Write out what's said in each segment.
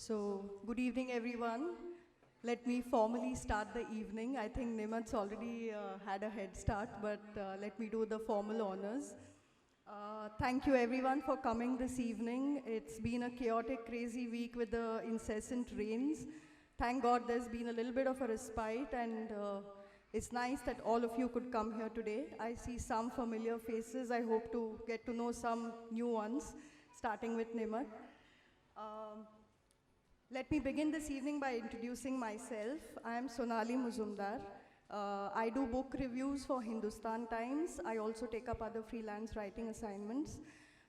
So, good evening, everyone. Let me formally start the evening. I think Nimat's already had a head start, but let me do the formal honors. Thank you, everyone, for coming this evening. It's been a chaotic, crazy week with the incessant rains. Thank God there's been a little bit of a respite, and it's nice that all of you could come here today. I see some familiar faces. I hope to get to know some new ones, starting with Nimat. Um, Let me begin this evening by introducing myself. I am Sonali Muzumdar. I do book reviews for Hindustan Times. I also take up other freelance writing assignments.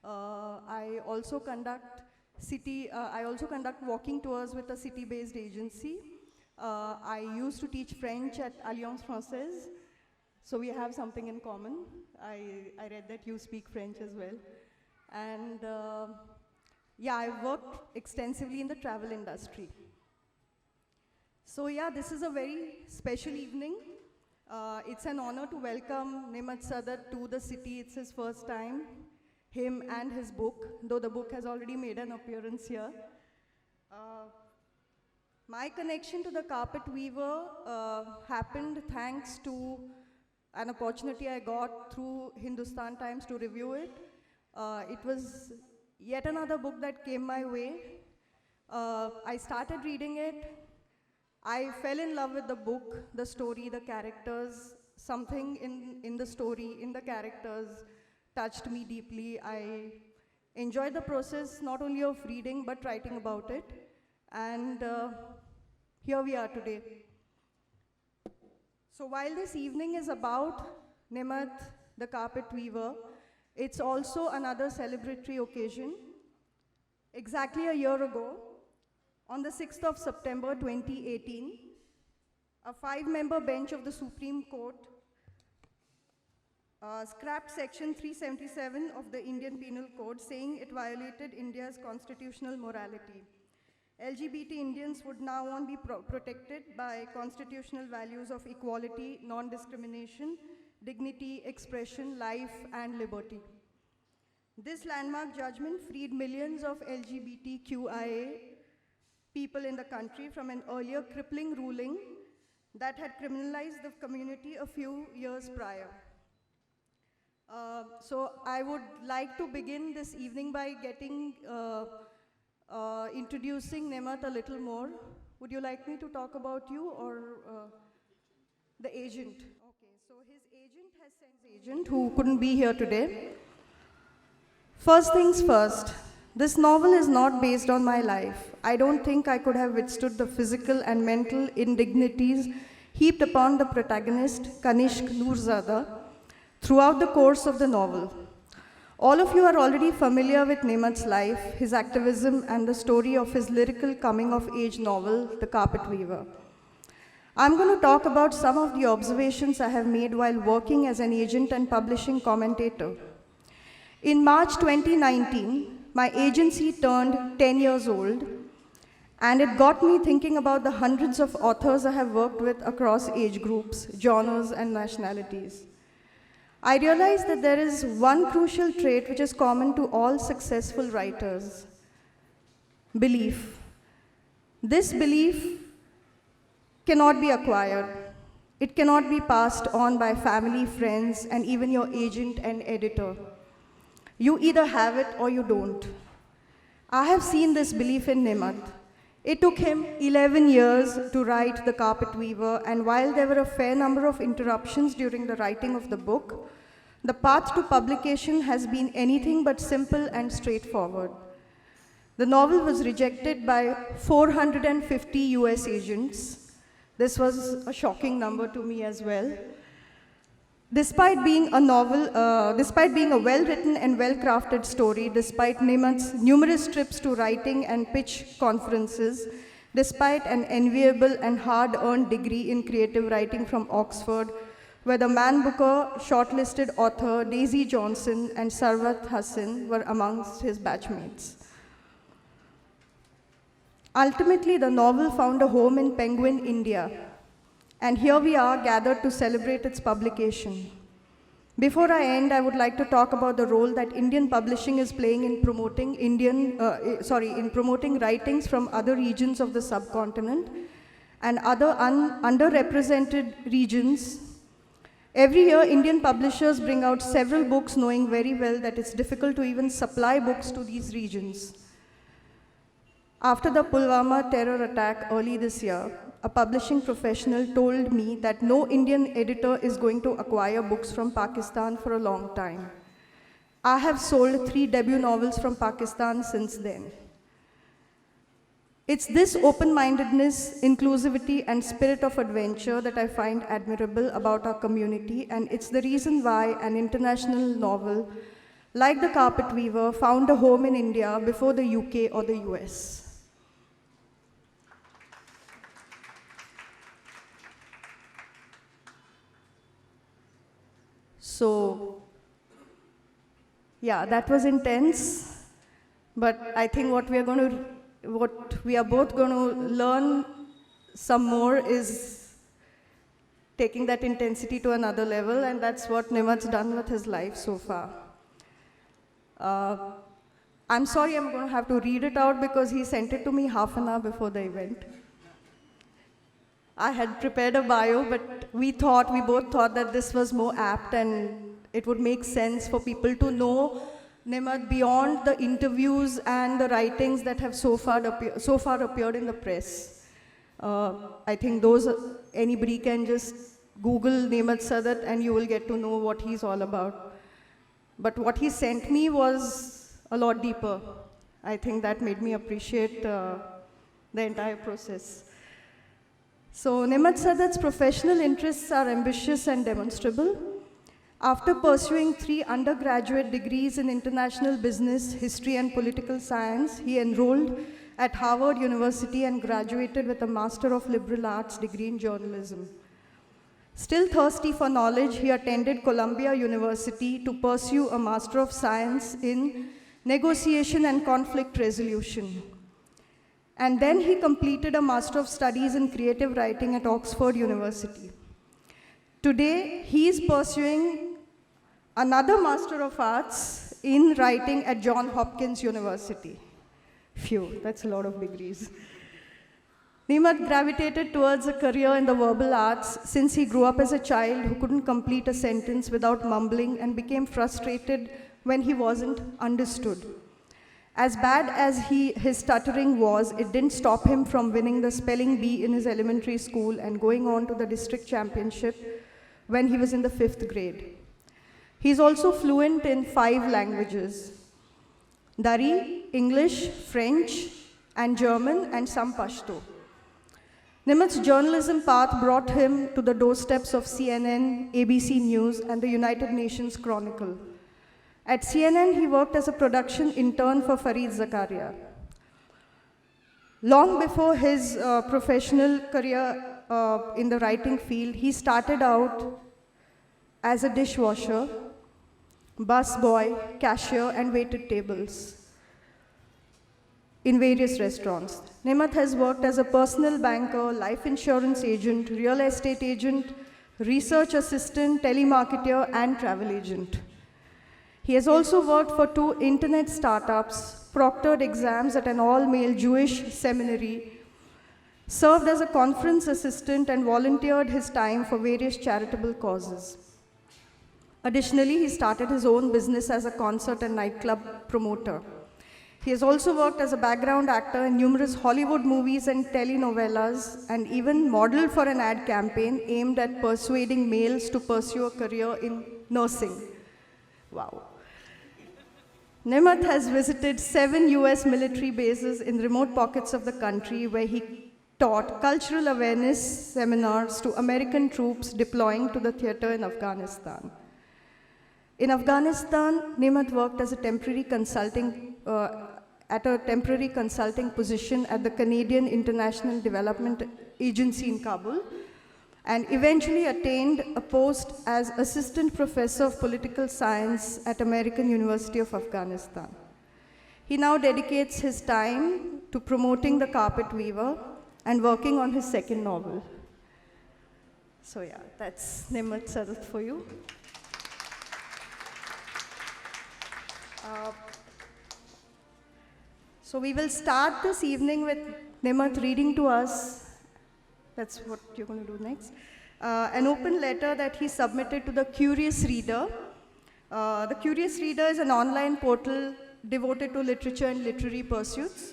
I also conduct walking tours with a city-based agency. I used to teach French at Alliance Française, so we have something in common. I read that you speak French as well. And yeah, I've worked extensively in the travel industry. So yeah, this is a very special evening. It's an honor to welcome Nimat Sadat to the city. It's his first time, him and his book, though the book has already made an appearance here. My connection to the carpet weaver happened thanks to an opportunity I got through Hindustan Times to review it. It was yet another book that came my way. I started reading it. I fell in love with the book, the story, the characters. Something in the story, in the characters, touched me deeply. I enjoyed the process not only of reading but writing about it. And here we are today. So while this evening is about Nimat, the carpet weaver, it's also another celebratory occasion. Exactly a year ago, on the 6th of September 2018, a 5-member bench of the Supreme Court scrapped Section 377 of the Indian Penal Code, saying it violated India's constitutional morality. LGBT Indians would now on be protected by constitutional values of equality, non-discrimination, dignity, expression, life, and liberty. This landmark judgment freed millions of LGBTQIA people in the country from an earlier crippling ruling that had criminalized the community a few years prior. So I would like to begin this evening by introducing Nimat a little more. Would you like me to talk about you or the agent? Okay, so his agent who couldn't be here today. First things first, this novel is not based on my life. I don't think I could have withstood the physical and mental indignities heaped upon the protagonist, Kanishk Noorzada, throughout the course of the novel. All of you are already familiar with Nimat's life, his activism, and the story of his lyrical coming-of-age novel, The Carpet Weaver. I'm going to talk about some of the observations I have made while working as an agent and publishing commentator. In March 2019, my agency turned 10 years old, and it got me thinking about the hundreds of authors I have worked with across age groups, genres, and nationalities. I realized that there is one crucial trait which is common to all successful writers: belief. This belief cannot be acquired. It cannot be passed on by family, friends, and even your agent and editor. You either have it or you don't. I have seen this belief in Nimat. It took him 11 years to write The Carpet Weaver, and while there were a fair number of interruptions during the writing of the book, the path to publication has been anything but simple and straightforward. The novel was rejected by 450 US agents. This was a shocking number to me as well. Despite being a well-written and well-crafted story, despite Nimat's numerous trips to writing and pitch conferences, despite an enviable and hard-earned degree in creative writing from Oxford, where the Man Booker shortlisted author Daisy Johnson and Sarwat Hassan were amongst his batchmates. Ultimately, the novel found a home in Penguin, India, and here we are gathered to celebrate its publication. Before I end, I would like to talk about the role that Indian publishing is playing in promoting in promoting writings from other regions of the subcontinent and other underrepresented regions. Every year, Indian publishers bring out several books knowing very well that it's difficult to even supply books to these regions. After the Pulwama terror attack early this year, a publishing professional told me that no Indian editor is going to acquire books from Pakistan for a long time. I have sold 3 debut novels from Pakistan since then. It's this open-mindedness, inclusivity, and spirit of adventure that I find admirable about our community, and it's the reason why an international novel like The Carpet Weaver found a home in India before the UK or the US. So, yeah, that was intense, but I think what we are both going to learn some more is taking that intensity to another level, and that's what Nimat's done with his life so far. I'm sorry I'm going to have to read it out because he sent it to me half an hour before the event. I had prepared a bio, but we both thought that this was more apt and it would make sense for people to know Nimat beyond the interviews and the writings that have so far appeared in the press. I think anybody can just Google Nimat Sadat and you will get to know what he's all about. But what he sent me was a lot deeper. I think that made me appreciate the entire process. So Nimat Sadat's professional interests are ambitious and demonstrable. After pursuing 3 undergraduate degrees in international business, history, and political science, he enrolled at Harvard University and graduated with a Master of Liberal Arts degree in journalism. Still thirsty for knowledge, he attended Columbia University to pursue a Master of Science in Negotiation and Conflict Resolution. And then he completed a Master of Studies in Creative Writing at Oxford University. Today, he is pursuing another Master of Arts in Writing at Johns Hopkins University. Phew, that's a lot of degrees. Nimat gravitated towards a career in the verbal arts since he grew up as a child who couldn't complete a sentence without mumbling and became frustrated when he wasn't understood. As bad as his stuttering was, it didn't stop him from winning the spelling bee in his elementary school and going on to the district championship when he was in the 5th grade. He's also fluent in 5 languages: Dari, English, French, and German, and some Pashto. Nimat's journalism path brought him to the doorsteps of CNN, ABC News, and the United Nations Chronicle. At CNN, he worked as a production intern for Fareed Zakaria. Long before his professional career in the writing field, he started out as a dishwasher, busboy, cashier, and waited tables in various restaurants. Nimat has worked as a personal banker, life insurance agent, real estate agent, research assistant, telemarketer, and travel agent. He has also worked for 2 internet startups, proctored exams at an all-male Jewish seminary, served as a conference assistant, and volunteered his time for various charitable causes. Additionally, he started his own business as a concert and nightclub promoter. He has also worked as a background actor in numerous Hollywood movies and telenovelas, and even modeled for an ad campaign aimed at persuading males to pursue a career in nursing. Wow. Nimat has visited 7 US military bases in remote pockets of the country where he taught cultural awareness seminars to American troops deploying to the theater in Afghanistan. In Afghanistan, Nimat worked as a temporary consulting position at the Canadian International Development Agency in Kabul, and eventually attained a post as Assistant Professor of Political Science at American University of Afghanistan. He now dedicates his time to promoting The Carpet Weaver and working on his 2nd novel. So yeah, that's Nimat Sadat for you. Uh, so we will start this evening with Nimat reading to us. That's what you're going to do next. An open letter that he submitted to the Curious Reader. The Curious Reader is an online portal devoted to literature and literary pursuits.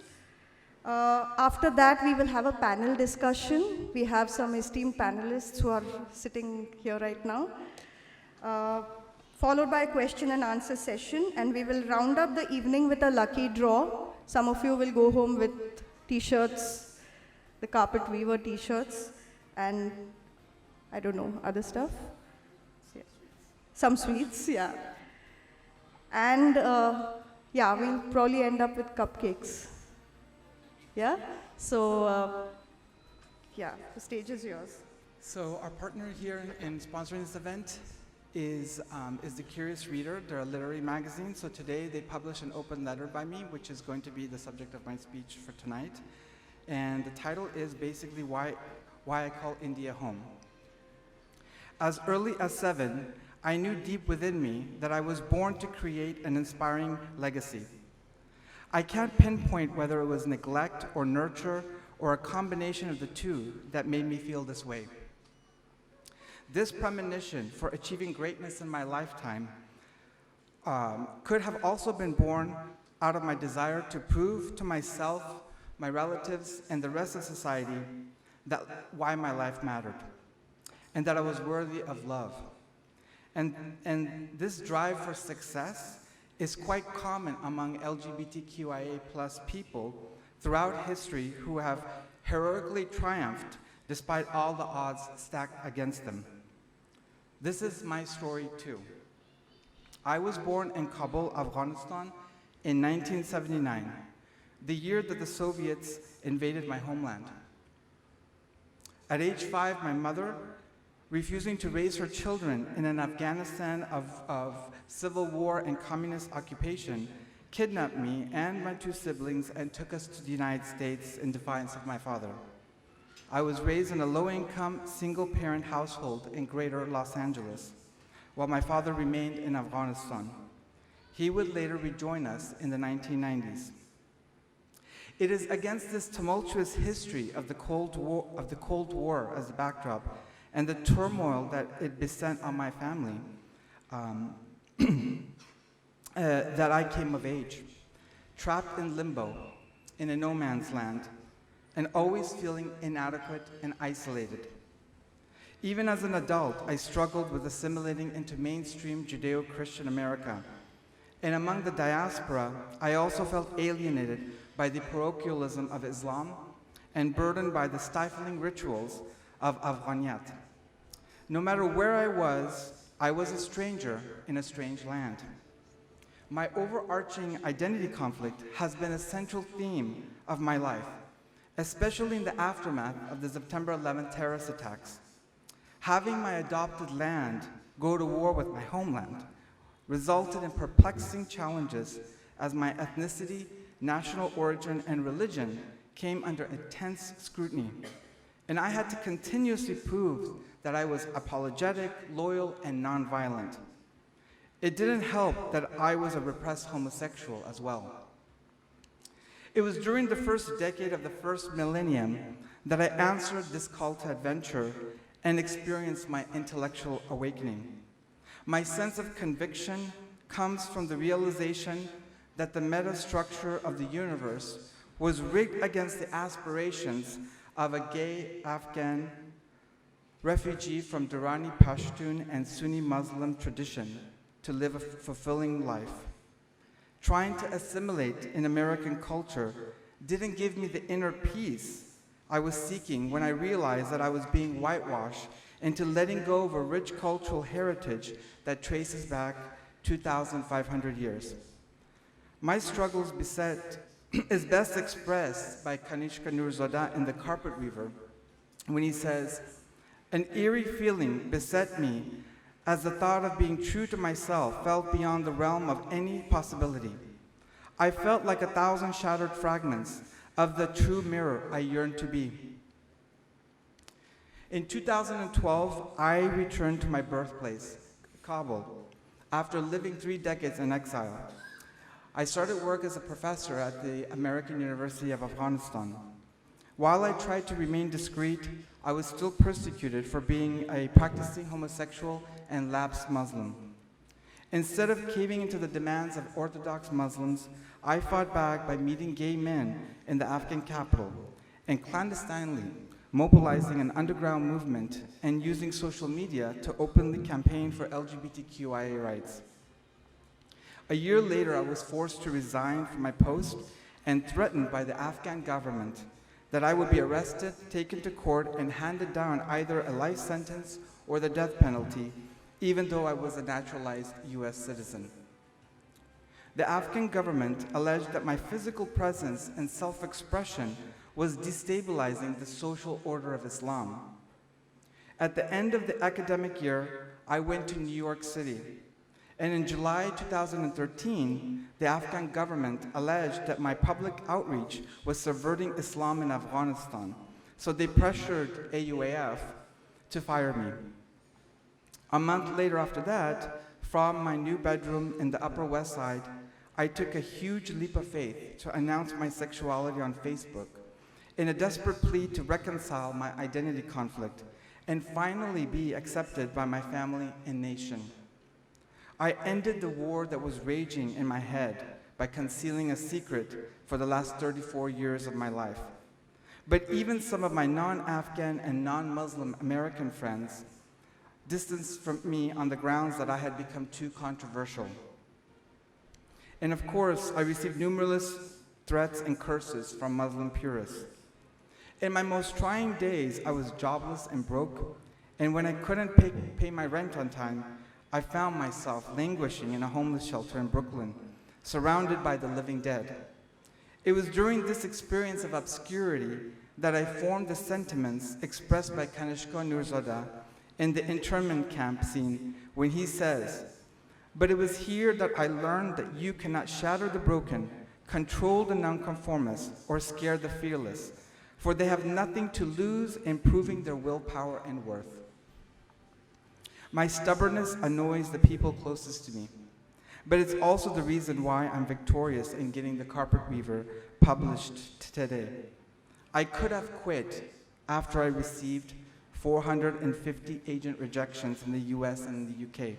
After that, we will have a panel discussion. We have some esteemed panelists who are sitting here right now. Followed by a question and answer session, and we will round up the evening with a lucky draw. Some of you will go home with t-shirts, the carpet weaver t-shirts, and I don't know, other stuff. Yeah. Some sweets, yeah. And yeah, we'll probably end up with cupcakes. Yeah? So, yeah, the stage is yours. So our partner here in sponsoring this event is the Curious Reader. They're a literary magazine. So today they publish an open letter by me, which is going to be the subject of my speech for tonight. And the title is basically why I call India home. As early as 7, I knew deep within me that I was born to create an inspiring legacy. I can't pinpoint whether it was neglect or nurture or a combination of the two that made me feel this way. This premonition for achieving greatness in my lifetime could have also been born out of my desire to prove to myself, my relatives, and the rest of society that why my life mattered, and that I was worthy of love. And this drive for success is quite common among LGBTQIA+ people throughout history who have heroically triumphed despite all the odds stacked against them. This is my story too. I was born in Kabul, Afghanistan in 1979, the year that the Soviets invaded my homeland. At age 5, my mother, refusing to raise her children in an Afghanistan of civil war and communist occupation, kidnapped me and my 2 siblings and took us to the United States in defiance of my father. I was raised in a low-income, single-parent household in greater Los Angeles, while my father remained in Afghanistan. He would later rejoin us in the 1990s. It is against this tumultuous history of the Cold War as a backdrop and the turmoil that it beset on my family that I came of age, trapped in limbo, in a no man's land, and always feeling inadequate and isolated. Even as an adult, I struggled with assimilating into mainstream Judeo-Christian America. And among the diaspora, I also felt alienated by the parochialism of Islam and burdened by the stifling rituals of Afghaniyat. No matter where I was a stranger in a strange land. My overarching identity conflict has been a central theme of my life, especially in the aftermath of the September 11th terrorist attacks. Having my adopted land go to war with my homeland resulted in perplexing challenges as my ethnicity, national origin, and religion came under intense scrutiny. And I had to continuously prove that I was apologetic, loyal, and nonviolent. It didn't help that I was a repressed homosexual as well. It was during the first decade of the first millennium that I answered this call to adventure and experienced my intellectual awakening. My sense of conviction comes from the realization that the meta-structure of the universe was rigged against the aspirations of a gay Afghan refugee from Durrani Pashtun and Sunni Muslim tradition to live a fulfilling life. Trying to assimilate in American culture didn't give me the inner peace I was seeking when I realized that I was being whitewashed into letting go of a rich cultural heritage that traces back 2,500 years. My struggles is best expressed by Kanishka Nurzada in The Carpet Weaver, when he says, "An eerie feeling beset me as the thought of being true to myself felt beyond the realm of any possibility. I felt like 1,000 shattered fragments of the true mirror I yearned to be." In 2012, I returned to my birthplace, Kabul, after living 3 decades in exile. I started work as a professor at the American University of Afghanistan. While I tried to remain discreet, I was still persecuted for being a practicing homosexual and lapsed Muslim. Instead of caving into the demands of Orthodox Muslims, I fought back by meeting gay men in the Afghan capital and clandestinely mobilizing an underground movement and using social media to openly campaign for LGBTQIA rights. A year later, I was forced to resign from my post and threatened by the Afghan government that I would be arrested, taken to court, and handed down either a life sentence or the death penalty, even though I was a naturalized US citizen. The Afghan government alleged that my physical presence and self-expression was destabilizing the social order of Islam. At the end of the academic year, I went to New York City. And in July 2013, the Afghan government alleged that my public outreach was subverting Islam in Afghanistan. So they pressured AUAF to fire me. A month later after that, from my new bedroom in the Upper West Side, I took a huge leap of faith to announce my sexuality on Facebook in a desperate plea to reconcile my identity conflict and finally be accepted by my family and nation. I ended the war that was raging in my head by concealing a secret for the last 34 years of my life. But even some of my non-Afghan and non-Muslim American friends distanced from me on the grounds that I had become too controversial. And of course, I received numerous threats and curses from Muslim purists. In my most trying days, I was jobless and broke, and when I couldn't pay my rent on time, I found myself languishing in a homeless shelter in Brooklyn, surrounded by the living dead. It was during this experience of obscurity that I formed the sentiments expressed by Kanishka Nurzada in the internment camp scene when he says, "But it was here that I learned that you cannot shatter the broken, control the nonconformist, or scare the fearless, for they have nothing to lose in proving their willpower and worth." My stubbornness annoys the people closest to me, but it's also the reason why I'm victorious in getting The Carpet Weaver published today. I could have quit after I received 450 agent rejections in the US and in the UK,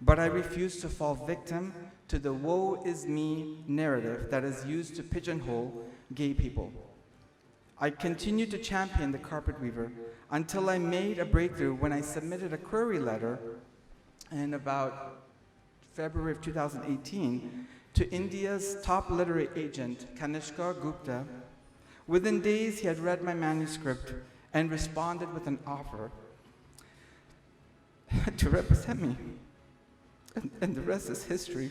but I refused to fall victim to the woe is me narrative that is used to pigeonhole gay people. I continued to champion The Carpet Weaver until I made a breakthrough when I submitted a query letter in about February of 2018 to India's top literary agent, Kanishka Gupta. Within days, he had read my manuscript and responded with an offer to represent me. And the rest is history.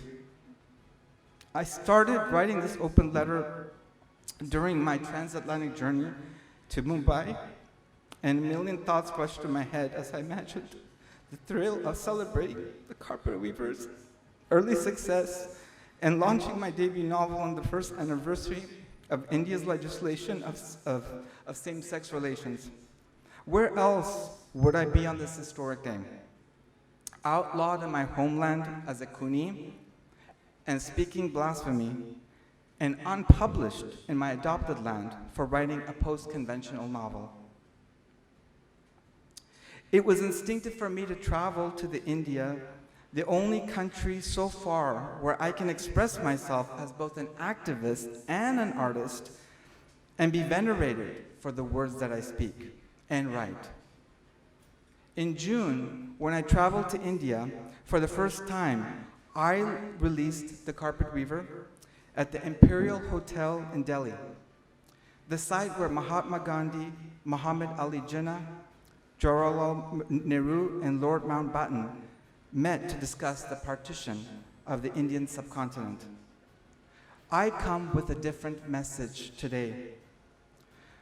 I started writing this open letter during my transatlantic journey to Mumbai, and a million thoughts rushed through my head as I imagined the thrill of celebrating The Carpet Weaver's early success and launching my debut novel on the first anniversary of India's legislation of same-sex relations. Where else would I be on this historic day? Outlawed in my homeland as a Kuni and speaking blasphemy, and unpublished in my adopted land for writing a post-conventional novel. It was instinctive for me to travel to India, the only country so far where I can express myself as both an activist and an artist and be venerated for the words that I speak and write. In June, when I traveled to India for the first time, I released The Carpet Weaver at the Imperial Hotel in Delhi, the site where Mahatma Gandhi, Muhammad Ali Jinnah, Jawaharlal Nehru, and Lord Mountbatten met to discuss the partition of the Indian subcontinent. I come with a different message today,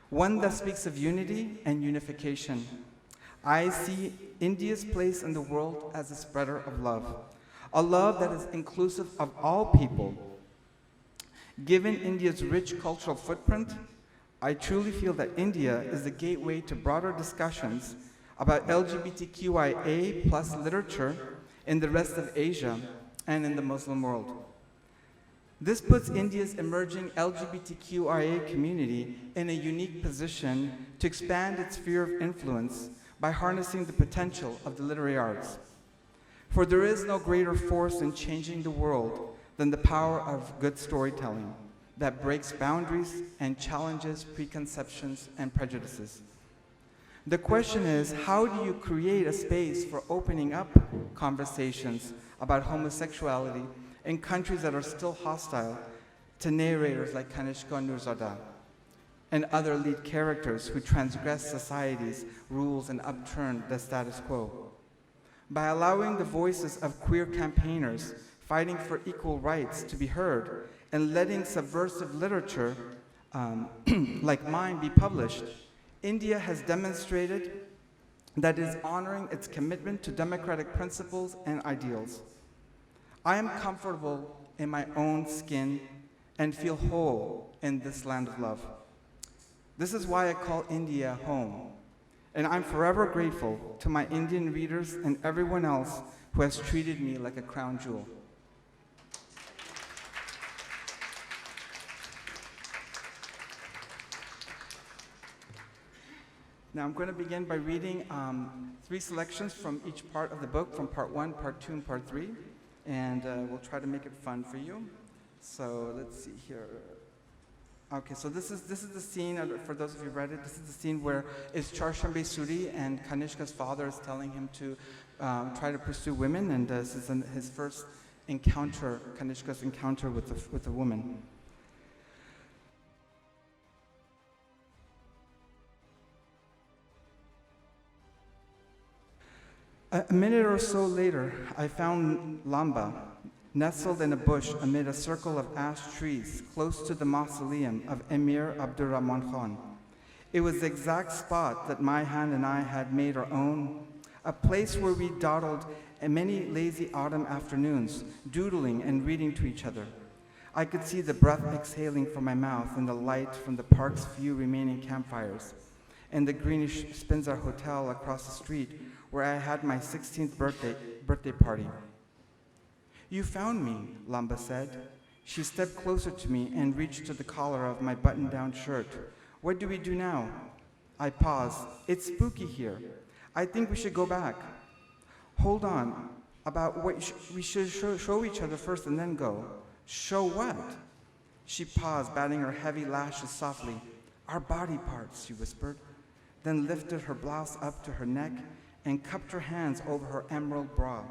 one that speaks of unity and unification. I see India's place in the world as a spreader of love, a love that is inclusive of all people. Given India's rich cultural footprint, I truly feel that India is the gateway to broader discussions about LGBTQIA plus literature in the rest of Asia and in the Muslim world. This puts India's emerging LGBTQIA community in a unique position to expand its sphere of influence by harnessing the potential of the literary arts. For there is no greater force in changing the world than the power of good storytelling that breaks boundaries and challenges preconceptions and prejudices. The question is, how do you create a space for opening up conversations about homosexuality in countries that are still hostile to narrators like Kanishka Nurzada and other lead characters who transgress society's rules and upturn the status quo? By allowing the voices of queer campaigners fighting for equal rights to be heard and letting subversive literature like mine be published, India has demonstrated that it is honoring its commitment to democratic principles and ideals. I am comfortable in my own skin and feel whole in this land of love. This is why I call India home. And I'm forever grateful to my Indian readers and everyone else who has treated me like a crown jewel. Now I'm going to begin by reading 3 selections from each part of the book, from part 1, part 2, and part 3. And we'll try to make it fun for you. So let's see here. Okay, so this is the scene, for those of you who read it, this is the scene where it's Charshambe Suri and Kanishka's father is telling him to try to pursue women, and this is his first encounter, Kanishka's encounter with a woman. A minute or so later, I found Lamba, nestled in a bush amid a circle of ash trees close to the mausoleum of Emir Abdurrahman Khan. It was the exact spot that my hand and I had made our own, a place where we dawdled many lazy autumn afternoons, doodling and reading to each other. I could see the breath exhaling from my mouth in the light from the park's few remaining campfires, and the greenish Spinzar Hotel across the street where I had my 16th birthday party. "You found me," Lamba said. She stepped closer to me and reached to the collar of my button-down shirt. "What do we do now?" I paused. "It's spooky here. I think we should go back." "Hold on. About what we should show each other first and then go." "Show what?" She paused, batting her heavy lashes softly. "Our body parts," she whispered, then lifted her blouse up to her neck and cupped her hands over her emerald bra.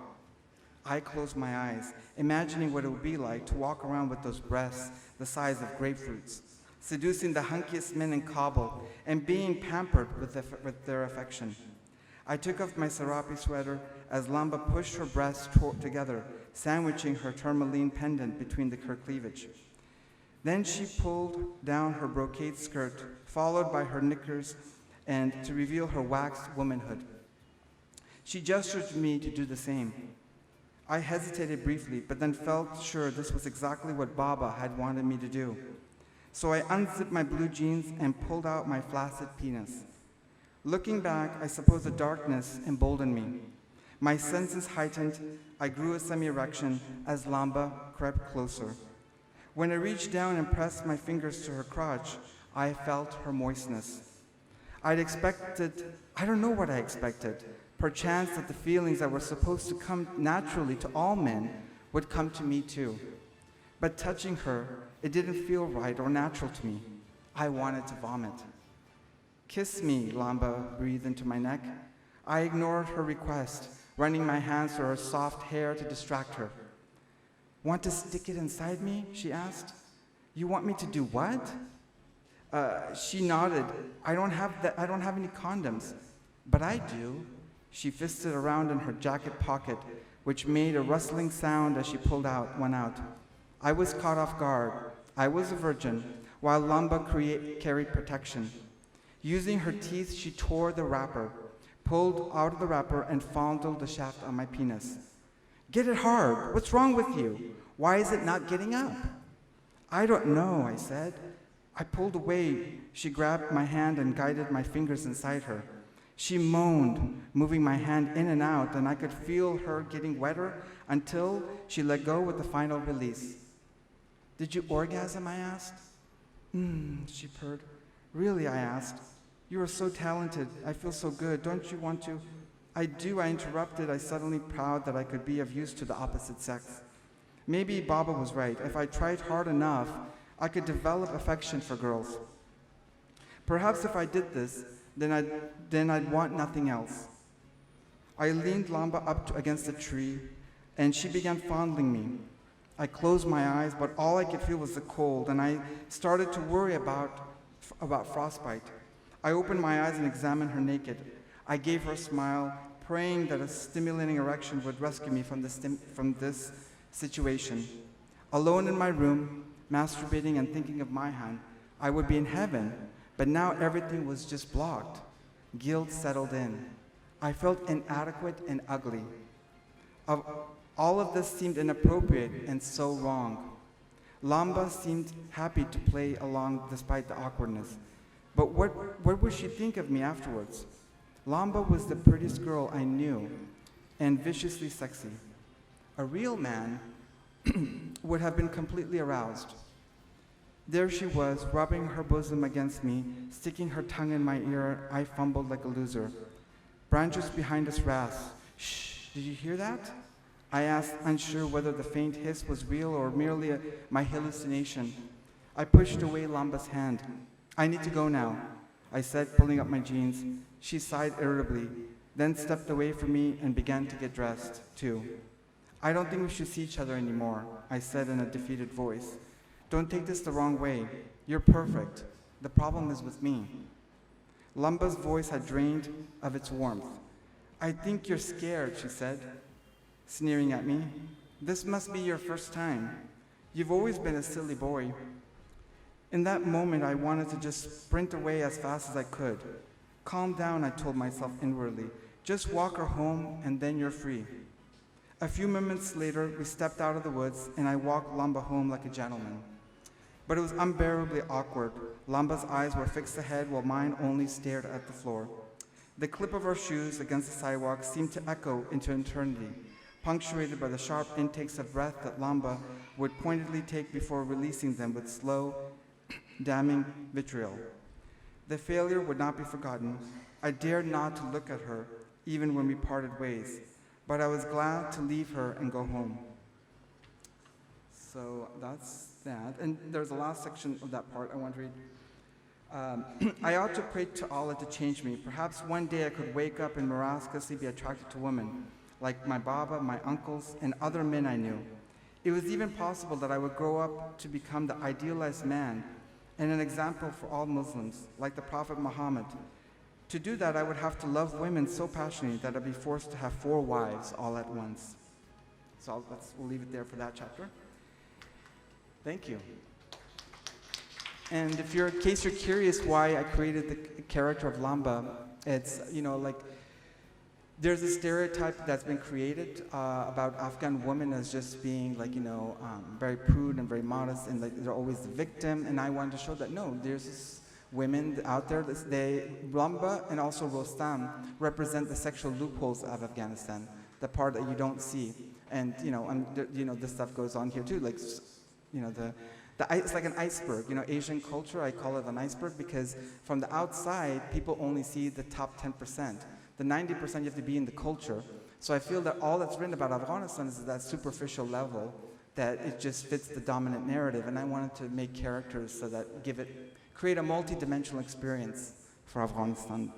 I closed my eyes, imagining what it would be like to walk around with those breasts the size of grapefruits, seducing the hunkiest men in Kabul and being pampered with their affection. I took off my serape sweater as Lamba pushed her breasts together, sandwiching her tourmaline pendant between her cleavage. Then she pulled down her brocade skirt, followed by her knickers, and to reveal her waxed womanhood. She gestured to me to do the same. I hesitated briefly, but then felt sure this was exactly what Baba had wanted me to do. So I unzipped my blue jeans and pulled out my flaccid penis. Looking back, I suppose the darkness emboldened me. My senses heightened, I grew a semi-erection as Lamba crept closer. When I reached down and pressed my fingers to her crotch, I felt her moistness. I don't know what I expected. Perchance that the feelings that were supposed to come naturally to all men would come to me too. But touching her, it didn't feel right or natural to me. I wanted to vomit. "Kiss me," Lamba breathed into my neck. I ignored her request, running my hands through her soft hair to distract her. "Want to stick it inside me?" she asked. "You want me to do what?" She nodded. I don't have any condoms." "But I do." She fisted around in her jacket pocket, which made a rustling sound as she pulled one out. I was caught off guard. I was a virgin, while Lamba carried protection. Using her teeth, she tore the wrapper, pulled out of the wrapper, and fondled the shaft on my penis. "Get it hard. What's wrong with you? Why is it not getting up?" "I don't know," I said. I pulled away. She grabbed my hand and guided my fingers inside her. She moaned, moving my hand in and out, and I could feel her getting wetter until she let go with the final release. Did you orgasm, I asked. She purred. Really, I asked. You are so talented. I feel so good. Don't you want to? I do, I interrupted. I suddenly proud that I could be of use to the opposite sex. Maybe Baba was right. If I tried hard enough, I could develop affection for girls. Perhaps if I did this, then I'd want nothing else. I leaned Lamba up against a tree, and she began fondling me. I closed my eyes, but all I could feel was the cold, and I started to worry about frostbite. I opened my eyes and examined her naked. I gave her a smile, praying that a stimulating erection would rescue me from this situation. Alone in my room, masturbating and thinking of Maihan, I would be in heaven, but now everything was just blocked. Guilt settled in. I felt inadequate and ugly. All of this seemed inappropriate and so wrong. Lamba seemed happy to play along despite the awkwardness. But what would she think of me afterwards? Lamba was the prettiest girl I knew, and viciously sexy. A real man would have been completely aroused. There she was, rubbing her bosom against me, sticking her tongue in my ear. I fumbled like a loser. Branches behind us rasped. Shh, did you hear that? I asked, unsure whether the faint hiss was real or merely my hallucination. I pushed away Lamba's hand. I need to go now, I said, pulling up my jeans. She sighed irritably, then stepped away from me and began to get dressed, too. I don't think we should see each other anymore, I said in a defeated voice. Don't take this the wrong way. You're perfect. The problem is with me. Lamba's voice had drained of its warmth. I think you're scared, she said, sneering at me. This must be your first time. You've always been a silly boy. In that moment, I wanted to just sprint away as fast as I could. Calm down, I told myself inwardly. Just walk her home, and then you're free. A few moments later, we stepped out of the woods, and I walked Lamba home like a gentleman. But it was unbearably awkward. Lamba's eyes were fixed ahead, while mine only stared at the floor. The clip of our shoes against the sidewalk seemed to echo into eternity, punctuated by the sharp intakes of breath that Lamba would pointedly take before releasing them with slow, damning vitriol. The failure would not be forgotten. I dared not to look at her, even when we parted ways, but I was glad to leave her and go home. So that's that. And there's a last section of that part I want to read. I ought to pray to Allah to change me. Perhaps one day I could wake up and miraculously be attracted to women, like my Baba, my uncles, and other men I knew. It was even possible that I would grow up to become the idealized man and an example for all Muslims, like the Prophet Muhammad. To do that, I would have to love women so passionately that I'd be forced to have 4 wives all at once. So we'll leave it there for that chapter. Thank you. And in case you're curious why I created the character of Lamba, it's, there's a stereotype that's been created about Afghan women as just being very prude and very modest, and they're always the victim. And I wanted to show that no, there's women out there. Lamba and also Rostam represent the sexual loopholes of Afghanistan, the part that you don't see. And this stuff goes on here too. It's like an iceberg. Asian culture, I call it an iceberg because from the outside, people only see the top 10%. The 90% you have to be in the culture. So I feel that all that's written about Afghanistan is at that superficial level, that it just fits the dominant narrative. And I wanted to make characters so that create a multi-dimensional experience for Afghanistan.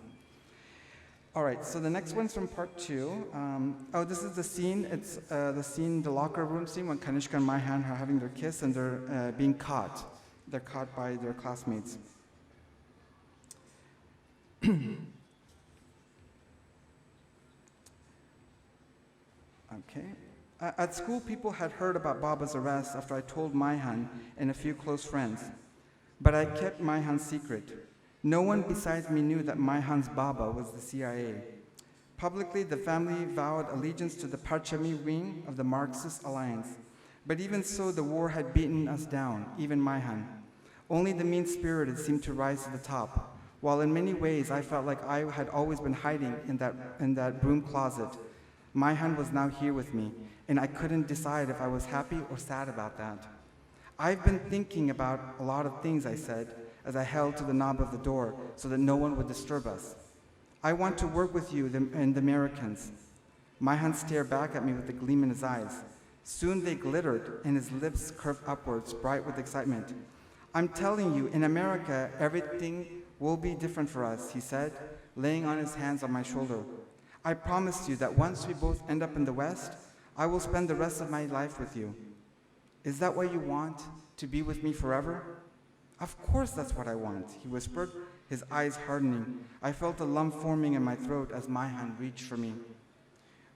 All right, so the next one's from part 2. This is the scene. It's the locker room scene when Kanishka and Maihan are having their kiss and they're being caught. They're caught by their classmates. Okay. At school, people had heard about Baba's arrest after I told Maihan and a few close friends. But I kept Maihan's secret. No one besides me knew that Maihan's Baba was the CIA. Publicly, the family vowed allegiance to the Parchami wing of the Marxist alliance. But even so, the war had beaten us down, even Maihan. Only the mean-spirited seemed to rise to the top, while in many ways I felt like I had always been hiding in that broom closet. Maihan was now here with me, and I couldn't decide if I was happy or sad about that. I've been thinking about a lot of things, I said, as I held to the knob of the door so that no one would disturb us. I want to work with you and the Americans. Maihan stared back at me with a gleam in his eyes. Soon they glittered, and his lips curved upwards, bright with excitement. I'm telling you, in America, everything will be different for us, he said, laying on his hands on my shoulder. I promise you that once we both end up in the West, I will spend the rest of my life with you. Is that what you want, to be with me forever? Of course that's what I want, he whispered, his eyes hardening. I felt a lump forming in my throat as Maihan reached for me.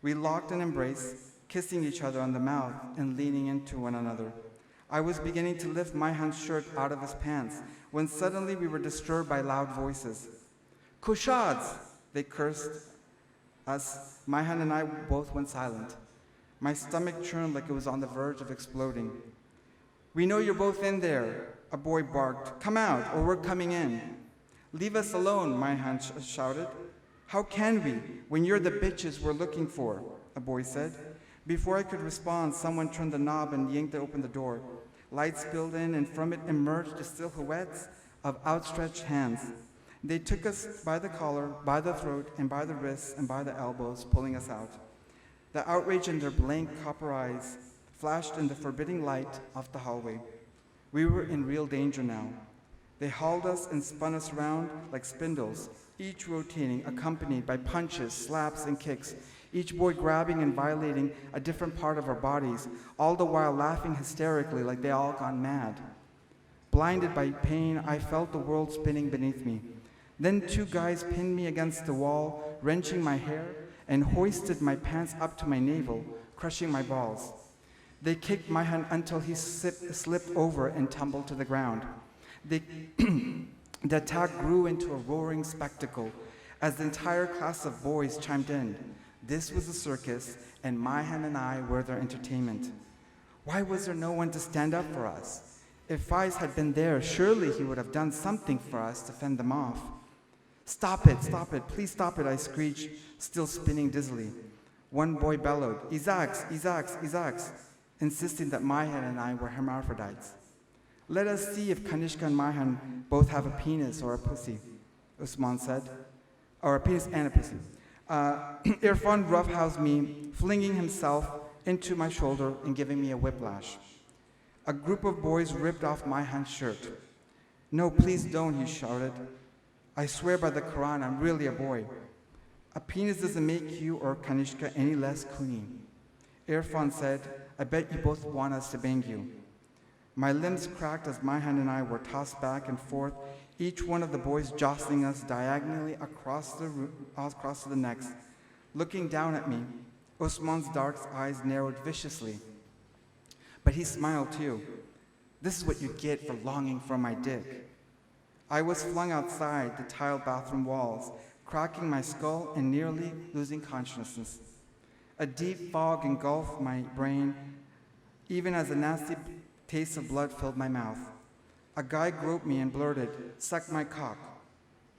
We locked in embrace, kissing each other on the mouth and leaning into one another. I was beginning to lift Maihan's shirt out of his pants when suddenly we were disturbed by loud voices. Kushads! They cursed us. Maihan and I both went silent. My stomach churned like it was on the verge of exploding. We know you're both in there, a boy barked. Come out, or we're coming in. Leave us alone, Maihan shouted. How can we, when you're the bitches we're looking for, a boy said. Before I could respond, someone turned the knob and yanked open the door. Light spilled in, and from it emerged the silhouettes of outstretched hands. They took us by the collar, by the throat, and by the wrists, and by the elbows, pulling us out. The outrage in their blank copper eyes flashed in the forbidding light of the hallway. We were in real danger now. They hauled us and spun us around like spindles, each rotating, accompanied by punches, slaps, and kicks, each boy grabbing and violating a different part of our bodies, all the while laughing hysterically like they all gone mad. Blinded by pain, I felt the world spinning beneath me. Then two guys pinned me against the wall, wrenching my hair, and hoisted my pants up to my navel, crushing my balls. They kicked Maihan until he slipped over and tumbled to the ground. The attack grew into a roaring spectacle as the entire class of boys chimed in. This was a circus, and Maihan and I were their entertainment. Why was there no one to stand up for us? If Faiz had been there, surely he would have done something for us to fend them off. Stop it, please stop it, I screeched, still spinning dizzily. One boy bellowed, Isaacs, insisting that Maihan and I were hermaphrodites. Let us see if Kanishka and Maihan both have a penis or a pussy, Usman said, or a penis and a pussy. Irfan roughhoused me, flinging himself into my shoulder and giving me a whiplash. A group of boys ripped off Maihan's shirt. No, please don't, he shouted. I swear by the Quran, I'm really a boy. A penis doesn't make you or Kanishka any less kuni. Irfan said, I bet you both want us to bang you. My limbs cracked as Maihan and I were tossed back and forth, each one of the boys jostling us diagonally across to the next. Looking down at me, Usman's dark eyes narrowed viciously. But he smiled too. This is what you get for longing for my dick. I was flung outside the tiled bathroom walls, cracking my skull and nearly losing consciousness. A deep fog engulfed my brain, even as a nasty taste of blood filled my mouth. A guy groped me and blurted, "Suck my cock."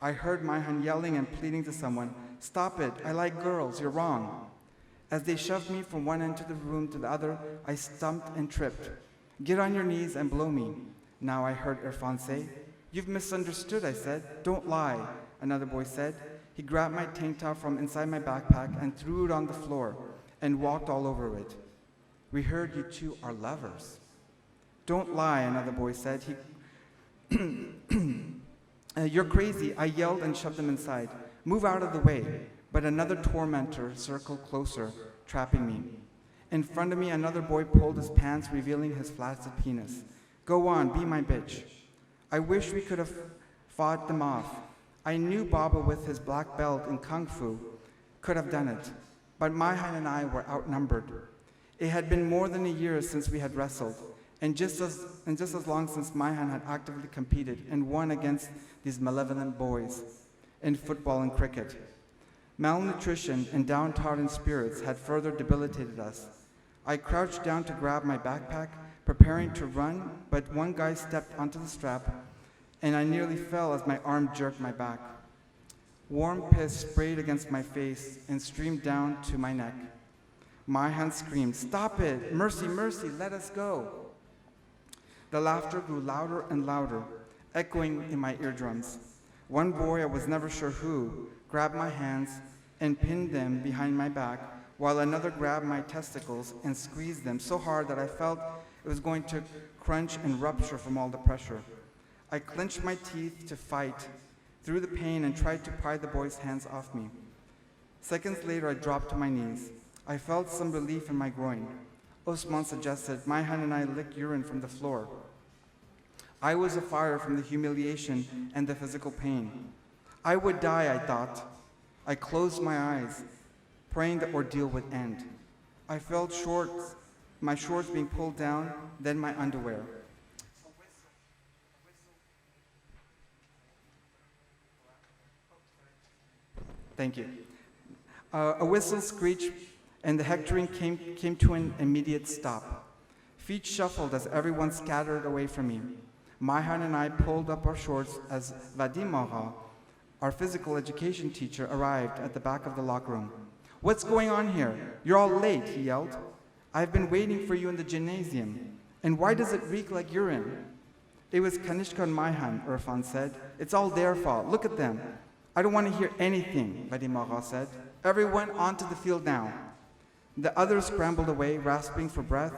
I heard Maihan yelling and pleading to someone, "Stop it, I like girls, you're wrong." As they shoved me from one end of the room to the other, I stumped and tripped. "Get on your knees and blow me," now I heard Irfan say. "You've misunderstood," I said. "Don't lie," another boy said. He grabbed my tank top from inside my backpack and threw it on the floor and walked all over it. "We heard you two are lovers." "Don't lie," another boy said. You're crazy, I yelled and shoved him inside. "Move out of the way." But another tormentor circled closer, trapping me. In front of me, another boy pulled his pants, revealing his flaccid penis. "Go on, be my bitch." I wish we could have fought them off. I knew Baba with his black belt in Kung Fu could have done it, but Maihan and I were outnumbered. It had been more than a year since we had wrestled, and just as long since Maihan had actively competed and won against these malevolent boys in football and cricket. Malnutrition and downtrodden spirits had further debilitated us. I crouched down to grab my backpack, preparing to run, but one guy stepped onto the strap, and I nearly fell as my arm jerked my back. Warm piss sprayed against my face and streamed down to my neck. Maihan screamed, "Stop it! Mercy, mercy, let us go!" The laughter grew louder and louder, echoing in my eardrums. One boy, I was never sure who, grabbed my hands and pinned them behind my back, while another grabbed my testicles and squeezed them so hard that I felt it was going to crunch and rupture from all the pressure. I clenched my teeth to fight through the pain and tried to pry the boy's hands off me. Seconds later, I dropped to my knees. I felt some relief in my groin. Osman suggested Mayhan and I lick urine from the floor. I was afire from the humiliation and the physical pain. I would die, I thought. I closed my eyes, praying the ordeal would end. I felt my shorts being pulled down, then my underwear. Thank you. A whistle screeched, and the hectoring came to an immediate stop. Feet shuffled as everyone scattered away from me. Mayhan and I pulled up our shorts as Vadim Agha, our physical education teacher, arrived at the back of the locker room. "What's going on here? You're all late," he yelled. "I've been waiting for you in the gymnasium. And why does it reek like urine?" "It was Kanishka and Mayhan," Irfan said. "It's all their fault. Look at them." "I don't want to hear anything," Vadim Agha said. "Everyone onto the field now." The others scrambled away, rasping for breath.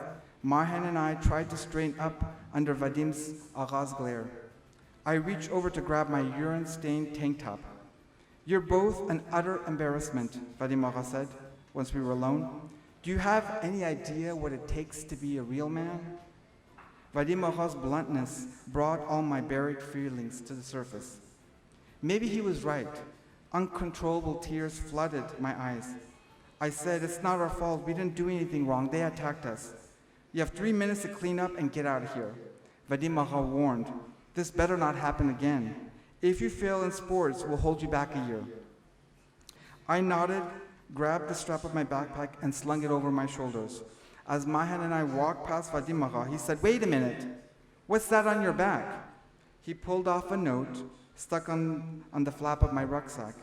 Mayhan and I tried to straighten up under Vadim Agha's glare. I reached over to grab my urine-stained tank top. "You're both an utter embarrassment," Vadim Agha said, once we were alone. "Do you have any idea what it takes to be a real man?" Vadim Agha's bluntness brought all my buried feelings to the surface. Maybe he was right. Uncontrollable tears flooded my eyes. I said, "It's not our fault. We didn't do anything wrong. They attacked us. You have 3 minutes to clean up and get out of here." Vadim Agha warned, "This better not happen again. If you fail in sports, we'll hold you back a year." I nodded, grabbed the strap of my backpack, and slung it over my shoulders. As Mayhan and I walked past Vadim Agha, he said, "Wait a minute. What's that on your back?" He pulled off a note stuck on the flap of my rucksack.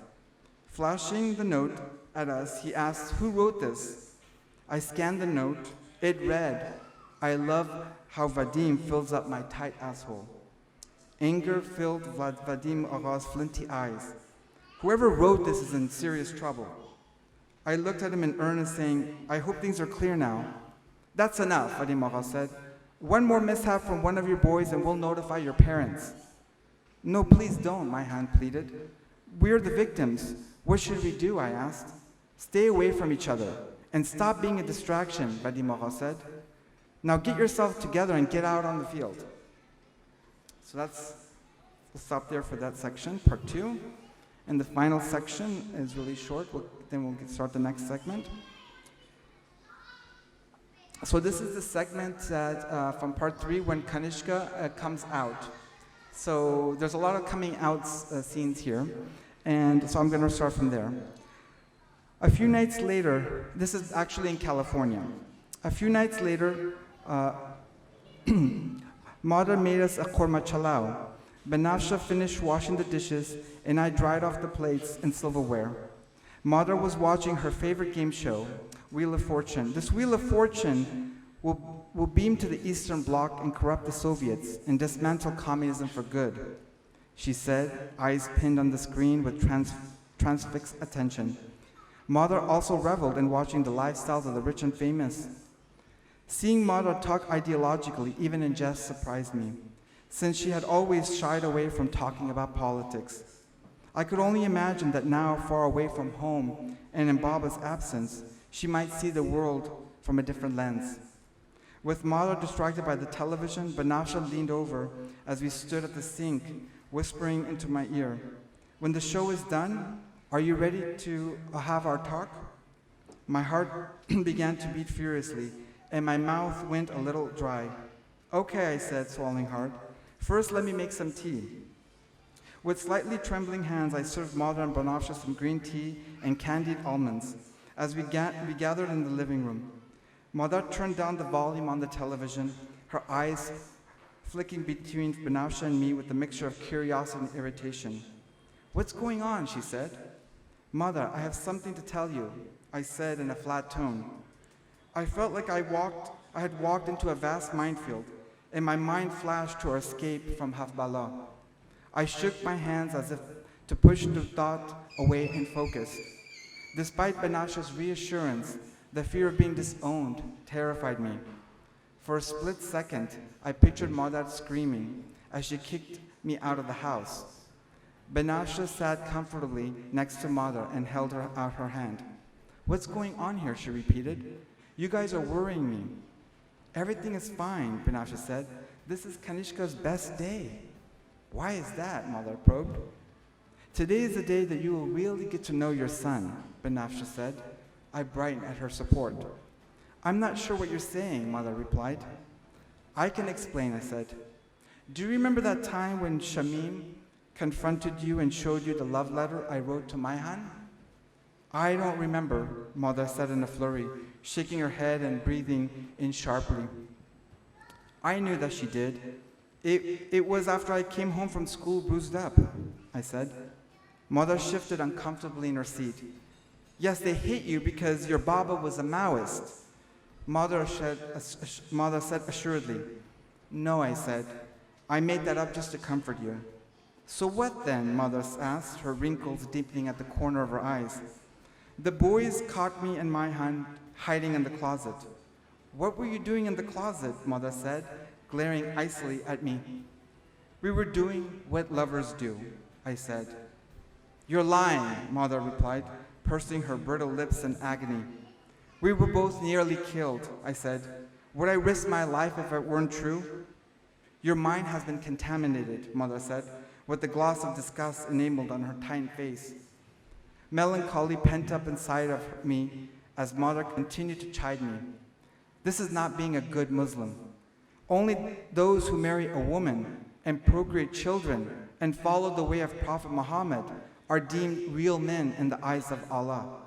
Flashing the note at us, he asked, "Who wrote this?" I scanned the note. It read, "I love how Vadim fills up my tight asshole." Anger filled Vadim Agha's flinty eyes. Whoever wrote this is in serious trouble. I looked at him in earnest, saying, "I hope things are clear now." "That's enough," Vadim Agha said. "One more mishap from one of your boys and we'll notify your parents." "No, please don't," Mayhan pleaded. "We're the victims. What should we do?" I asked. "Stay away from each other and stop being a distraction," Vadim Agha said. "Now get yourself together and get out on the field." So we'll stop there for that section, part 2. And the final section is really short. Then we'll start the next segment. So this is the segment that, from part 3 when Kanishka comes out. So there's a lot of coming out scenes here. And so I'm going to start from there. A few nights later, this is actually in California. A few nights later, Mother made us a korma chalao. Banafsha finished washing the dishes, and I dried off the plates and silverware. Mother was watching her favorite game show, Wheel of Fortune. This Wheel of Fortune will beam to the Eastern Bloc and corrupt the Soviets and dismantle communism for good, she said, eyes pinned on the screen with transfixed attention. Mother also reveled in watching the lifestyles of the rich and famous. Seeing Mother talk ideologically, even in jest, surprised me, since she had always shied away from talking about politics. I could only imagine that now, far away from home and in Baba's absence, she might see the world from a different lens. With Mother distracted by the television, Banafsha leaned over as we stood at the sink, whispering into my ear, "When the show is done, are you ready to have our talk?" My heart began to beat furiously, and my mouth went a little dry. "Okay," I said, swallowing hard. "First, let me make some tea." With slightly trembling hands, I served Mother and Banafsha some green tea and candied almonds as we gathered in the living room. Mother turned down the volume on the television, her eyes flicking between Banafsha and me with a mixture of curiosity and irritation. "What's going on?" she said. "Mother, I have something to tell you," I said in a flat tone. I felt like I had walked into a vast minefield. and my mind flashed to our escape from Hafbala. I shook my hands as if to push the thought away and focus. Despite Banasha's reassurance, the fear of being disowned terrified me. For a split second, I pictured Madar screaming as she kicked me out of the house. Banasha sat comfortably next to Madar and held out her hand. "What's going on here?" she repeated. "You guys are worrying me." "Everything is fine," Banasha said. "This is Kanishka's best day." "Why is that?" Madar probed. "Today is the day that you will really get to know your son," Banasha said. I brightened at her support. "I'm not sure what you're saying," Madar replied. "I can explain," I said. "Do you remember that time when Shamim confronted you and showed you the love letter I wrote to Maihan?" "I don't remember," Madar said in a flurry, shaking her head and breathing in sharply. "I knew that she did. It was after I came home from school bruised up," I said. Madar shifted uncomfortably in her seat. "Yes, they hate you because your Baba was a Maoist," Madar said assuredly. "No," I said. "I made that up just to comfort you." "So what then?" Madar asked, her wrinkles deepening at the corner of her eyes. "The boys caught me and Maihan hiding in the closet." "What were you doing in the closet?" Madar said, glaring icily at me. "We were doing what lovers do," I said. "You're lying," Madar replied, pursing her brittle lips in agony. "We were both nearly killed," I said. "Would I risk my life if it weren't true?" "Your mind has been contaminated," Madar said, with the gloss of disgust enameled on her tight face. Melancholy pent up inside of me as Madar continued to chide me. "This is not being a good Muslim. Only those who marry a woman and procreate children and follow the way of Prophet Muhammad are deemed real men in the eyes of Allah."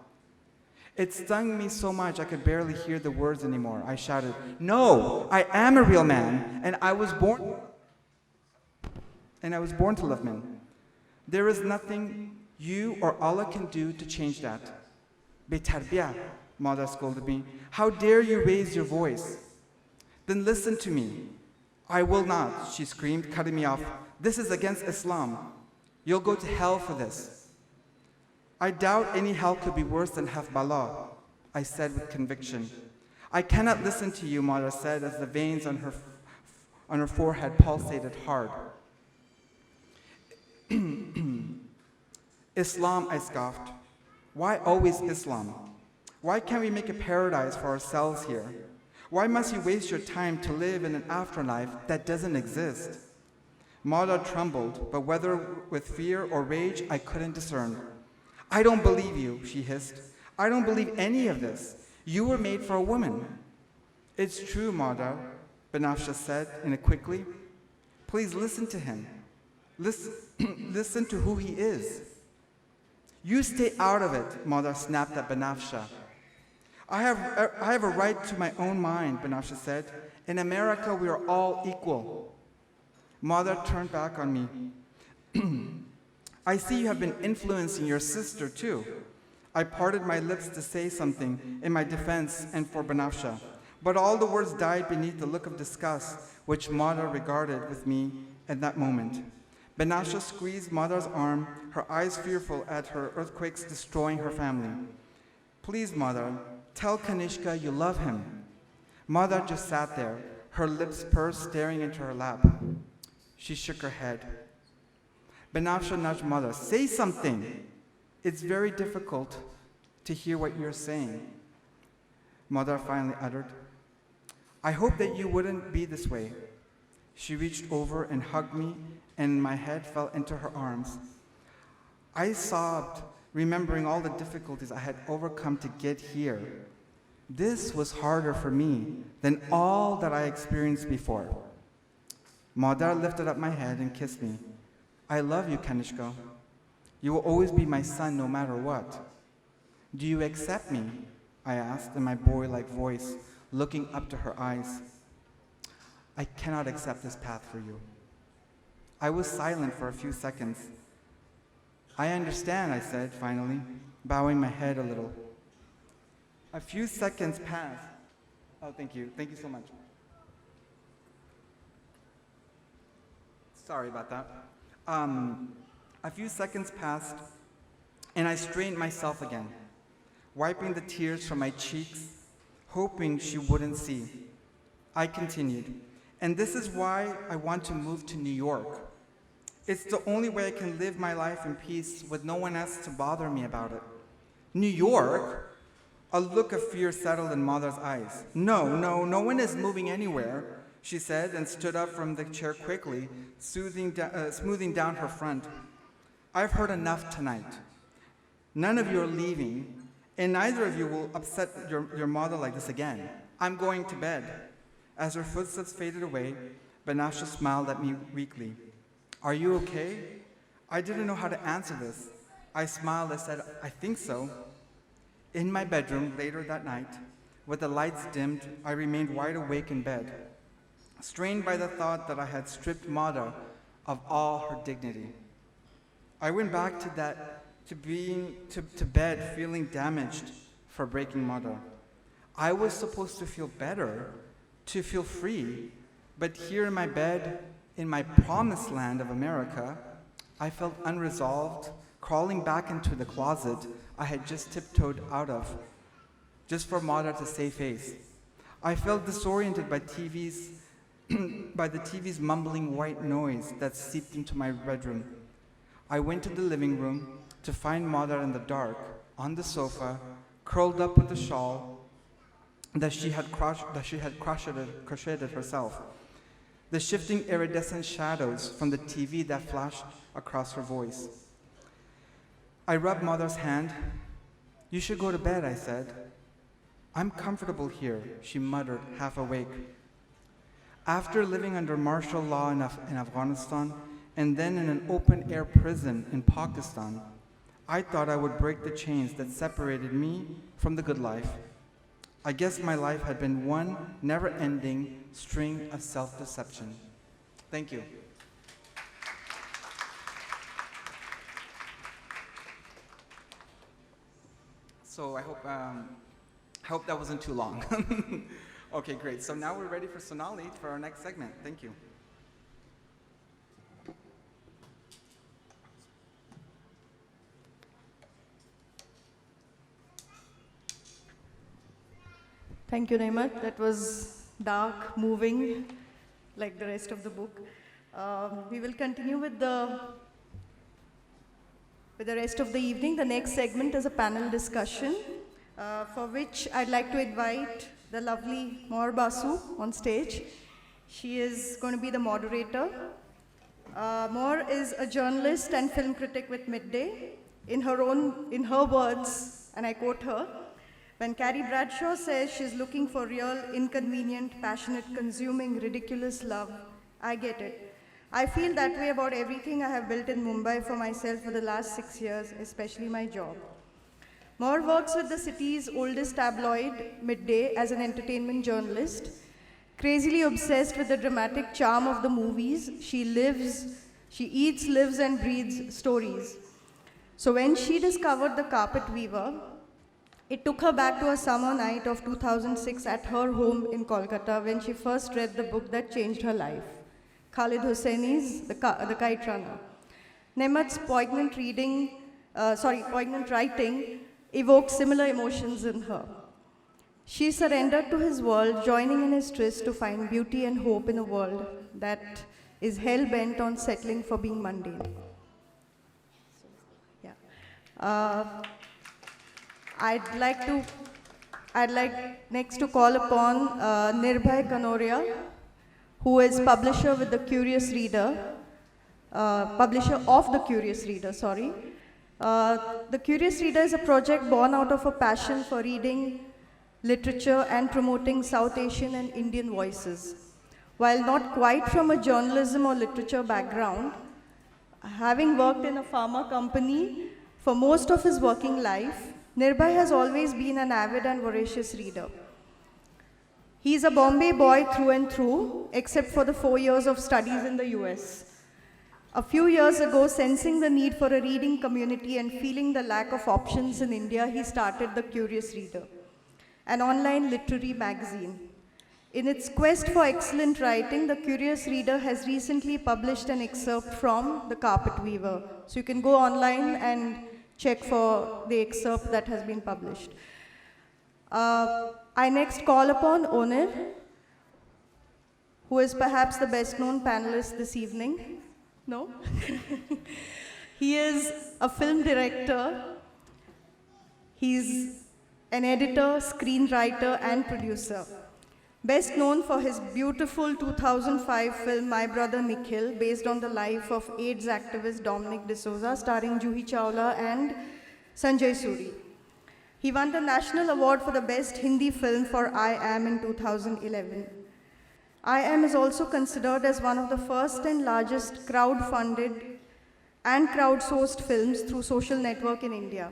It stung me so much I could barely hear the words anymore. I shouted, "No, I am a real man, and I was born to love men. There is nothing you or Allah can do to change that." "Betarbiyah," Madar scolded me. "How dare you raise your voice?" "Then listen to me." "I will not," she screamed, cutting me off. "This is against Islam. You'll go to hell for this." "I doubt any hell could be worse than Hafbala," I said with conviction. "I cannot listen to you," Madar said as the veins on her forehead pulsated hard. "Islam," I scoffed. "Why always Islam? Why can't we make a paradise for ourselves here? Why must you waste your time to live in an afterlife that doesn't exist?" Madar trembled, but whether with fear or rage, I couldn't discern. "I don't believe you," she hissed. "I don't believe any of this. You were made for a woman." "It's true, Madar," Banafsha said quickly. "Please listen to him. Listen to who he is." "You stay out of it," Madar snapped at Banafsha. I have a right to my own mind," Banafsha said. "In America, we are all equal." Madar turned back on me. "I see you have been influencing your sister, too." I parted my lips to say something in my defense and for Banafsha, but all the words died beneath the look of disgust which Madar regarded with me at that moment. Banafsha squeezed Madar's arm, her eyes fearful at her earthquakes destroying her family. "Please, Madar, tell Kanishka you love him." Madar just sat there, her lips pursed, staring into her lap. She shook her head. Banafsha nudged Madar. "Say something. It's very difficult to hear what you're saying." Madar finally uttered, "I hope that you wouldn't be this way." She reached over and hugged me, and my head fell into her arms. I sobbed, remembering all the difficulties I had overcome to get here. This was harder for me than all that I experienced before. Madar lifted up my head and kissed me. "I love you, Kanishka. You will always be my son no matter what." "Do you accept me?" I asked in my boy-like voice, looking up to her eyes. "I cannot accept this path for you." I was silent for a few seconds. "I understand," I said finally, bowing my head a little. A few seconds passed. Oh, thank you. Thank you so much. Sorry about that. A few seconds passed, and I strained myself again, wiping the tears from my cheeks, hoping she wouldn't see. I continued, and this is why I want to move to New York. It's the only way I can live my life in peace with no one else to bother me about it. New York? A look of fear settled in Mother's eyes. No one is moving anywhere, she said, and stood up from the chair quickly, smoothing down her front. I've heard enough tonight. None of you are leaving, and neither of you will upset your mother like this again. I'm going to bed. As her footsteps faded away, Banasha smiled at me weakly. Are you okay? I didn't know how to answer this. I smiled. I said, I think so. In my bedroom later that night, with the lights dimmed, I remained wide awake in bed, strained by the thought that I had stripped Mada of all her dignity. I went back to bed feeling damaged for breaking Mada. I was supposed to feel better, to feel free, but here in my bed, in my promised land of America, I felt unresolved, crawling back into the closet I had just tiptoed out of, just for Mada to save face. I felt disoriented by the TV's mumbling white noise that seeped into my bedroom. I went to the living room to find Mada in the dark, on the sofa, curled up with a shawl that she had crocheted herself. The shifting iridescent shadows from the TV that flashed across her voice. I rubbed Mother's hand. You should go to bed, I said. I'm comfortable here, she muttered, half awake. After living under martial law in Afghanistan and then in an open-air prison in Pakistan, I thought I would break the chains that separated me from the good life. I guess my life had been one never-ending string of self-deception. Thank you. So I hope that wasn't too long. Okay, great. So now we're ready for Sonali for our next segment. Thank you. Thank you, Naimat. That was dark, moving, like the rest of the book. We will continue with the rest of the evening. The next segment is a panel discussion, for which I'd like to invite the lovely Maur Basu on stage. She is going to be the moderator. Maur is a journalist and film critic with Midday. In her words, and I quote her, when Carrie Bradshaw says she's looking for real, inconvenient, passionate, consuming, ridiculous love, I get it. I feel that way about everything I have built in Mumbai for myself for the last 6 years, especially my job. Maur works with the city's oldest tabloid, Midday, as an entertainment journalist. Crazily obsessed with the dramatic charm of the movies, she eats, lives, and breathes stories. So when she discovered The Carpet Weaver, it took her back to a summer night of 2006 at her home in Kolkata when she first read the book that changed her life, Khalid Hosseini's The Kite Runner. Naimat's poignant writing evoked similar emotions in her. She surrendered to his world, joining in his tryst to find beauty and hope in a world that is hell-bent on settling for being mundane. I'd like next to call upon Nirbhay Kanoria, who is publisher with The Curious Reader, publisher of The Curious Reader, sorry. The Curious Reader is a project born out of a passion for reading, literature, and promoting South Asian and Indian voices. While not quite from a journalism or literature background, having worked in a pharma company for most of his working life, Nirbhay has always been an avid and voracious reader. He's a Bombay boy through and through, except for the 4 years of studies in the US. A few years ago, sensing the need for a reading community and feeling the lack of options in India, he started The Curious Reader, an online literary magazine. In its quest for excellent writing, the curious reader has recently published an excerpt from The Carpet Weaver. So you can go online and check for the excerpt that has been published. I next call upon Onir, who is perhaps the best known panelist this evening. No? He is a film director. He's an editor, screenwriter, and producer. Best known for his beautiful 2005 film My Brother Nikhil, based on the life of AIDS activist Dominic D'Souza, starring Juhi Chawla and Sanjay Suri. He won the National Award for the Best Hindi Film for I Am in 2011. I Am is also considered as one of the first and largest crowd-funded and crowd-sourced films through social network in India.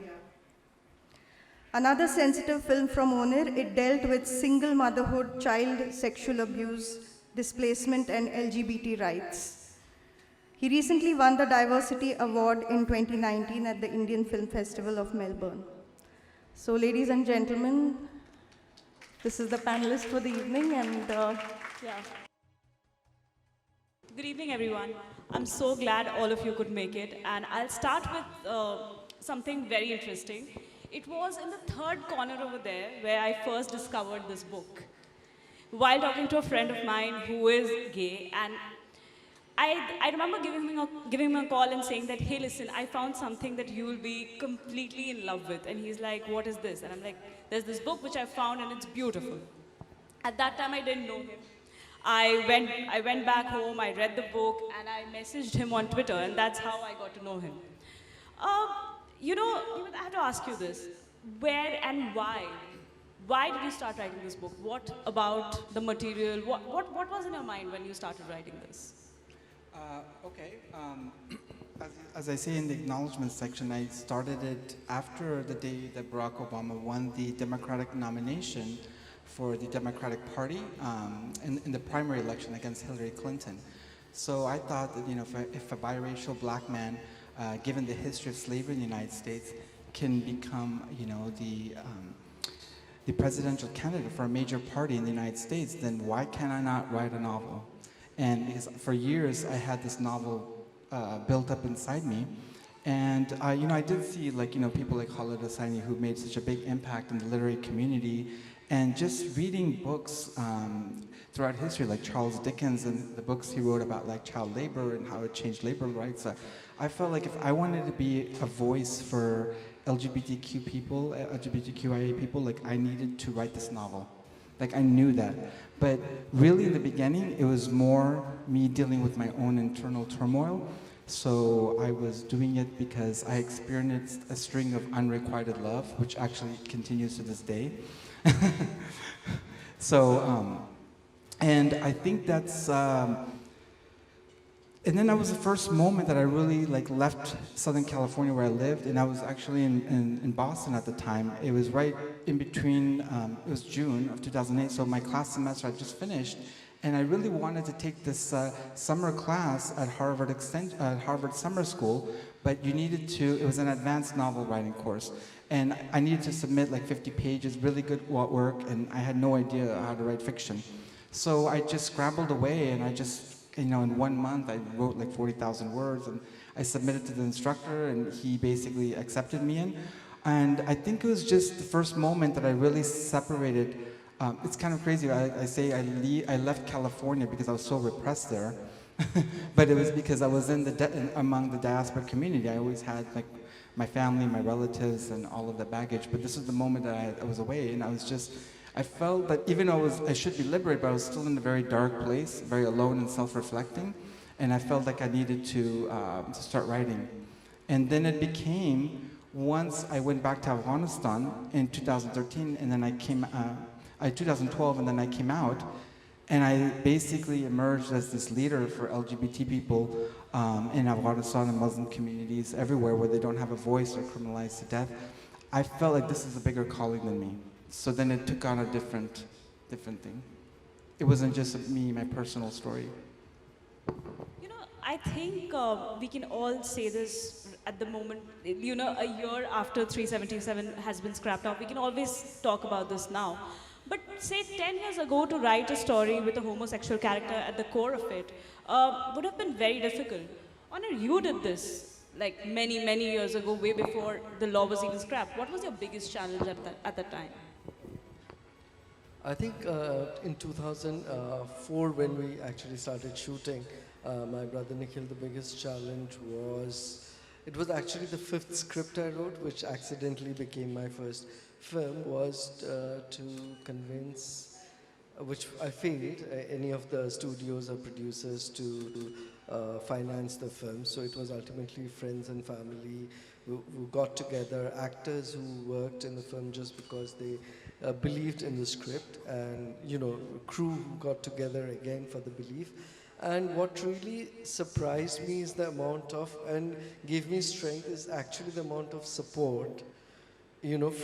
Another sensitive film from Onir, it dealt with single motherhood, child sexual abuse, displacement, and LGBT rights. He recently won the Diversity Award in 2019 at the Indian Film Festival of Melbourne. So, ladies and gentlemen, this is the panelist for the evening, and yeah. Good evening, everyone. I'm so glad all of you could make it, and I'll start with something very interesting. It was in the third corner over there where I first discovered this book. While talking to a friend of mine who is gay, and I remember giving him a call and saying that, hey, listen, I found something that you will be completely in love with. And he's like, what is this? And I'm like, there's this book which I found and it's beautiful. At that time, I didn't know him. I went back home, I read the book, and I messaged him on Twitter, and that's how I got to know him. You know, I have to ask you this. Where and why? Why did you start writing this book? What about the material? What was in your mind when you started writing this? Okay. As I say in the acknowledgement section, I started it after the day that Barack Obama won the Democratic nomination for the Democratic Party in the primary election against Hillary Clinton. So I thought that, you know, if a biracial black man, given the history of slavery in the United States, can become, you know, the presidential candidate for a major party in the United States, then why can I not write a novel? And because for years I had this novel built up inside me, and you know, I did see, like, you know, people like Khaled Hosseini who made such a big impact in the literary community, and just reading books throughout history, like Charles Dickens and the books he wrote about, like, child labor and how it changed labor rights. I felt like if I wanted to be a voice for LGBTQ people, LGBTQIA people, like, I needed to write this novel. Like, I knew that. But really in the beginning, it was more me dealing with my own internal turmoil. So I was doing it because I experienced a string of unrequited love, which actually continues to this day. So, and I think that's, and then that was the first moment that I really, like, left Southern California where I lived, and I was actually in Boston at the time. It was right in between, it was June of 2008, so my class semester had just finished, and I really wanted to take this summer class at Harvard Summer School, but you needed to, it was an advanced novel writing course, and I needed to submit like 50 pages, really good work, and I had no idea how to write fiction. So I just scrambled away, and I just, you know, in 1 month, I wrote like 40,000 words, and I submitted to the instructor, and he basically accepted me in. And I think it was just the first moment that I really separated. It's kind of crazy. I say I left California because I was so repressed there, but it was because I was among the diaspora community. I always had, like, my family, my relatives, and all of the baggage. But this was the moment that I was away, and I felt that even though I should be liberated, but I was still in a very dark place, very alone and self-reflecting, and I felt like I needed to start writing. And then it became, once I went back to Afghanistan in 2013, and then 2012, and then I came out, and I basically emerged as this leader for LGBT people in Afghanistan and Muslim communities everywhere where they don't have a voice or criminalized to death. I felt like this is a bigger calling than me. So then it took on a different thing. It wasn't just me, my personal story. You know, I think we can all say this at the moment. You know, a year after 377 has been scrapped out, we can always talk about this now. But say 10 years ago to write a story with a homosexual character at the core of it would have been very difficult. Honor, you did this like many, many years ago, way before the law was even scrapped. What was your biggest challenge at that time? I think in 2004, when we actually started shooting, my brother Nikhil, the biggest challenge was, it was actually the fifth script I wrote, which accidentally became my first film, was to convince, which I failed, any of the studios or producers to finance the film. So it was ultimately friends and family who got together, actors who worked in the film just because they believed in the script, and crew who got together again for the belief. And what really surprised me is the amount of, and gave me strength, is actually the amount of support,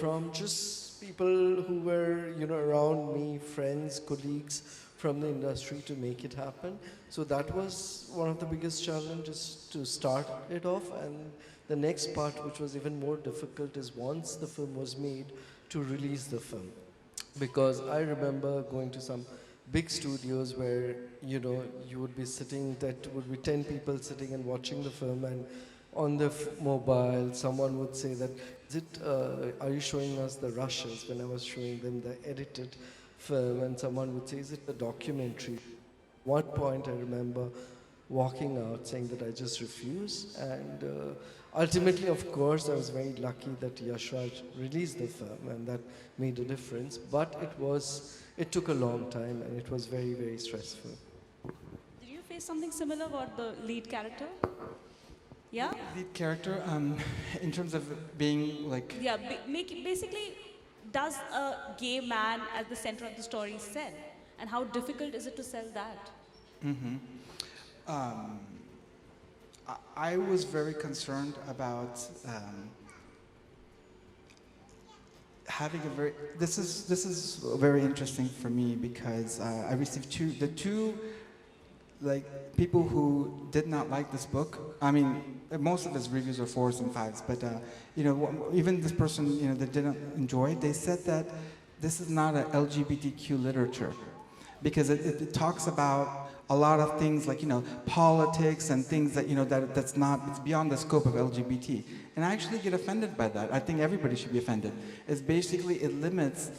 from just people who were, around me, friends, colleagues from the industry, to make it happen. So that was one of the biggest challenges, to start it off. And the next part, which was even more difficult, is once the film was made, to release the film. Because I remember going to some big studios where, you would be sitting, that would be 10 people sitting and watching the film, and on the mobile, someone would say that, are you showing us the rushes? When I was showing them the edited film, and someone would say, is it a documentary? One point I remember walking out saying that I just refuse, and ultimately, of course, I was very lucky that Yashraj released the film, and that made a difference. But it took a long time, and it was very, very stressful. Did you face something similar about the lead character? Yeah? Lead character, in terms of being like... Yeah, basically, does a gay man at the center of the story sell? And how difficult is it to sell that? I was very concerned about having a very... This is very interesting for me, because I received two people who did not like this book. I mean, most of his reviews are 4s and 5s, but even this person that didn't enjoy it, they said that this is not an LGBTQ literature, because it talks about a lot of things like politics and things that that's not, it's beyond the scope of LGBT. And I actually get offended by that. I think everybody should be offended. It's basically, it limits,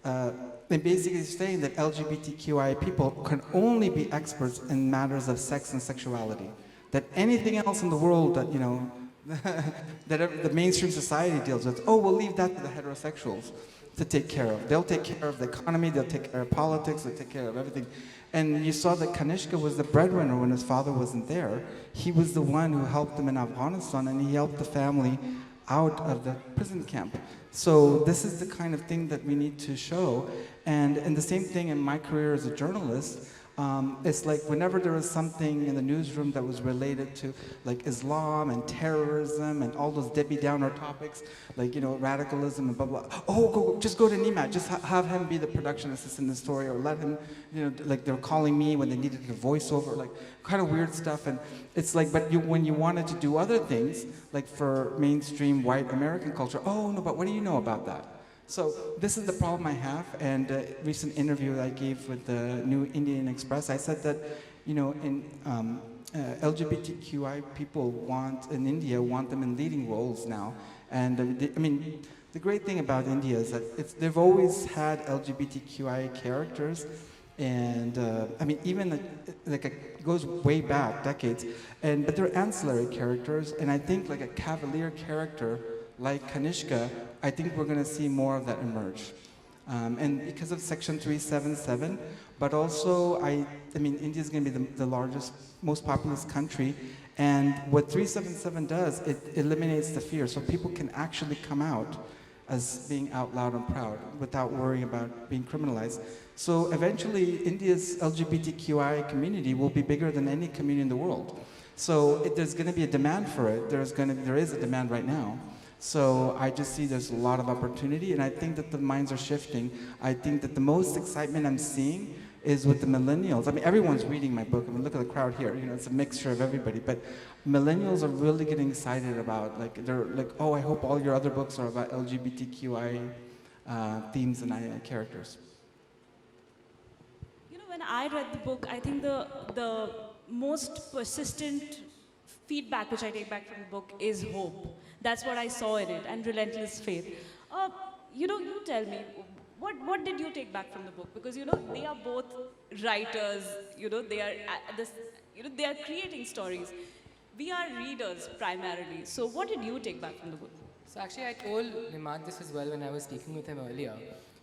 and basically saying that LGBTQI people can only be experts in matters of sex and sexuality. That anything else in the world that that the mainstream society deals with, we'll leave that to the heterosexuals to take care of. They'll take care of the economy, they'll take care of politics, they'll take care of everything. And you saw that Kanishka was the breadwinner when his father wasn't there. He was the one who helped them in Afghanistan, and he helped the family out of the prison camp. So this is the kind of thing that we need to show. And the same thing in my career as a journalist, it's like whenever there was something in the newsroom that was related to like Islam and terrorism and all those Debbie Downer topics, like radicalism and blah blah. Just go to Nimat. Just have him be the production assistant in the story, or let him, like they were calling me when they needed a voiceover, like kind of weird stuff. And it's like, but when you wanted to do other things, like for mainstream white American culture, no, but what do you know about that? So this is the problem I have, and a recent interview I gave with the New Indian Express, I said that, in LGBTQI people in India want them in leading roles now. And the great thing about India is that they've always had LGBTQI characters, and even it goes way back, decades, but they're ancillary characters, and I think like a cavalier character like Kanishka, I think we're going to see more of that emerge. And because of Section 377, but also, India is going to be the largest, most populous country, and what 377 does, it eliminates the fear, so people can actually come out as being out loud and proud without worrying about being criminalized. So eventually, India's LGBTQI community will be bigger than any community in the world. So there's going to be a demand for it. There is a demand right now. So I just see there's a lot of opportunity, and I think that the minds are shifting. I think that the most excitement I'm seeing is with the millennials. Everyone's reading my book. Look at the crowd here. It's a mixture of everybody. But millennials are really getting excited about, they're like, I hope all your other books are about LGBTQI themes and characters. when I read the book, I think the most persistent feedback which I take back from the book is hope. That's what I saw in it, and relentless faith. You tell me, what did you take back from the book? Because they are both writers. They are they are creating stories. We are readers primarily. So what did you take back from the book? So actually, I told Nimad this as well when I was speaking with him earlier.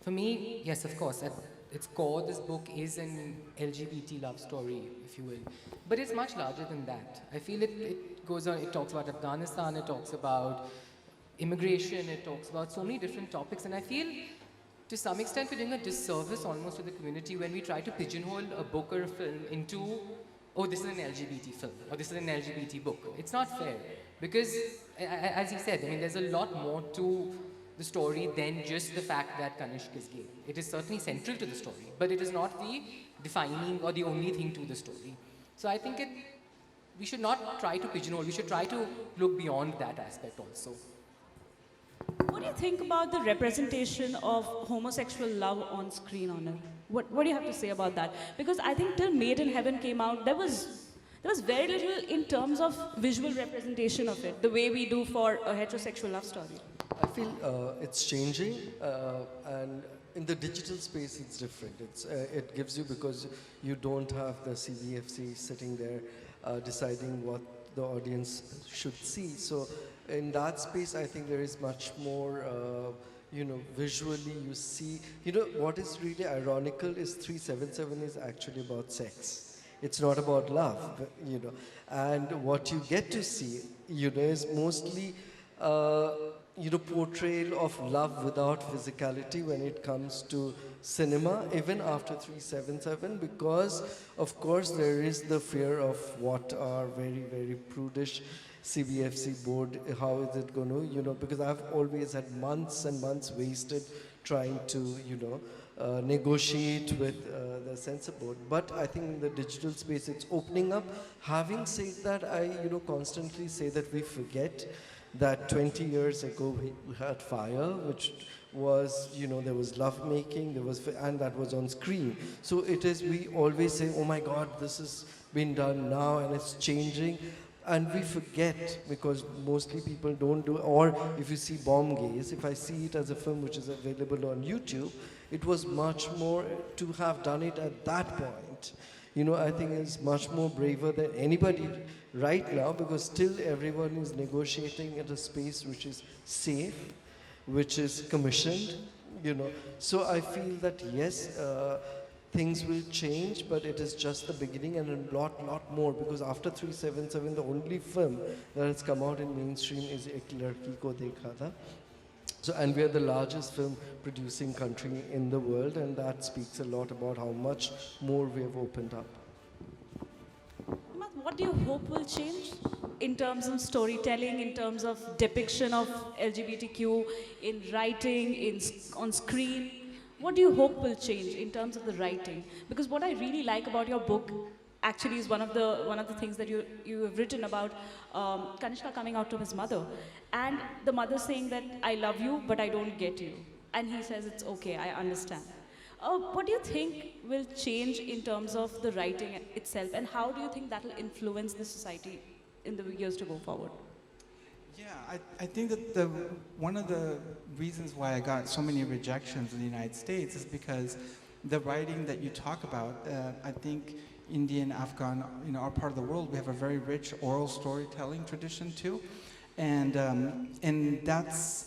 For me, yes, of course, at its core, this book is an LGBT love story, if you will. But it's much larger than that. I feel it goes on, it talks about Afghanistan, it talks about immigration, it talks about so many different topics. And I feel, to some extent, we're doing a disservice almost to the community when we try to pigeonhole a book or a film into, oh, this is an LGBT film, or this is an LGBT book. It's not fair. Because, as he said, I mean, there's a lot more to the story than just the fact that Kanishk is gay. It is certainly central to the story, but it is not the defining or the only thing to the story. So I think we should not try to pigeonhole, we should try to look beyond that aspect also. What do you think about the representation of homosexual love on screen, Honor? What do you have to say about that? Because I think till Made in Heaven came out, there was very little in terms of visual representation of it, the way we do for a heterosexual love story. I feel it's changing, and in the digital space it's different. It gives you, because you don't have the CBFC sitting there deciding what the audience should see. So in that space, I think there is much more, visually you see. What is really ironical is 377 is actually about sex. It's not about love, And what you get to see, is mostly portrayal of love without physicality when it comes to cinema, even after 377, because of course there is the fear of what are very, very prudish CBFC board, how is it going to, because I've always had months and months wasted trying to, negotiate with the censor board. But I think in the digital space it's opening up. Having said that, I, constantly say that we forget that 20 years ago we had Fire, which was, there was love making, and that was on screen. So we always say, oh my God, this has been done now and it's changing. And we forget, because mostly people don't do, or if you see Bomb Gaze, if I see it as a film which is available on YouTube, it was much more to have done it at that point. I think it's much more braver than anybody right now, because still everyone is negotiating at a space which is safe, which is commissioned, So I feel that yes, things will change, but it is just the beginning, and a lot more, because after 377, the only film that has come out in mainstream is Ek Ladki Ko Dekha Tha. So, and we are the largest film producing country in the world, and that speaks a lot about how much more we have opened up. What do you hope will change in terms of storytelling, in terms of depiction of LGBTQ, in writing, on screen? What do you hope will change in terms of the writing? Because what I really like about your book actually is one of the things that you have written about Kanishka coming out to his mother, and the mother saying that I love you but I don't get you, and he says it's okay, I understand. What do you think will change in terms of the writing itself, and how do you think that will influence the society in the years to go forward? Yeah, I think that one of the reasons why I got so many rejections in the United States is because the writing that you talk about, I think Indian, Afghan, our part of the world, we have a very rich oral storytelling tradition too, and that's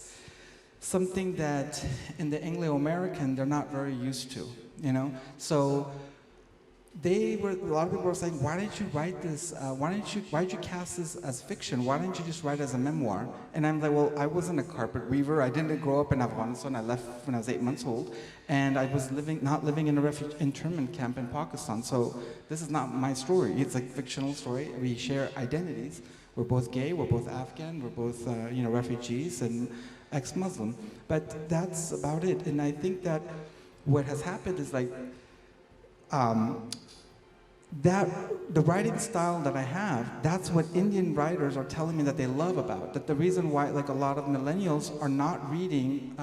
something that in the Anglo-American they're not very used to, So a lot of people were saying, why didn't you write this, why did you cast this as fiction? Why didn't you just write it as a memoir? And I'm like, well, I wasn't a carpet weaver. I didn't grow up in Afghanistan. I left when I was 8 months old. And I was not living in a refugee internment camp in Pakistan. So this is not my story. It's a fictional story. We share identities. We're both gay, we're both Afghan, we're both, refugees and ex-Muslim. But that's about it. And I think that what has happened is like, that the writing style that I have, that's what Indian writers are telling me that they love about. That the reason why, like, a lot of millennials are not reading,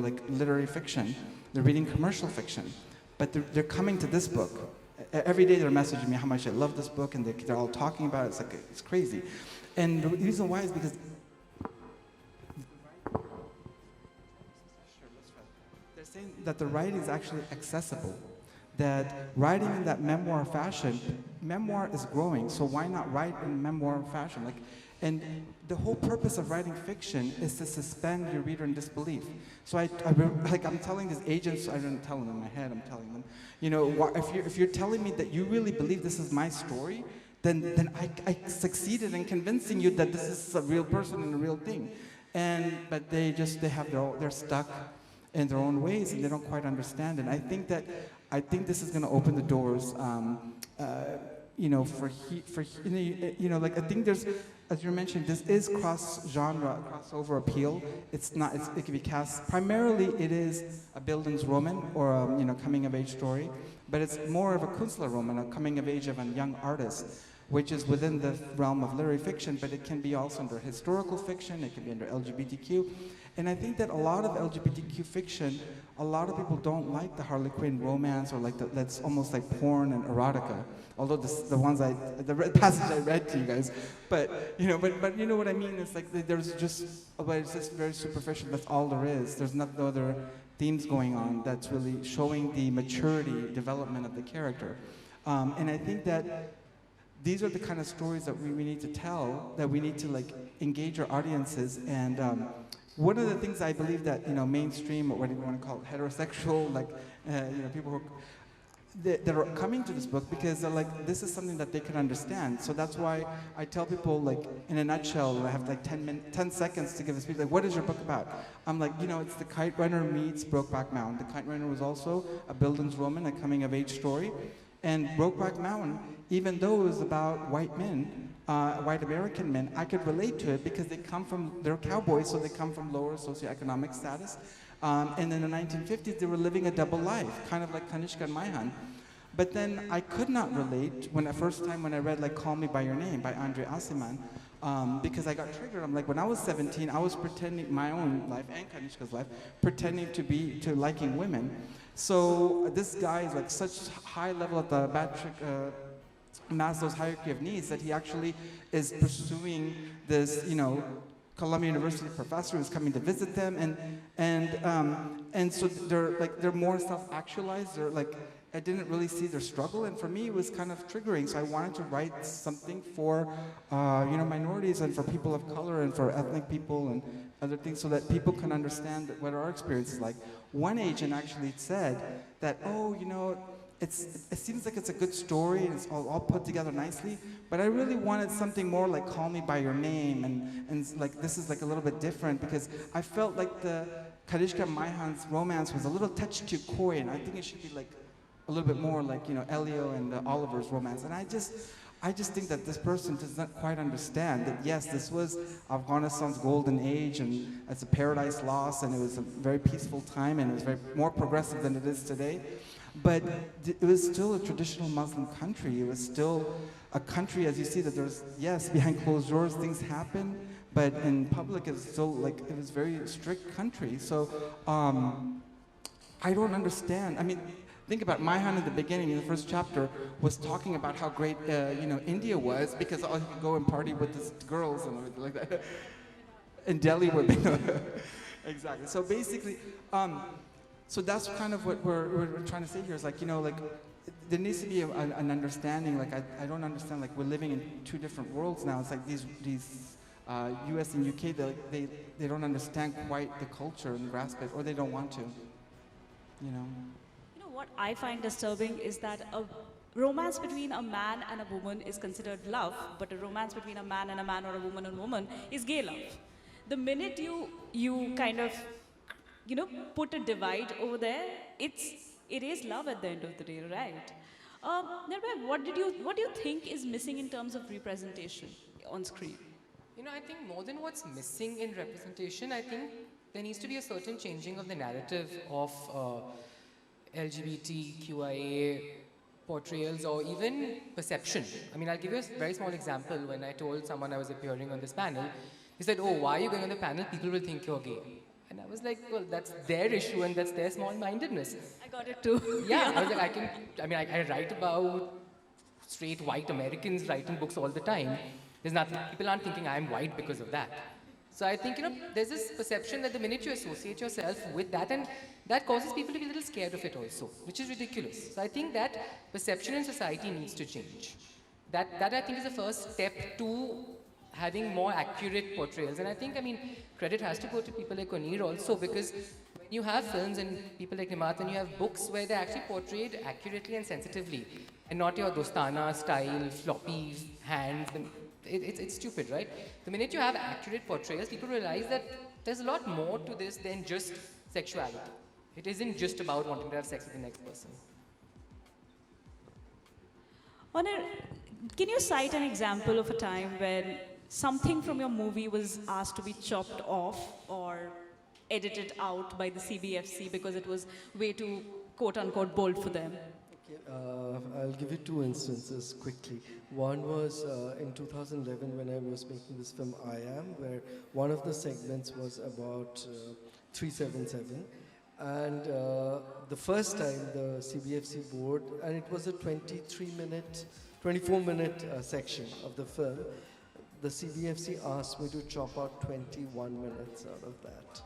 like literary fiction, they're reading commercial fiction. but they're coming to this book. Every day they're messaging me how much I love this book, and they're all talking about it. It's like, it's crazy. And the reason why is because they're saying that the writing is actually accessible, that writing in that memoir fashion, memoir is growing, so why not write in memoir fashion? Like, and the whole purpose of writing fiction is to suspend your reader in disbelief. So I'm telling these agents, I don't tell them in my head, I'm telling them, you know, if you're telling me that you really believe this is my story, then I succeeded in convincing you that this is a real person and a real thing. But they're stuck in their own ways, and they don't quite understand. And I think this is going to open the doors, you know, like I think there's, as you mentioned, this is cross-genre, crossover appeal. It can be cast, primarily it is a Bildungsroman, or a, you know, coming-of-age story, but it's more of a Künstlerroman, a coming-of-age of a young artist, which is within the realm of literary fiction, but it can be also under historical fiction, it can be under LGBTQ. And I think that a lot of LGBTQ fiction, a lot of people don't like the Harlequin romance, or like that's almost like porn and erotica. Although the passage I read to you guys, but you know what I mean. It's like it's just very superficial. That's all there is. There's no other themes going on that's really showing the maturity, development of the character. And I think that these are the kind of stories that we need to tell, that we need to like engage our audiences. And one of the things I believe that, you know, mainstream, or what do you want to call it, heterosexual, like, you know, people who that are coming to this book because they're like, this is something that they can understand. So that's why I tell people, like, in a nutshell, I have like 10 seconds to give a speech, like, what is your book about? I'm like, you know, it's The Kite Runner meets Brokeback Mountain. The Kite Runner was also a Bildungsroman, a coming-of-age story. And Brokeback Mountain, even though it was about white men, white American men, I could relate to it because they're cowboys, so they come from lower socioeconomic status. And in the 1950s, they were living a double life, kind of like Kanishka and Maihan. But then I could not relate when I read like Call Me By Your Name by Andre Asiman, because I got triggered. I'm like, when I was 17, I was pretending, my own life and Kanishka's life, pretending to liking women. So this guy is like such high level of the Maslow's hierarchy of needs that he actually is pursuing this, you know, Columbia University professor who's coming to visit them, and so they're more self-actualized. They're like, I didn't really see their struggle, and for me it was kind of triggering. So I wanted to write something for you know, minorities and for people of color and for ethnic people and other things, so that people can understand what our experience is like. One agent actually said that, oh, you know, it seems like it's a good story and it's all put together nicely, but I really wanted something more like Call Me By Your Name, and like this is like a little bit different, because I felt like the Kanishka Maihan's romance was a little touch too coy, and I think it should be like a little bit more like, you know, Elio and Oliver's romance. And I just think that this person does not quite understand that, yes, this was Afghanistan's golden age, and it's a paradise lost, and it was a very peaceful time, and it was very more progressive than it is today. But it was still a traditional Muslim country. It was still a country, as you see, that there's, yes, behind closed doors things happen, but in public it's still like, it was a very strict country. So I don't understand. I mean, think about Maihan in the beginning, in the first chapter, was talking about how great, you know, India was, because all he could go and party with these girls and everything like that. In Delhi, where exactly. So basically, so that's kind of what we're trying to say here, is like, you know, like, there needs to be an understanding. Like, I don't understand, like, we're living in two different worlds now. It's like these US and UK, they don't understand quite the culture and grasp it, or they don't want to, you know. You know what I find disturbing is that a romance between a man and a woman is considered love, but a romance between a man or a woman and woman is gay love. The minute you kind of, you know, put a divide over there, it is love at the end of the day, right? Nirbhay, what do you think is missing in terms of representation on screen? You know, I think more than what's missing in representation, I think there needs to be a certain changing of the narrative of LGBTQIA portrayals, or even perception. I mean, I'll give you a very small example. When I told someone I was appearing on this panel, he said, oh, why are you going on the panel? People will think you're gay. And I was like, well, that's their issue and that's their small-mindedness. I got it too. Yeah, I was like, I write about straight white Americans writing books all the time. There's nothing, people aren't thinking I'm white because of that. So I think, there's this perception that the minute you associate yourself with that, and that causes people to be a little scared of it also, which is ridiculous. So I think that perception in society needs to change. That I think is the first step to having more accurate portrayals. And I think, credit has to go to people like Konir also, because when you have films and people like Nimat, and you have books where they're actually portrayed accurately and sensitively, and not your Dostana style, floppy hands, and it's stupid, right? The minute you have accurate portrayals, people realize that there's a lot more to this than just sexuality. It isn't just about wanting to have sex with the next person. Honor, can you cite an example of a time when something from your movie was asked to be chopped off or edited out by the CBFC because it was way too quote-unquote bold for them? I'll give you two instances quickly. One was in 2011 when I was making this film I Am, where one of the segments was about 377. And the first time the CBFC board, and it was a 24-minute section of the film, the CBFC asked me to chop out 21 minutes out of that.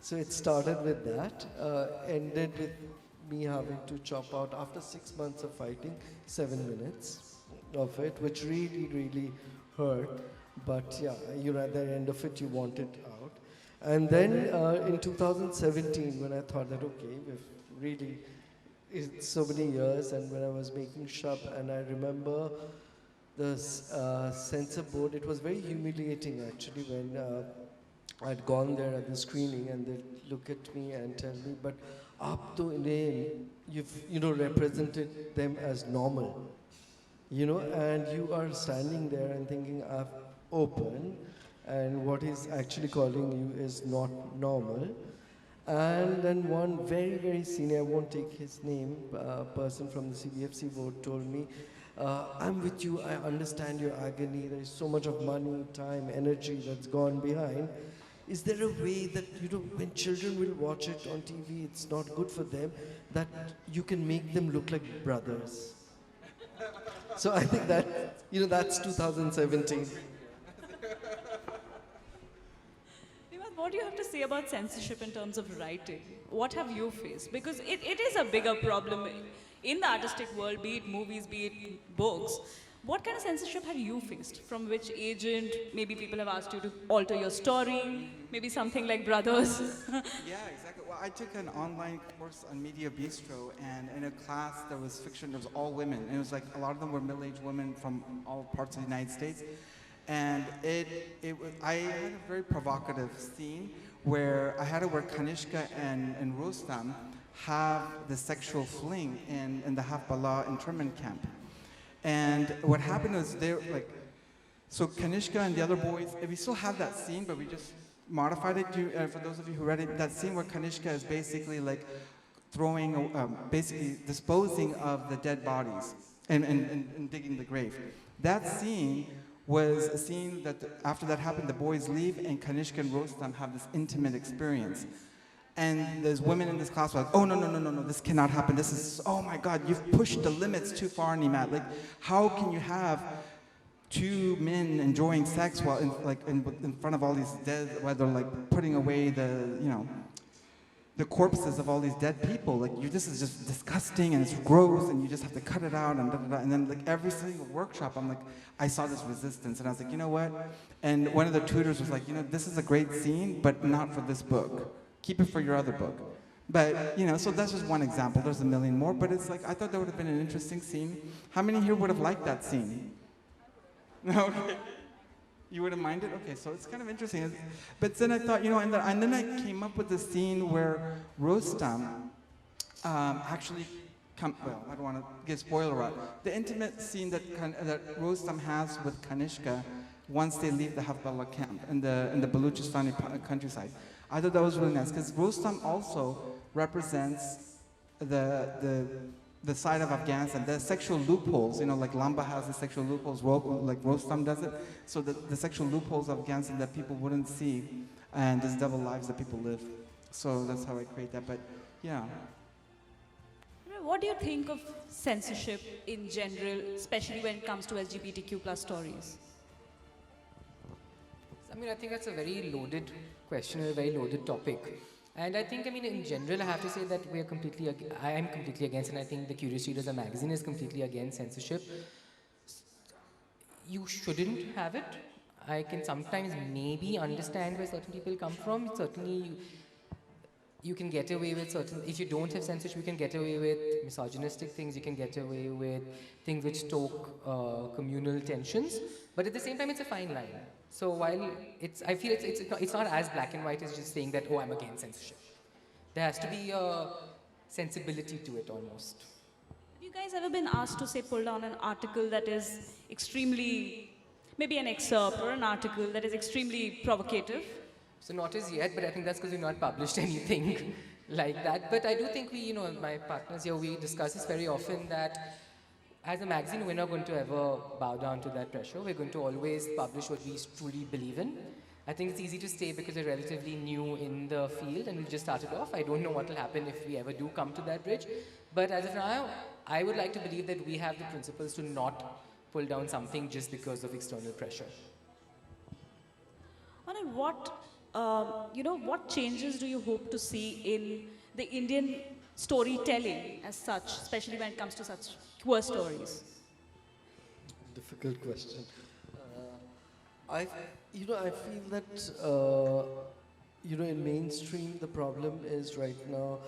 So it started with that, ended with me having to chop out, after 6 months of fighting, 7 minutes of it, which really, really hurt. But yeah, at the end of it, you want it out. And then in 2017, when I thought that, okay, we've really, it's so many years, and when I was making Shab, and I remember the censor board, it was very humiliating actually when I'd gone there at the screening and they'd look at me and tell me, but up to name, you've represented them as normal, and you are standing there and thinking, I've opened, and what he's actually calling you is not normal. And then one very, very senior, I won't take his name, person from the CBFC board told me, I'm with you, I understand your agony, there is so much of money, time, energy that's gone behind. Is there a way that, when children will watch it on TV, it's not good for them, that you can make them look like brothers? So I think that, that's 2017. What do you have to say about censorship in terms of writing? What have you faced? Because it is a bigger problem in the artistic world, be it movies, be it books. What kind of censorship have you faced? From which agent? Maybe people have asked you to alter your story, maybe something like Brothers. Yeah, exactly. Well, I took an online course on Media Bistro, and in a class there was fiction, there was all women. And it was like a lot of them were middle-aged women from all parts of the United States. And I had a very provocative scene where I had to where Kanishka and Rostam have the sexual fling in the Hafbala internment camp. And what happened was so Kanishka and the other boys, we still have that scene, but we just modified it. For those of you who read it, that scene where Kanishka is basically like throwing, basically disposing of the dead bodies and digging the grave. That scene was a scene that after that happened, the boys leave and Kanishka and Rostam have this intimate experience. And there's women in this class who are like, oh, no, this cannot happen. This is, oh my God, you've pushed the limits too far, Nimat. Like, how can you have two men enjoying sex while in front of all these dead, while they're like putting away the corpses of all these dead people? Like, this is just disgusting and it's gross and you just have to cut it out and da, da, da. And then like every single workshop, I'm like, I saw this resistance and I was like, you know what? And one of the tutors was like, this is a great scene, but not for this book. Keep it for your other book. But, so that's just one example. There's a million more, but it's like, I thought that would have been an interesting scene. How many here would have liked that scene? No, okay. You wouldn't mind it? Okay, so it's kind of interesting. But then I thought, and then I came up with a scene where Rostam actually well, I don't want to give spoiler out. The intimate scene that Rostam has with Kanishka once they leave the Hafbala camp in the Baluchistani countryside. I thought that was really nice because Rostam also represents the side of Afghanistan, the sexual loopholes, like Lamba has the sexual loopholes, like Rostam does it. So the sexual loopholes of Afghanistan that people wouldn't see and there's double lives that people live. So that's how I create that. But yeah. What do you think of censorship in general, especially when it comes to LGBTQ plus stories? I mean, I think that's a very loaded question, a very loaded topic. And I think, I mean, in general, I have to say that I am completely against, and I think the Curious Reader as a magazine is completely against censorship. You shouldn't have it. I can sometimes maybe understand where certain people come from. Certainly, you can get away with certain, if you don't have censorship, you can get away with misogynistic things, you can get away with things which stoke communal tensions, but at the same time, it's a fine line. So while I feel it's not as black and white as just saying that, oh, I'm against censorship. There has to be a sensibility to it almost. Have you guys ever been asked to, say, pull down an article that is extremely, maybe an excerpt or an article that is extremely provocative? So not as yet, but I think that's because we've not published anything like that. But I do think my partners here, we discuss this very often that as a magazine, we're not going to ever bow down to that pressure. We're going to always publish what we truly believe in. I think it's easy to say because we're relatively new in the field and we've just started off. I don't know what will happen if we ever do come to that bridge. But as of now, I would like to believe that we have the principles to not pull down something just because of external pressure. And what changes do you hope to see in the Indian storytelling as such, especially when it comes to such queer stories? Difficult question. I feel that in mainstream the problem is right now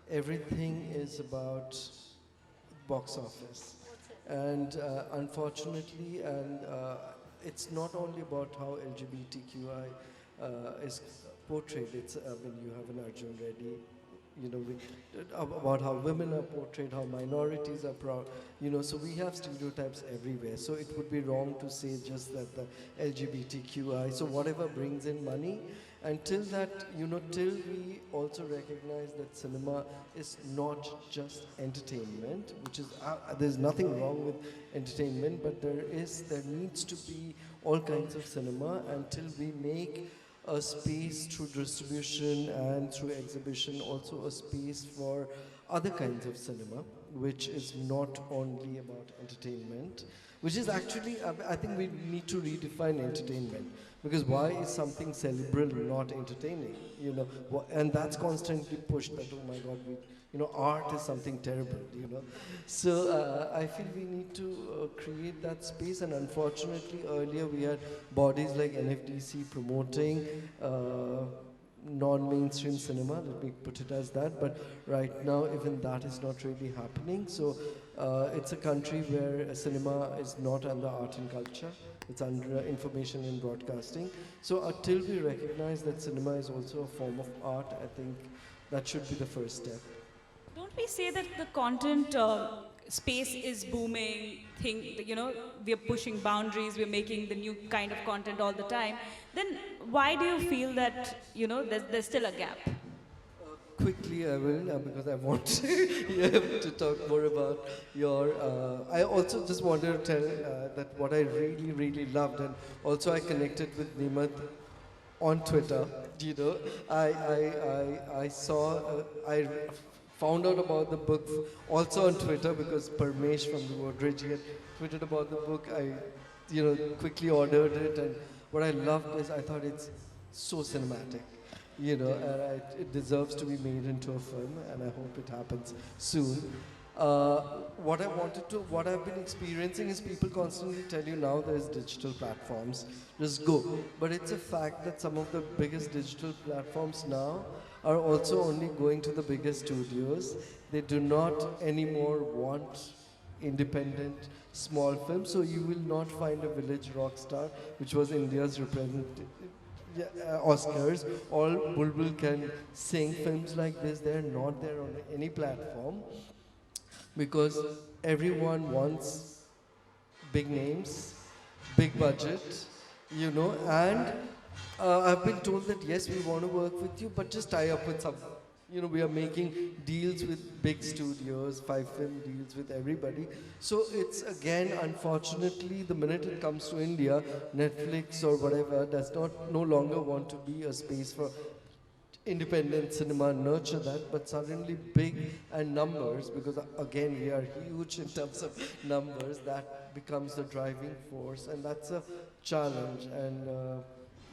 everything is about box office, and unfortunately, it's not only about how LGBTQI is portrayed. It's you have an Arjun Reddy, about how women are portrayed, how minorities are so we have stereotypes everywhere. So it would be wrong to say just that the LGBTQI, so whatever brings in money, until that, till we also recognize that cinema is not just entertainment, which is, there's nothing wrong with entertainment, but there needs to be all kinds of cinema until we make a space through distribution and through exhibition, also a space for other kinds of cinema, which is not only about entertainment, which is actually, I think we need to redefine entertainment, because why is something cerebral not entertaining? And that's constantly pushed that, oh my God, art is something terrible, So I feel we need to create that space, and unfortunately earlier we had bodies like NFDC promoting non-mainstream cinema, let me put it as that, but right now even that is not really happening. So it's a country where cinema is not under art and culture, it's under information and broadcasting. So until we recognize that cinema is also a form of art, I think that should be the first step. Don't we say that the content space is booming, we're pushing boundaries, we're making the new kind of content all the time, then why do you feel that, there's still a gap? Quickly, I will, because I want to talk more about your... I also just wanted to tell that what I really, really loved, and also I connected with Nimad on Twitter, I saw... I found out about the book also on Twitter because Parmesh from the Godrej had tweeted about the book. I, quickly ordered it, and what I loved is I thought it's so cinematic, and it deserves to be made into a film, and I hope it happens soon. What I've been experiencing is people constantly tell you now there's digital platforms, just go. But it's a fact that some of the biggest digital platforms now are also only going to the biggest studios. They do not anymore want independent small films, so you will not find a Village Rockstar, which was India's Oscars. All Bulbul Can Sing films like this, they're not there on any platform, because everyone wants big names, big budget, and I've been told that yes, we want to work with you, but just tie up with some You know, we are making deals with big studios, 5 film deals with everybody. So it's again, unfortunately, the minute it comes to India, Netflix or whatever does not no longer want to be a space for independent cinema, nurture that, but suddenly big and numbers, because again we are huge in terms of numbers, that becomes the driving force, and that's a challenge. And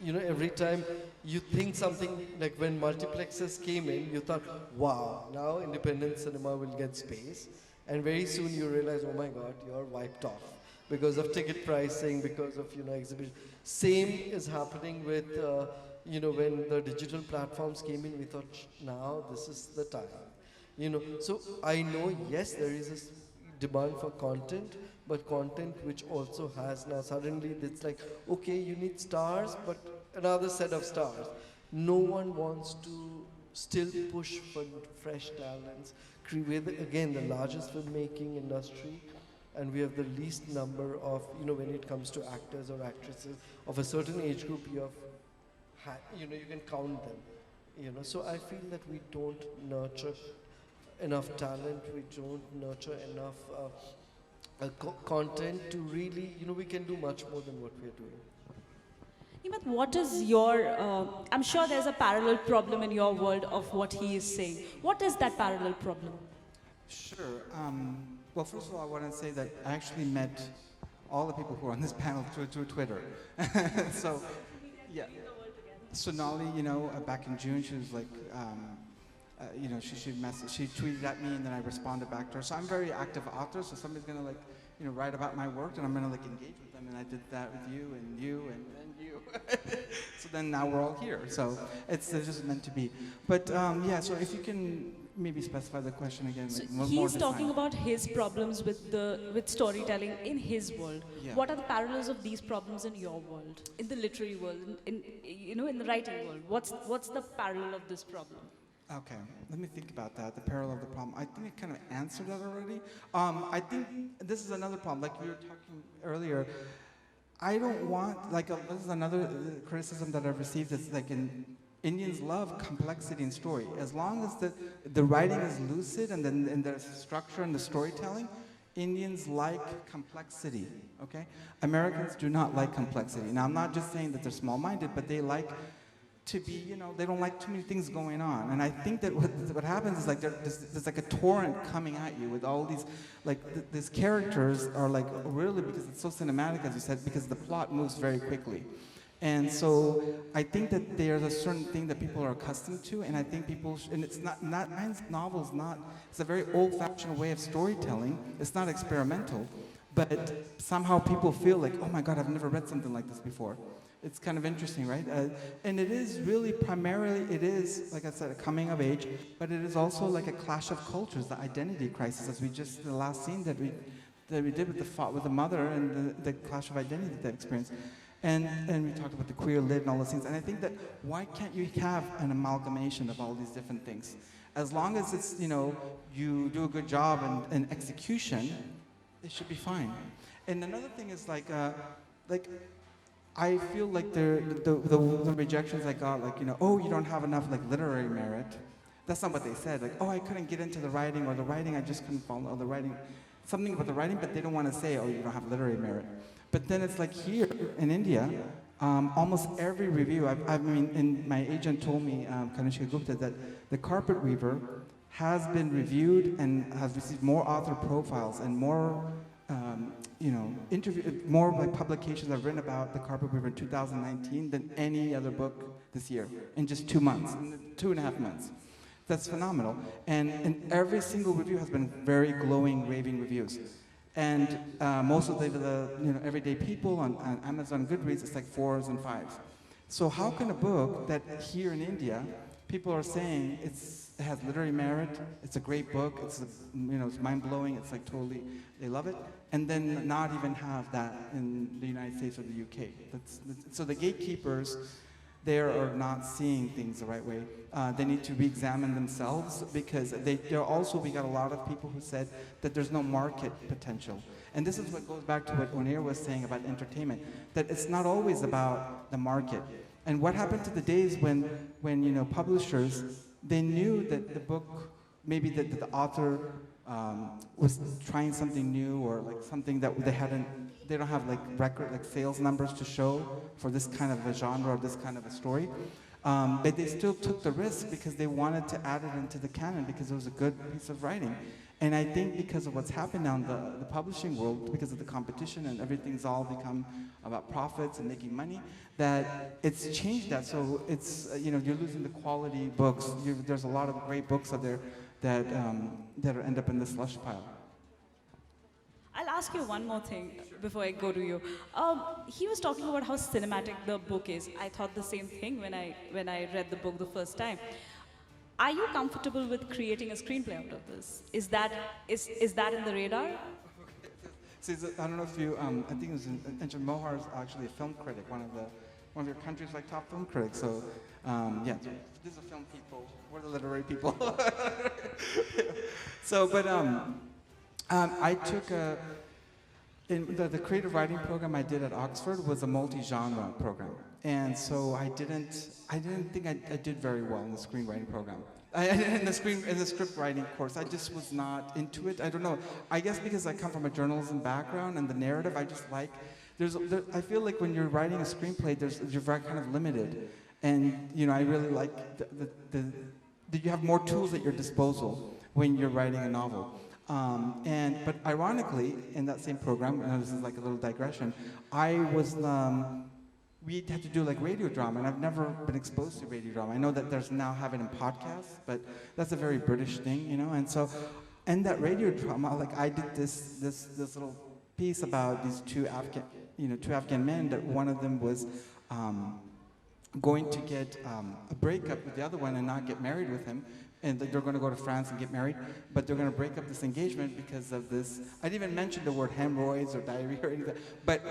you know, every time you think something, like when multiplexes came in, you thought, wow, now independent cinema will get space, and very soon you realize, oh my god, you're wiped off because of ticket pricing, because of, you know, exhibition. Same is happening with you know, when the digital platforms came in, we thought, now this is the time. You know, so I know, yes, there is a demand for content, but content which also has now suddenly, it's like, okay, you need stars, but another set of stars. No one wants to still push for fresh talents. We're again the largest filmmaking industry, and we have the least number of, you know, when it comes to actors or actresses of a certain age group, you have you know, you can count them, you know. So I feel that we don't nurture enough talent, we don't nurture enough content to really, you know, we can do much more than what we are doing. Himmat, what is your, I'm sure there's a parallel problem in your world of what he is saying. What is that parallel problem? Sure. Well, first of all, I want to say that I actually met all the people who are on this panel through Twitter. So, yeah. Sonali, you know, back in June, she was like, you know, she tweeted at me, and then I responded back to her. So I'm a very active author, so somebody's gonna, like, you know, write about my work, and I'm gonna, like, engage with them, and I did that with you and you and you. So then now we're all here. So it's just meant to be. But yeah, so if you can maybe specify the question again. So like, more he's defined. talking about his problems with storytelling in his world. Yeah. What are the parallels of these problems in your world, in the literary world, in you know, in the writing world? What's the parallel of this problem? Okay, let me think about that. The parallel of the problem. I think I kind of answered that already. I think this is another problem. Like we were talking earlier, I don't want, like, this is another criticism that I've received. Is like Indians love complexity in story. As long as the writing is lucid and then and the structure and the storytelling, Indians like complexity. Okay, Americans do not like complexity. Now I'm not just saying that they're small-minded, but they like to be, you know, they don't like too many things going on. And I think that what happens is like there's like a torrent coming at you with all these, like these characters are like, really, because it's so cinematic, as you said, because the plot moves very quickly. And so I think that there's a certain thing that people are accustomed to, and I think people, and it's not Nine's novel is not, it's a very old-fashioned way of storytelling. It's not experimental, but somehow people feel like, oh my God, I've never read something like this before. It's kind of interesting, right? And it is really primarily, it is, like I said, a coming of age, but it is also like a clash of cultures, the identity crisis, as we just, the last scene that we did with the mother and the clash of identity that experience. And we talked about the queer lit and all those things. And I think that why can't you have an amalgamation of all these different things? As long as it's, you know, you do a good job in execution, it should be fine. And another thing is like I feel like the rejections I got, like, you know, oh, you don't have enough like literary merit. That's not what they said. Like, oh, I couldn't get into the writing, or the writing, I just couldn't follow the writing. Something about the writing, but they don't want to say, oh, you don't have literary merit. But then it's like here in India, almost every review, I mean, and my agent told me, Kanishka Gupta, that The Carpet Weaver has been reviewed and has received more author profiles and more, you know, more like publications have written about The Carpet Weaver in 2019 than any other book this year in just 2 months, 2.5 months. That's phenomenal. And every single review has been very glowing, raving reviews. And most of the you know, everyday people on Amazon Goodreads, it's like 4s and 5s. So how can a book that here in India, people are saying it has literary merit, it's a great book, it's you know, it's mind-blowing, it's like totally, they love it, and then not even have that in the United States or the UK. So the gatekeepers there are not seeing things the right way. They need to re-examine themselves, because they're also, we got a lot of people who said that there's no market potential. And this is what goes back to what Onair was saying about entertainment, that it's not always about the market. And what happened to the days when you know, publishers, they knew that the book, maybe that the author was trying something new, or like something that they don't have like record, like sales numbers to show for this kind of a genre or this kind of a story. But they still took the risk because they wanted to add it into the canon because it was a good piece of writing. And I think because of what's happened now in the publishing world, because of the competition and everything's all become about profits and making money, that it's changed that. So it's, you're losing the quality books. There's a lot of great books out there that end up in the slush pile. I'll ask you one more thing before I go to you. He was talking about how cinematic the book is. I thought the same thing when I read the book the first time. Are you comfortable with creating a screenplay out of this? Is that in the radar? See, I don't know if you, I think it was Anjan Mohar is actually a film critic, one of your country's like top film critics. So yeah, these are film people. We're the literary people. So, but I took in the creative writing program I did at Oxford was a multi-genre program, and so I didn't think I did very well in the screenwriting program. In the script writing course, I just was not into it. I don't know. I guess because I come from a journalism background and the narrative, I just like. I feel like when you're writing a screenplay, you're very kind of limited, and I really like you have more tools at your disposal when you're writing a novel. But ironically, in that same program, and this is like a little digression, we had to do like radio drama, and I've never been exposed to radio drama. I know that there's now have it in podcasts, but that's a very British thing, And so, in that radio drama, like I did this little piece about these two Afghan men. That one of them was going to get a breakup with the other one and not get married with him. And they're going to go to France and get married, but they're going to break up this engagement because of this. I didn't even mention the word hemorrhoids or diarrhea or anything, but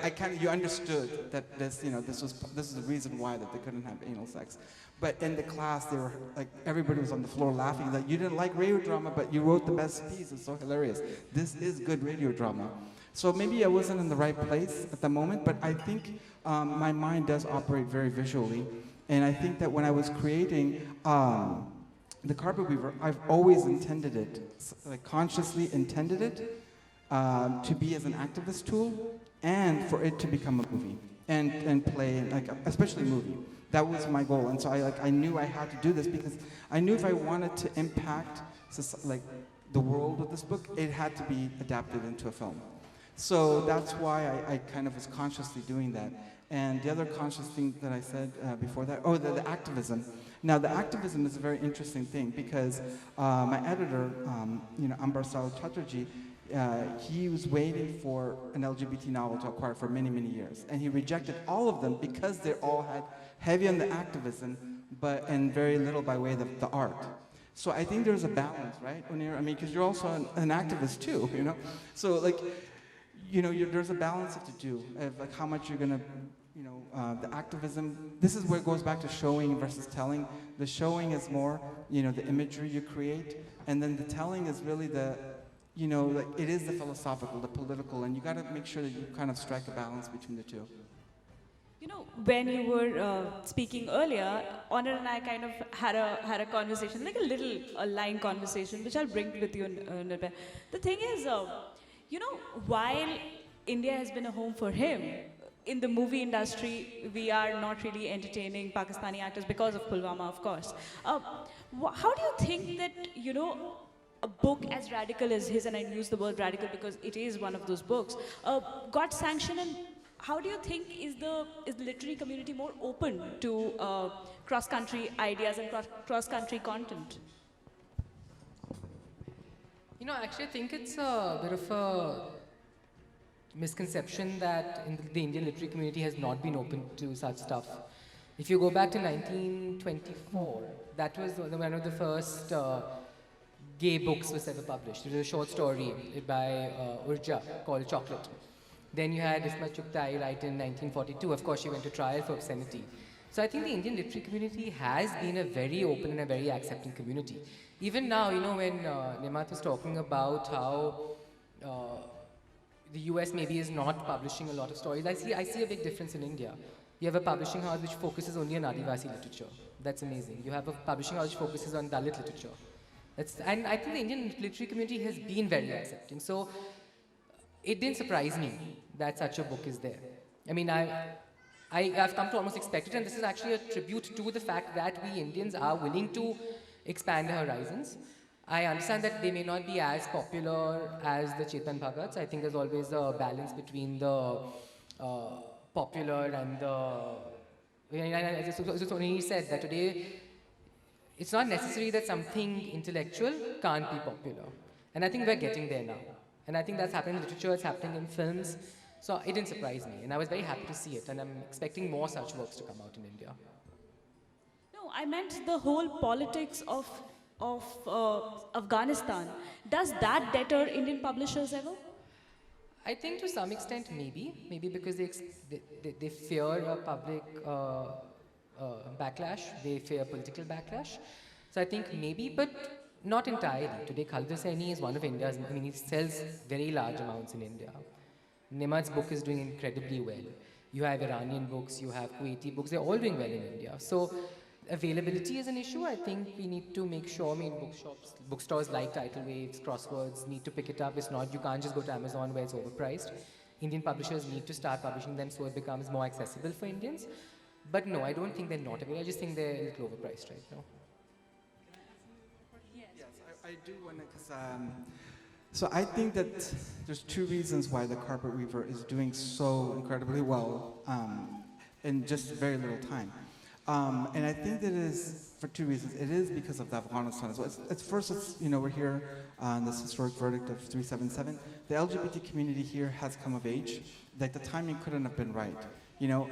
you understood that this is the reason why that they couldn't have anal sex. But in the class, they were like, everybody was on the floor laughing. Like, you didn't like radio drama, but you wrote the best piece. It's so hilarious. This is good radio drama. So maybe I wasn't in the right place at the moment, but I think my mind does operate very visually, and I think that when I was creating. The Carpet Weaver, I've always intended it, like consciously intended it, to be as an activist tool, and for it to become a movie and play, like especially a movie. That was my goal, and so I knew I had to do this because I knew if I wanted to impact the world of this book, it had to be adapted into a film. So that's why I kind of was consciously doing that. And the other conscious thing that I said before that, the activism. Now, the activism is a very interesting thing because my editor, Ambar Sal Chatterjee, he was waiting for an LGBT novel to acquire for many, many years. And he rejected all of them because they all had heavy on the activism, and very little by way of the art. So I think there's a balance, right? Because you're also an activist too, So there's a balance to do of like how much you're gonna, the activism. This is where it goes back to showing versus telling. The showing is more, the imagery you create, and then the telling is really it is the philosophical, the political, and you got to make sure that you kind of strike a balance between the two. When you were speaking earlier, Honor and I kind of had a conversation, like a line conversation, which I'll bring with you in a bit. The thing is, while India has been a home for him, in the movie industry, we are not really entertaining Pakistani actors because of Pulwama, of course. How do you think that, a book as radical as his, and I use the word radical because it is one of those books, got sanctioned, and how do you think is the literary community more open to cross-country ideas and cross-country content? Actually, I think it's a bit of a misconception that the Indian literary community has not been open to such stuff. If you go back to 1924, that was one of the first gay books was ever published. It was a short story by Urja called Chocolate. Then you had Isma Chugtai write in 1942. Of course, she went to trial for obscenity. So I think the Indian literary community has been a very open and a very accepting community. Even now, when Nimat was talking about how the US maybe is not publishing a lot of stories, I see a big difference in India. You have a publishing house which focuses only on Adivasi literature. That's amazing. You have a publishing house which focuses on Dalit literature. And I think the Indian literary community has been very accepting. So it didn't surprise me that such a book is there. I mean, I've come to almost expect it, and this is actually a tribute to the fact that we Indians are willing to expand our horizons. I understand that they may not be as popular as the Chetan Bhagats. I think there's always a balance between the popular and the. So he said that today it's not necessary that something intellectual can't be popular. And I think we're getting there now. And I think that's happening in literature, it's happening in films. So it didn't surprise me. And I was very happy to see it. And I'm expecting more such works to come out in India. No, I meant the whole politics of Afghanistan. Does that deter Indian publishers ever? I think to some extent, maybe because they fear a public backlash, they fear political backlash. So I think maybe, but not entirely. Today, Khalid Hosseini is one of India's, I mean, he sells very large amounts in India. Nimad's book is doing incredibly well. You have Iranian books, you have Kuwaiti books, they're all doing well in India. So availability is an issue. I think we need to make sure, I mean, bookstores like Tidal Waves, Crosswords need to pick it up. It's not, you can't just go to Amazon where it's overpriced. Indian publishers need to start publishing them so it becomes more accessible for Indians. But no, I don't think they're not available. I just think they're a little overpriced right now. Yes, I do want to, because so I think that there's two reasons why the Carpet Weaver is doing so incredibly well in just very little time. And I think that it is for two reasons. It is because of the Afghanistan as well. It's you know, we're here on this historic verdict of 377. The LGBT community here has come of age. Like the timing couldn't have been right, you know.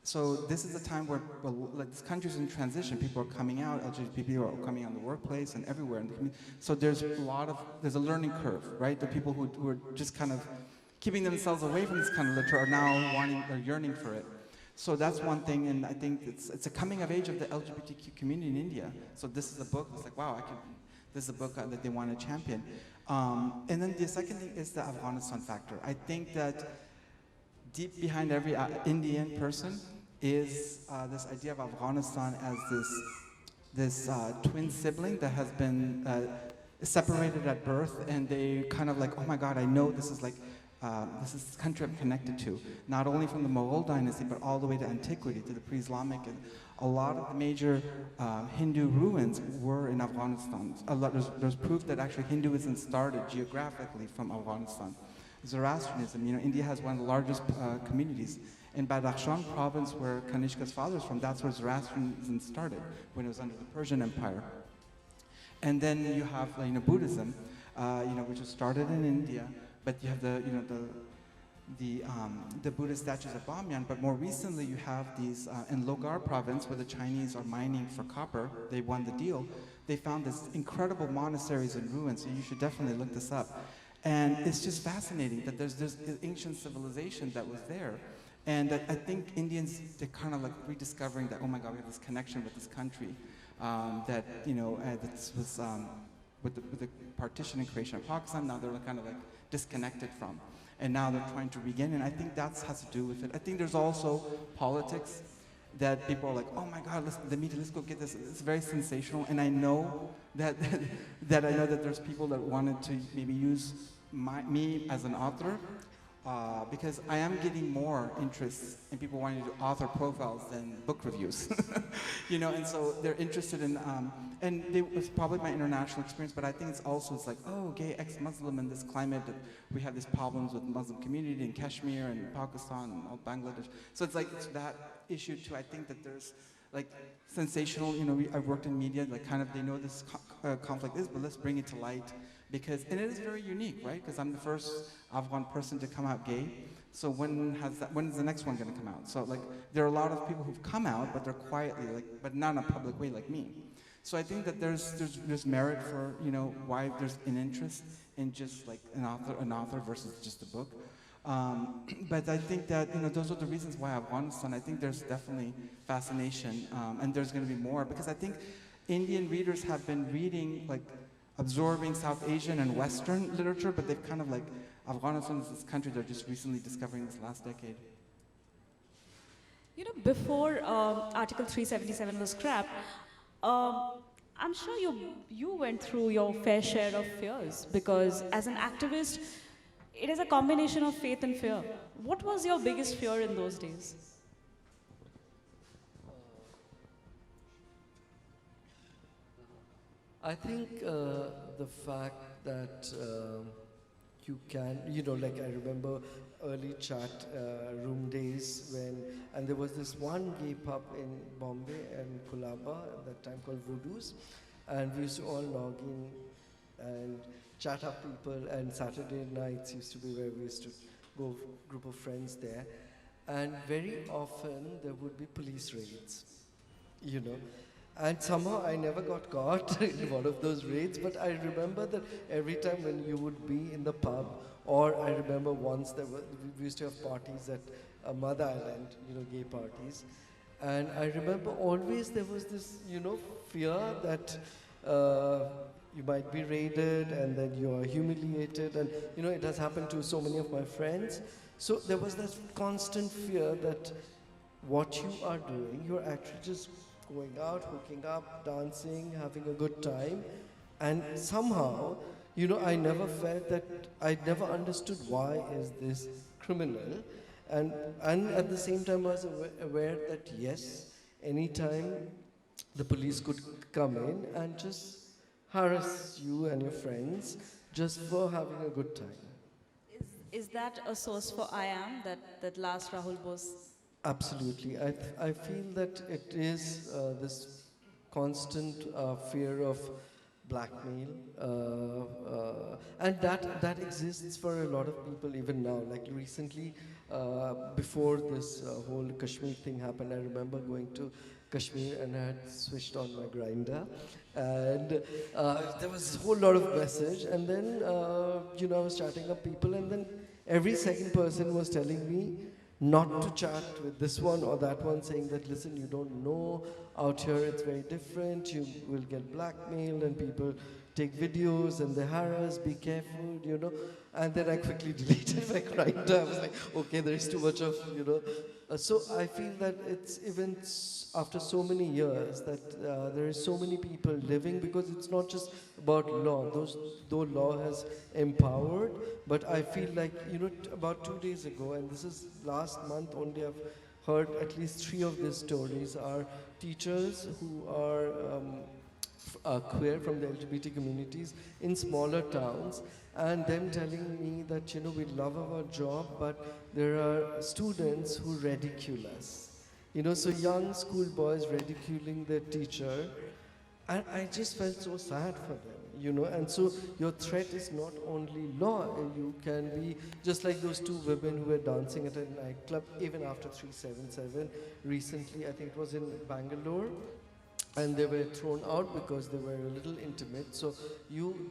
So this is a time where, well, like this country's in transition. People are coming out. LGBT people are coming out in the workplace and everywhere in the community. So there's a learning curve, right? The people who are just kind of keeping themselves away from this kind of literature are now wanting or yearning for it. So that's one thing, and I think it's a coming of age of the LGBTQ community in India. So this is a book. It's like, wow, this is a book that they want to champion. And then the second thing is the Afghanistan factor. I think that deep behind every Indian person is this idea of Afghanistan as this twin sibling that has been separated at birth, and they kind of like, oh my God, I know this is like, this is the country I'm connected to, not only from the Mughal dynasty, but all the way to antiquity, to the pre-Islamic, and a lot of the major Hindu ruins were in Afghanistan. There's proof that actually Hinduism started geographically from Afghanistan. Zoroastrianism, you know, India has one of the largest communities. In Badakhshan province, where Kanishka's father is from, that's where Zoroastrianism started, when it was under the Persian Empire. And then you have, you know, Buddhism, you know, which was started in India, but you have the, you know, the Buddhist statues at Bamyan. But more recently, you have these in Logar province, where the Chinese are mining for copper. They won the deal. They found this incredible monasteries and ruins. So you should definitely look this up. And it's just fascinating that there's this ancient civilization that was there. And that I think Indians, they're kind of like rediscovering that, oh my God, we have this connection with this country that, you know, that was with the partition and creation of Pakistan, now they're kind of like disconnected from. And now they're trying to regain, and I think that has to do with it. I think there's also politics that people are like, oh my God, let's go get this. It's very sensational, and I know that that there's people that wanted to maybe use me as an author, because I am getting more interest in people wanting to do author profiles than book reviews, you know, and so they're interested in, it's probably my international experience, but I think it's like, oh, gay ex-Muslim in this climate, that we have these problems with Muslim community in Kashmir and Pakistan and all Bangladesh. So it's like, it's that issue too. I think that there's like sensational, you know, I've worked in media, like kind of, they know this conflict is, but let's bring it to light. Because, and it is very unique, right? Because I'm the first Afghan person to come out gay. So when is the next one going to come out? So like, there are a lot of people who've come out, but they're quietly, like, but not in a public way like me. So I think that there's merit for, you know, why there's an interest in just like an author versus just a book. But I think that, you know, those are the reasons why Afghanistan, I think there's definitely fascination, and there's going to be more, because I think Indian readers have been reading, like, absorbing South Asian and Western literature, but they've kind of like, Afghanistan is this country they're just recently discovering this last decade. You know, before Article 377 was scrapped, I'm sure you went through your fair share of fears because as an activist, it is a combination of faith and fear. What was your biggest fear in those days? I think the fact that you can, like I remember early chat room days and there was this one gay pub in Bombay and Colaba at that time called Voodoo's, and we used to all log in and chat up people, and Saturday nights used to be where we used to go, group of friends there, and very often there would be police raids, you know. And somehow I never got caught in one of those raids, but I remember that every time when you would be in the pub, or I remember once we used to have parties at Mother Island, gay parties, and I remember always there was this, fear that you might be raided and then you are humiliated, and it has happened to so many of my friends. So there was that constant fear that what you are doing, you're actually just going out, hooking up, dancing, having a good time. And somehow, I never felt that, I never understood why is this criminal. And at the same time I was aware that yes, anytime the police could come in and just harass you and your friends just for having a good time. Is that a source for I am, that last Rahul Bose? Absolutely. I feel that it is this constant fear of blackmail, and that exists for a lot of people even now. Like recently, before this whole Kashmir thing happened, I remember going to Kashmir and I had switched on my grinder, and there was a whole lot of message, and then I was chatting up people, and then every second person was telling me not to chat with this one or that one, saying that, listen, you don't know, out here it's very different, you will get blackmailed and people take videos and they harass, be careful. And then I quickly deleted my Grindr. I was like, okay, there is too much of, so I feel that it's even after so many years that there is so many people living, because it's not just about law, though law has empowered, but I feel like, about 2 days ago, and this is last month only, I've heard at least 3 of these stories are teachers who are queer from the LGBT communities in smaller towns, and them telling me that, we love our job, but there are students who ridicule us. So young schoolboys ridiculing their teacher, and I just felt so sad for them, and so your threat is not only law, you can be just like those 2 women who were dancing at a nightclub even after 377 recently, I think it was in Bangalore, and they were thrown out because they were a little intimate. So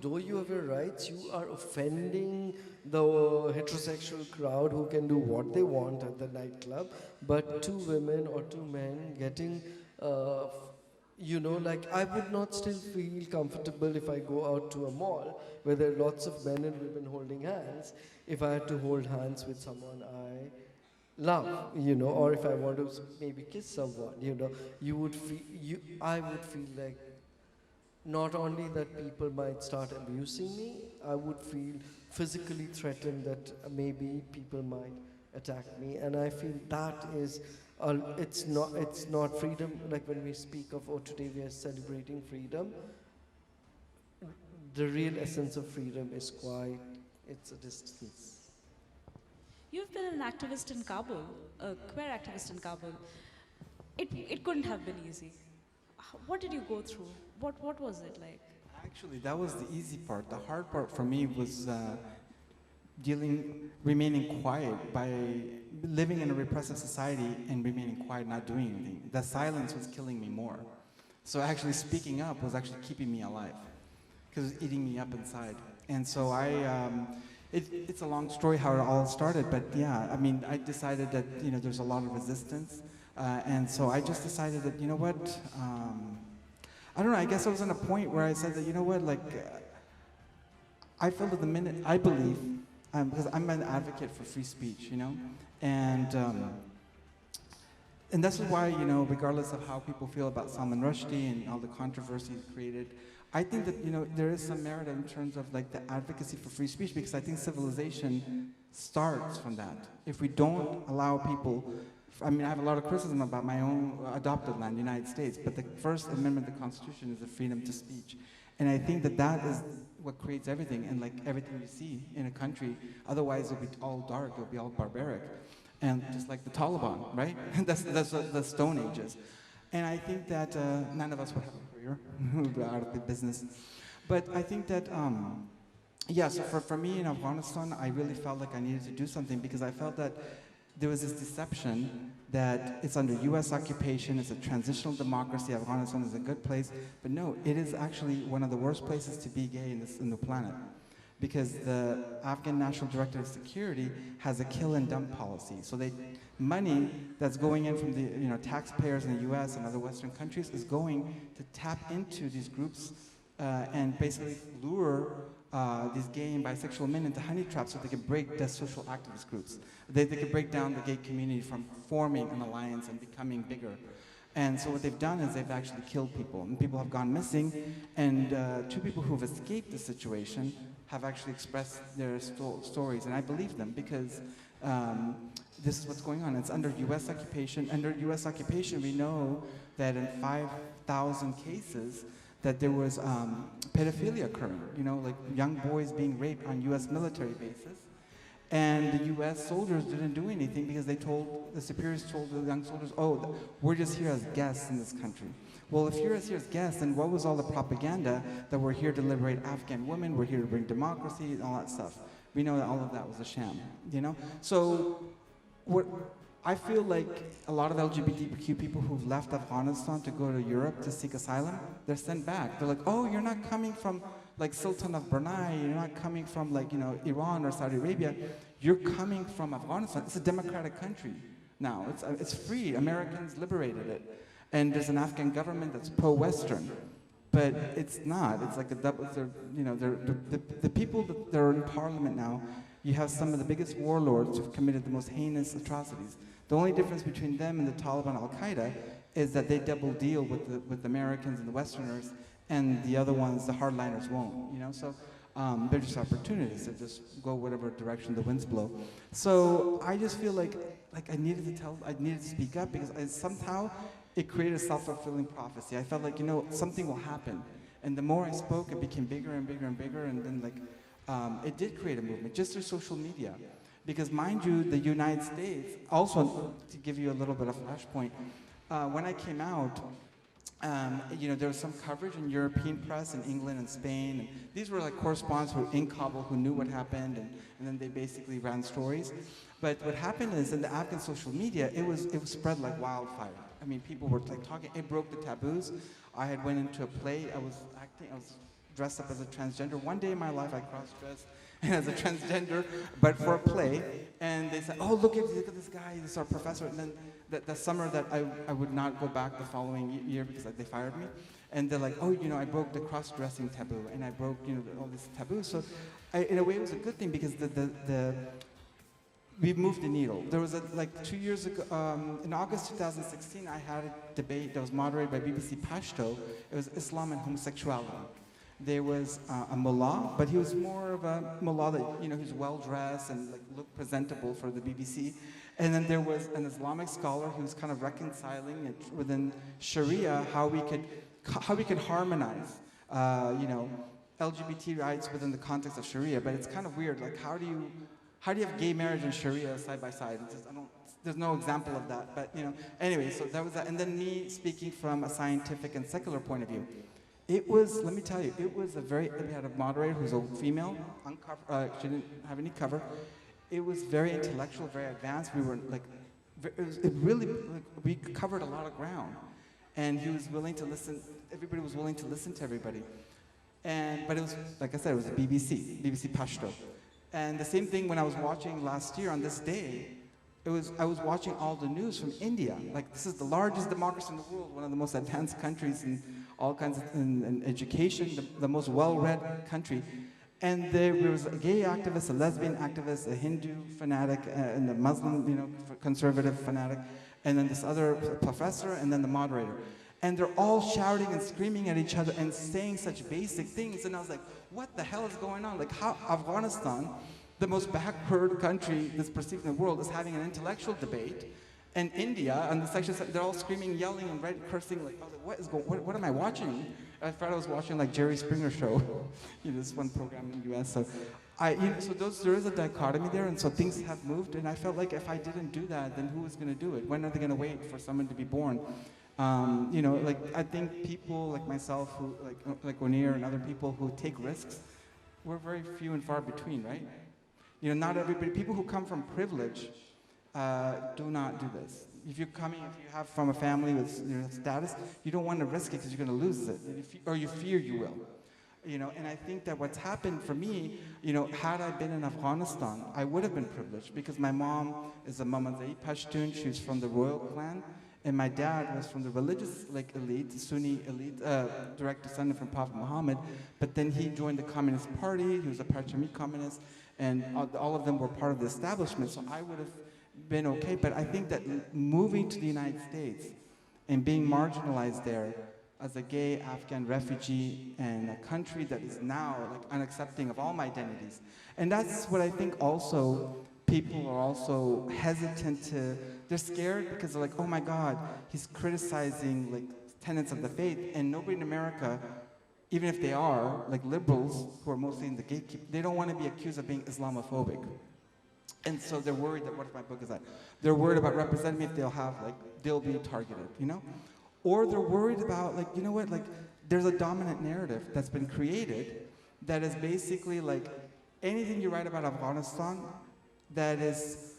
though you have your rights, you are offending the heterosexual crowd who can do what they want at the nightclub, but 2 women or 2 men getting like I would not still feel comfortable if I go out to a mall where there are lots of men and women holding hands, if I had to hold hands with someone I love, or if I want to maybe kiss someone, I would feel like not only that people might start abusing me, I would feel physically threatened that maybe people might attack me, and I feel that is it's not freedom. Like when we speak of, oh, today we are celebrating freedom, the real essence of freedom is quite, it's a distance. You've been an activist in Kabul, a queer activist in Kabul. It couldn't have been easy. What did you go through? What was it like? Actually, that was the easy part. The hard part for me was remaining quiet, by living in a repressive society and remaining quiet, not doing anything. The silence was killing me more. So actually speaking up was actually keeping me alive, because it was eating me up inside. And so it's a long story how it all started, but yeah, I mean, I decided that, there's a lot of resistance. And so I just decided that, I don't know, I guess I was in a point where I said that, I feel that the minute, I believe, because I'm an advocate for free speech, and And this is why, you know, regardless of how people feel about Salman Rushdie and all the controversies created, I think that, you know, there is some merit in terms of like the advocacy for free speech, because I think civilization starts from that. If we don't allow people, I mean, I have a lot of criticism about my own adopted land, the United States, but the First Amendment of the Constitution is the freedom to speech. And I think that that is what creates everything, and like everything you see in a country, otherwise it'll be all dark, it'll be all barbaric. And just like the Taliban, right? that's the Stone Ages. And I think that none of us would have a career, we'd be out of the business. But I think that, yeah, so for me in Afghanistan, I really felt like I needed to do something, because I felt that there was this deception that it's under US occupation, it's a transitional democracy, Afghanistan is a good place, but no, it is actually one of the worst places to be gay in the planet. Because the Afghan National Director of Security has a kill and dump policy. So money that's going in from the, you know, taxpayers in the US and other Western countries is going to tap into these groups and basically lure these gay and bisexual men into honey traps so they can break the social activist groups. They can break down the gay community from forming an alliance and becoming bigger. And so what they've done is they've actually killed people, and people have gone missing, and 2 people who've escaped the situation have actually expressed their stories, and I believe them, because this is what's going on. It's under US occupation. Under US occupation, we know that in 5,000 cases that there was pedophilia occurring, you know, like young boys being raped on US military bases. And the US soldiers didn't do anything because the superiors told the young soldiers, oh, we're just here as guests in this country. Well, if you're here as guests, then what was all the propaganda that we're here to liberate Afghan women, we're here to bring democracy and all that stuff? We know that all of that was a sham, you know? So I feel like a lot of LGBTQ people who've left Afghanistan to go to Europe to seek asylum, they're sent back. They're like, oh, you're not coming from like Sultan of Brunei, you're not coming from like, you know, Iran or Saudi Arabia, you're coming from Afghanistan. It's a democratic country now. It's free. Americans liberated it. And there's an Afghan government that's pro-Western. But it's not. It's like a double, you know, the people that are in parliament now, you have some of the biggest warlords who've committed the most heinous atrocities. The only difference between them and the Taliban Al-Qaeda is that they double deal with the Americans and the Westerners, and the other ones, the hardliners, won't, you know? So they're just opportunities that just go whatever direction the winds blow. So I just feel like I needed to speak up, because somehow it created a self-fulfilling prophecy. I felt like, you know, something will happen. And the more I spoke, it became bigger and bigger and bigger, and then like, it did create a movement, just through social media. Because mind you, the United States, also to give you a little bit of flashpoint, when I came out, you know, there was some coverage in European press in England and Spain. And these were like correspondents who were in Kabul who knew what happened, and then they basically ran stories. But what happened is in the Afghan social media, it was spread like wildfire. I mean, people were like talking, it broke the taboos. I had went into a play, I was dressed up as a transgender. One day in my life, I cross-dressed as a transgender, but for a play. And they said, oh, look at this guy, this is our professor. And then the summer that I would not go back the following year because they fired me. And they're like, oh, you know, I broke the cross-dressing taboo, and I broke, you know, all these taboos. So in a way, it was a good thing, because we moved the needle. There was like 2 years ago, in August 2016, I had a debate that was moderated by BBC Pashto. It was Islam and homosexuality. There was a mullah, but he was more of a mullah that, you know, who's well-dressed and like looked presentable for the BBC. And then there was an Islamic scholar who was kind of reconciling it within Sharia, how we could harmonize, you know, LGBT rights within the context of Sharia. But it's kind of weird. Like, how do you have gay marriage and Sharia side by side? It's just, there's no example of that. But you know, anyway, so that was that. And then me speaking from a scientific and secular point of view. It was, let me tell you, it was we had a moderator who's a female, she didn't have any cover. It was very intellectual, very advanced. We were like, we covered a lot of ground. And he was willing to listen, everybody was willing to listen to everybody. But it was, like I said, it was a BBC Pashto. And the same thing when I was watching last year on this day, I was watching all the news from India. Like, this is the largest democracy in the world, one of the most advanced countries in all kinds of in education, the most well-read country. And there was a gay activist, a lesbian activist, a Hindu fanatic, and a Muslim, you know, conservative fanatic. and then this other professor, and then the moderator. And they're all shouting and screaming at each other and saying such basic things. And I was like, what the hell is going on? Like, how Afghanistan, the most backward country that's perceived in the world, is having an intellectual debate. And India, on the section, they're all screaming, yelling, and cursing. Like, what am I watching? I thought I was watching like Jerry Springer show, this one program in the U.S. So, there is a dichotomy there, and so things have moved. And I felt like if I didn't do that, then who was going to do it? When are they going to wait for someone to be born? I think people like myself, who like Onir and other people who take risks, we're very few and far between, right? Not everybody. People who come from privilege do not do this. If you have from a family with status, you don't want to risk it because you're going to lose it, or you fear you will. And I think that what's happened for me, had I been in Afghanistan, I would have been privileged because my mom is a Mamadzai Pashtun. She was from the royal clan. And my dad was from the religious elite, Sunni elite, direct descendant from Prophet Muhammad. But then he joined the Communist Party. He was a Parchami communist, and all of them were part of the establishment. So I would have been okay. But I think that moving to the United States and being marginalized there as a gay Afghan refugee in a country that is now unaccepting of all my identities, and that's what I think also. People are also hesitant they're scared because they're like, oh my God, he's criticizing tenets of the faith, and nobody in America, even if they are, liberals who are mostly in the gatekeep, they don't want to be accused of being Islamophobic. And so they're worried that, what if my book is that? They're worried about representing me if they'll be targeted, Or they're worried about, there's a dominant narrative that's been created that is basically anything you write about Afghanistan that is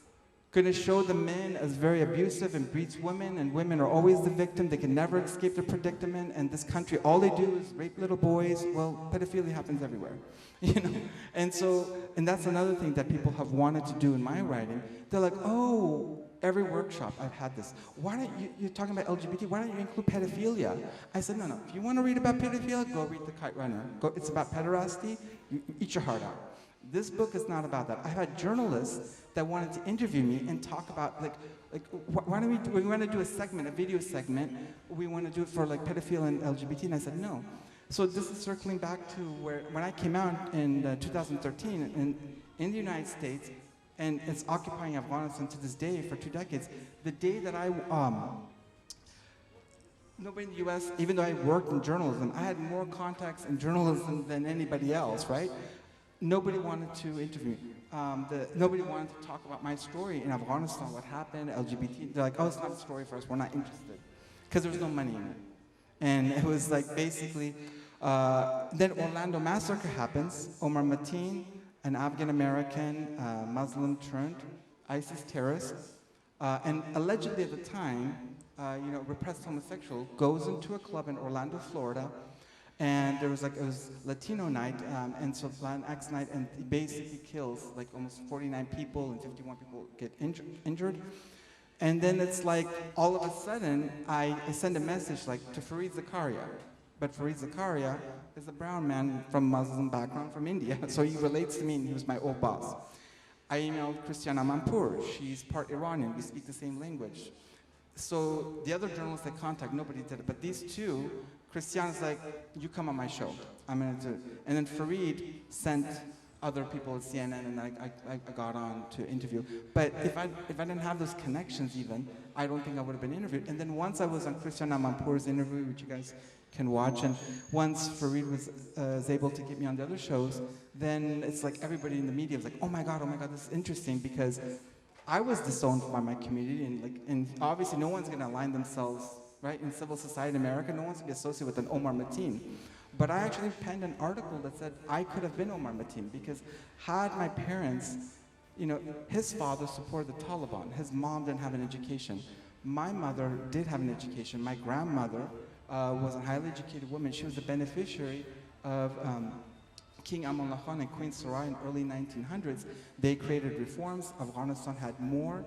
going to show the men as very abusive and beats women, and women are always the victim. They can never escape the predicament. And this country, all they do is rape little boys. Well, pedophilia happens everywhere, And that's another thing that people have wanted to do in my writing. They're like, oh, every workshop I've had this. Why don't you're talking about LGBT? Why don't you include pedophilia? I said, no. If you want to read about pedophilia, go read The Kite Runner. It's about pederasty. You eat your heart out. This book is not about that. I've had journalists that wanted to interview me and talk about why don't we want to do a video segment. We want to do it for pedophilia and LGBT, and I said no. So this is circling back to when I came out in 2013 in the United States, and it's occupying Afghanistan to this day for 2 decades. The day that nobody in the U.S., even though I worked in journalism, I had more contacts in journalism than anybody else, right? Nobody wanted to interview me. Nobody wanted to talk about my story in Afghanistan, what happened, LGBT. They're like, oh, it's not a story for us, we're not interested. Because there was no money in it. And it was basically, then Orlando massacre happens. Omar Mateen, an Afghan-American Muslim turned ISIS terrorist, and allegedly at the time, repressed homosexual, goes into a club in Orlando, Florida, and there was it was Latino night, and so Latinx night, and he basically kills almost 49 people, and 51 people get injured. And then it's all of a sudden, I send a message to Fareed Zakaria. But Fareed Zakaria is a brown man from Muslim background from India, so he relates to me, and he was my old boss. I emailed Christiana Manpour. She's part Iranian. We speak the same language. So the other journalists I contact, nobody did it. But these two, Christiana's like, you come on my show. I'm going to do it. And then Fareed sent other people at CNN, and I got on to interview. But if I didn't have those connections even, I don't think I would have been interviewed. And then once I was on Christiana Manpour's interview, which you guys can watch, and once Fareed was able to get me on the other shows, then it's everybody in the media was like, oh my God, this is interesting, because I was disowned by my community, and obviously no one's going to align themselves, right, in civil society in America. No one's going to be associated with an Omar Mateen. But I actually penned an article that said I could have been Omar Mateen, because had my parents, his father supported the Taliban. His mom didn't have an education. My mother did have an education. My grandmother was a highly educated woman. She was the beneficiary of King Amanullah Khan and Queen Sarai in early 1900s. They created reforms. Afghanistan had more,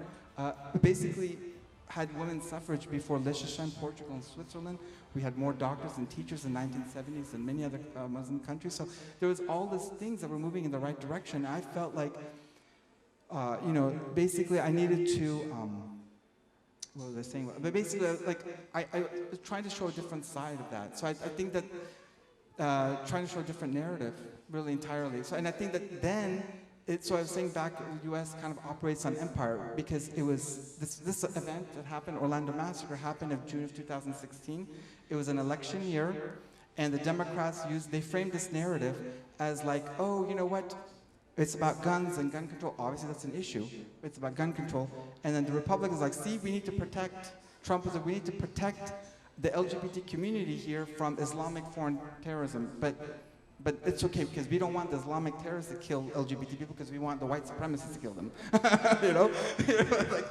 basically had women's suffrage before Liechtenstein, Portugal, and Switzerland. We had more doctors and teachers in the 1970s than many other Muslim countries. So there was all these things that were moving in the right direction. I felt like, basically I needed to what was I saying? But basically, like, I was trying to show a different side of that. So I think that trying to show a different narrative, really entirely. So, and I think that then, so I was saying back, the U.S. kind of operates on empire because it was this event that happened, Orlando Massacre, happened in June of 2016. It was an election year, and the Democrats they framed this narrative as like, oh, you know what? It's about guns and gun control. Obviously, that's an issue. It's about gun control. And then the Republicans like, see, we need to protect, Trump was like, we need to protect the LGBT community here from Islamic foreign terrorism. But it's okay because we don't want the Islamic terrorists to kill LGBT people because we want the white supremacists to kill them. you know? Like,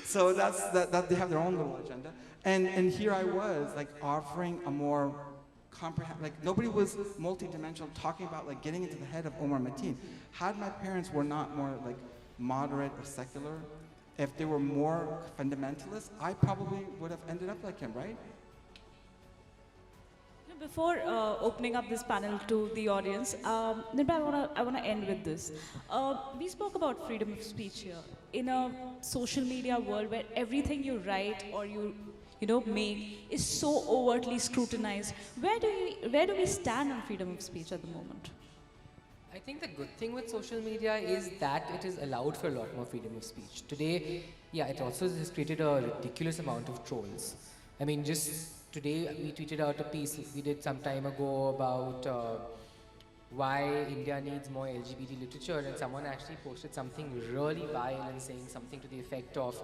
so that they have their own little agenda. And here I was like offering a more like nobody was multi-dimensional talking about like getting into the head of Omar Mateen. Had my parents were not more like moderate or secular, if they were more fundamentalist, I probably would have ended up like him, right? Before opening up this panel to the audience, Nirba, I wanna end with this. We spoke about freedom of speech here. In a social media world where everything you write or you make is so overtly scrutinized, where do we stand on freedom of speech at the moment? I think the good thing with social media is that it is allowed for a lot more freedom of speech. Today, yeah, it also has created a ridiculous amount of trolls. I mean, just today we tweeted out a piece we did some time ago about why India needs more LGBT literature, and someone actually posted something really vile and saying something to the effect of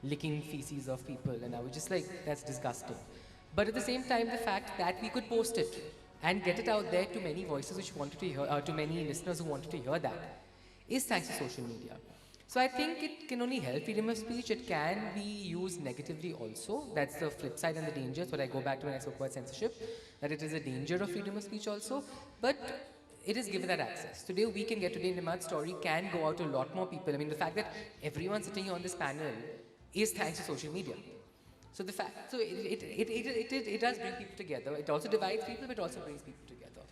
licking feces of people, and I was just like, that's disgusting. But at the same time, the fact that we could post it and get it out there to many voices which wanted to hear, to many listeners who wanted to hear that, is thanks to social media. So I think it can only help freedom of speech. It can be used negatively also. That's the flip side and the danger. So I go back to when I spoke about censorship, that it is a danger of freedom of speech also. But it is given that access. Today we can get, today Nimad's story can go out to a lot more people. I mean, the fact that everyone sitting here on this panel is thanks to social media. So the fact, so it does bring people together. It also divides people, but it also brings people together.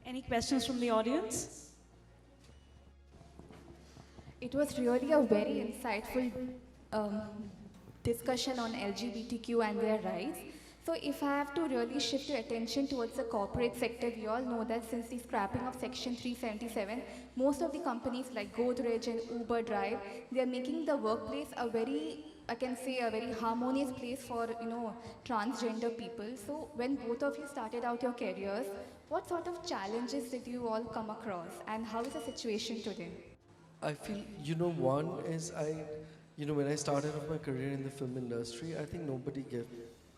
Any questions from the audience? It was really a very insightful discussion on LGBTQ and their rights. So if I have to really shift your attention towards the corporate sector, we all know that since the scrapping of Section 377, most of the companies like Godrej and Uber Drive, they are making the workplace a very, I can say, a very harmonious place for, transgender people. So when both of you started out your careers, what sort of challenges did you all come across, and how is the situation today? I feel, one is when I started off my career in the film industry, I think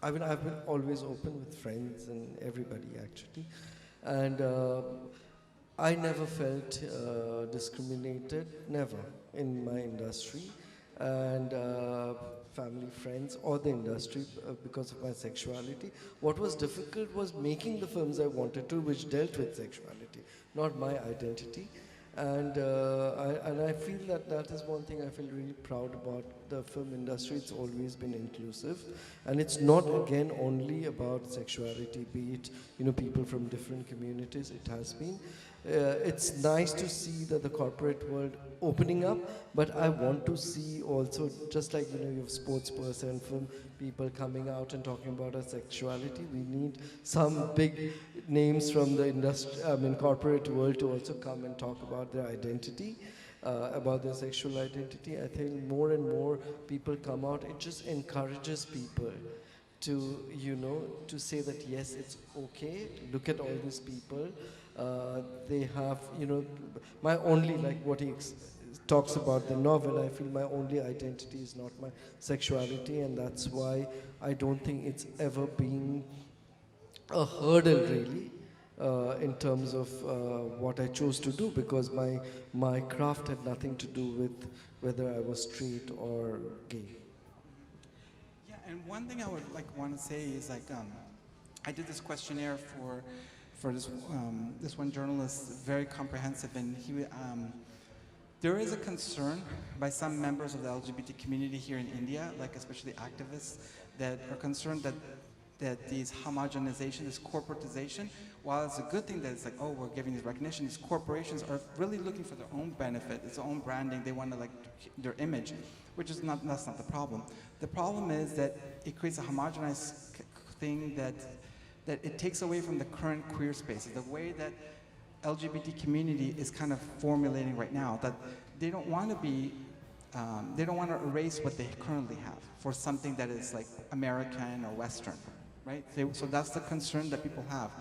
I've been always open with friends and everybody actually. And I never felt discriminated, never, in my industry. And family, friends, or the industry because of my sexuality. What was difficult was making the films I wanted to, which dealt with sexuality, not my identity. And I feel that is one thing I feel really proud about the film industry. It's always been inclusive, and it's not again only about sexuality, be it people from different communities. It has been. It's nice to see that the corporate world opening up, but I want to see also, just like you have sports person, film people coming out and talking about our sexuality. We need some big names from the industry, corporate world to also come and talk about their identity, about their sexual identity. I think more and more people come out. It just encourages people to, to say that yes, it's okay. Look at all these people. They have, my only, like what he talks about the novel, I feel my only identity is not my sexuality, and that's why I don't think it's ever been a hurdle really in terms of what I chose to do, because my craft had nothing to do with whether I was straight or gay. Yeah, and one thing I would want to say is I did this questionnaire for this one journalist, very comprehensive, and there is a concern by some members of the LGBT community here in India, like especially activists, that are concerned that that these homogenization, this corporatization, while it's a good thing that it's like, oh, we're giving these recognition, these corporations are really looking for their own benefit, it's their own branding, they want to like their image, which is not, that's not the problem. The problem is that it creates a homogenized thing that it takes away from the current queer spaces, the way that LGBT community is kind of formulating right now, that they don't want to be, they don't want to erase what they currently have for something that is like American or Western, right? So that's the concern that people have.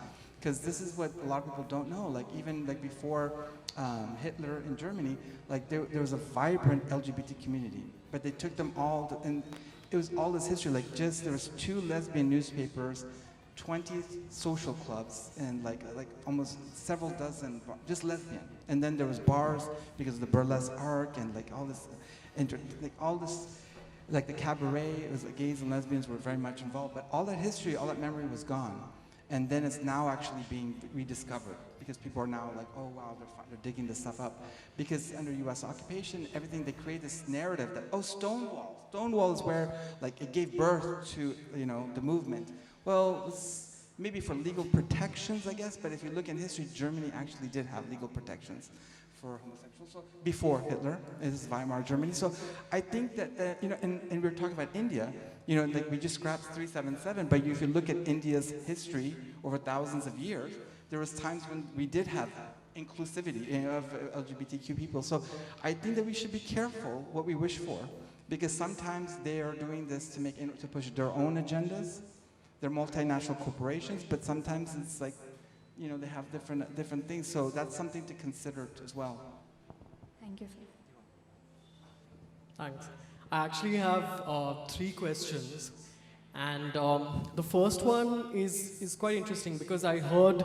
Because this is what a lot of people don't know. Like even like before Hitler in Germany, like there was a vibrant LGBT community, but they took them all, and it was all this history. Like just there was 2 lesbian newspapers, 20 social clubs, and like almost several dozen just lesbian. And then there was bars because of the burlesque art and like all this, like the cabaret. It was like gays and lesbians were very much involved, but all that history, all that memory was gone. And then it's now actually being rediscovered because people are now like, oh wow, they're digging this stuff up. Because under US occupation, everything, they create this narrative that, oh, Stonewall. Stonewall is where like it gave birth to, you know, the movement. Well, it's maybe for legal protections, I guess, but if you look in history, Germany actually did have legal protections for homosexuals. So before Hitler, it is Weimar Germany. So I think that, you know, and we were talking about India, you know, like we just scrapped 377, but if you look at India's history over thousands of years, there was times when we did have inclusivity, you know, of LGBTQ people. So I think that we should be careful what we wish for, because sometimes they are doing this to push their own agendas. They're multinational corporations, but sometimes it's like, you know, they have different things. So that's something to consider as well. Thank you, sir. Thanks. I actually have 3 questions. And the first one is quite interesting because I heard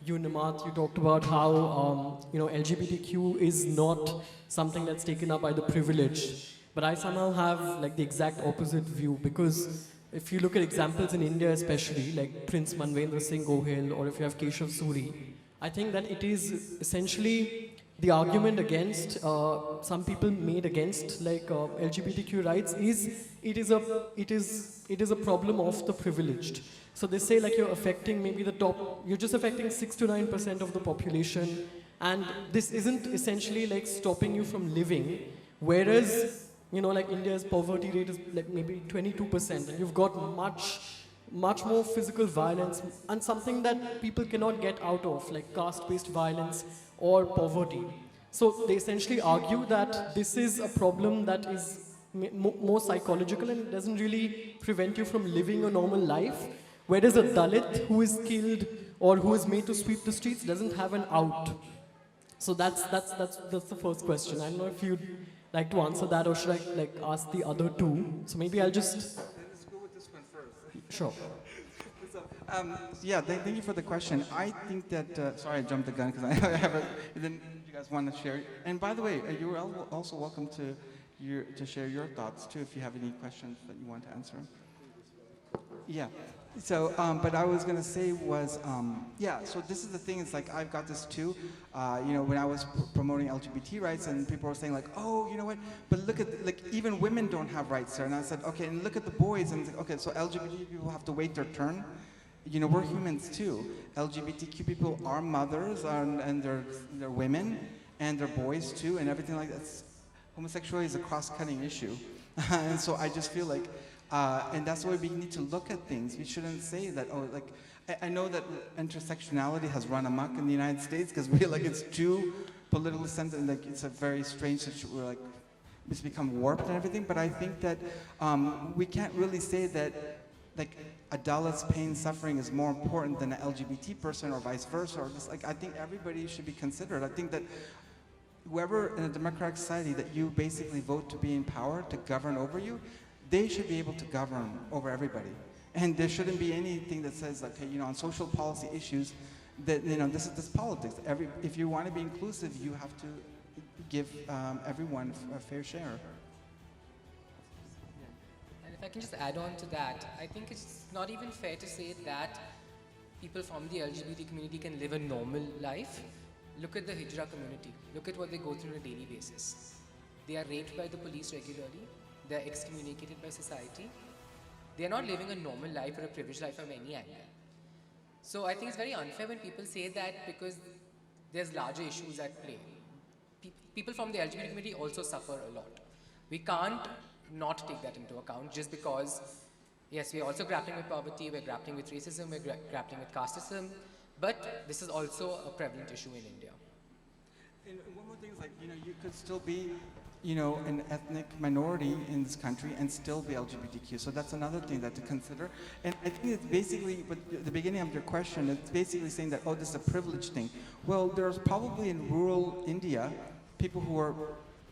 you, Nimat, you talked about how you know, LGBTQ is not something that's taken up by the privileged. But I somehow have like the exact opposite view, because if you look at examples in India especially, like Prince Manvendra Singh Gohil, or if you have Keshav Suri, I think that it is essentially the argument against, some people made against like LGBTQ rights is it is a problem of the privileged. So they say like you're affecting maybe the top, you're just affecting 6 to 9% of the population, and this isn't essentially like stopping you from living, whereas, you know, like India's poverty rate is like maybe 22%, and you've got much more physical violence and something that people cannot get out of, like caste-based violence or poverty. So they essentially argue that this is a problem that is more psychological and doesn't really prevent you from living a normal life, whereas a Dalit who is killed or who is made to sweep the streets doesn't have an out. So that's the first question. I don't know if you'd like to answer that, or should I like ask the other 2? So maybe I'll just... Let's go with this one first. Sure. Yeah, thank you for the question. I think that, sorry I jumped the gun because I have a, then you guys want to share. And by the way, you're also welcome to share your thoughts too if you have any questions that you want to answer. Yeah. So, but I was going to say was, yeah, so this is the thing, it's like I've got this too, you know, when I was promoting LGBT rights and people were saying like, oh, you know what, but look at, like, even women don't have rights there. And I said, okay, and look at the boys, and like, okay, so LGBT people have to wait their turn. You know, we're humans too. LGBTQ people are mothers, and they're women, and they're boys too, and everything like that. Homosexuality is a cross-cutting issue. And so I just feel like, and that's why we need to look at things. We shouldn't say that, oh, like, I know that intersectionality has run amok in the United States because we like it's too politically sensitive, like it's a very strange situation where like it's become warped and everything, but I think that we can't really say that like a Dalit's pain suffering is more important than an LGBT person or vice versa, or just like I think everybody should be considered. I think that whoever in a democratic society that you basically vote to be in power to govern over you, they should be able to govern over everybody. And there shouldn't be anything that says, like, hey, you know, on social policy issues, that, you know, this is politics. If you want to be inclusive, you have to give everyone a fair share. And if I can just add on to that, I think it's not even fair to say that people from the LGBT community can live a normal life. Look at the Hijra community. Look at what they go through on a daily basis. They are raped by the police regularly. They are excommunicated by society. they're not living a normal life or a privileged life from any angle. So I think it's very unfair when people say that because there's larger issues at play. People from the LGBT community also suffer a lot. We can't not take that into account just because, yes, we're also grappling with poverty, we're grappling with racism, we're grappling with casteism, but this is also a prevalent issue in India. And one more thing is, like, you know, you could still be, you know, an ethnic minority in this country and still be LGBTQ. So that's another thing that to consider. And I think it's basically, but the beginning of your question, it's basically saying that, oh, this is a privilege thing. Well, there's probably in rural India, people who are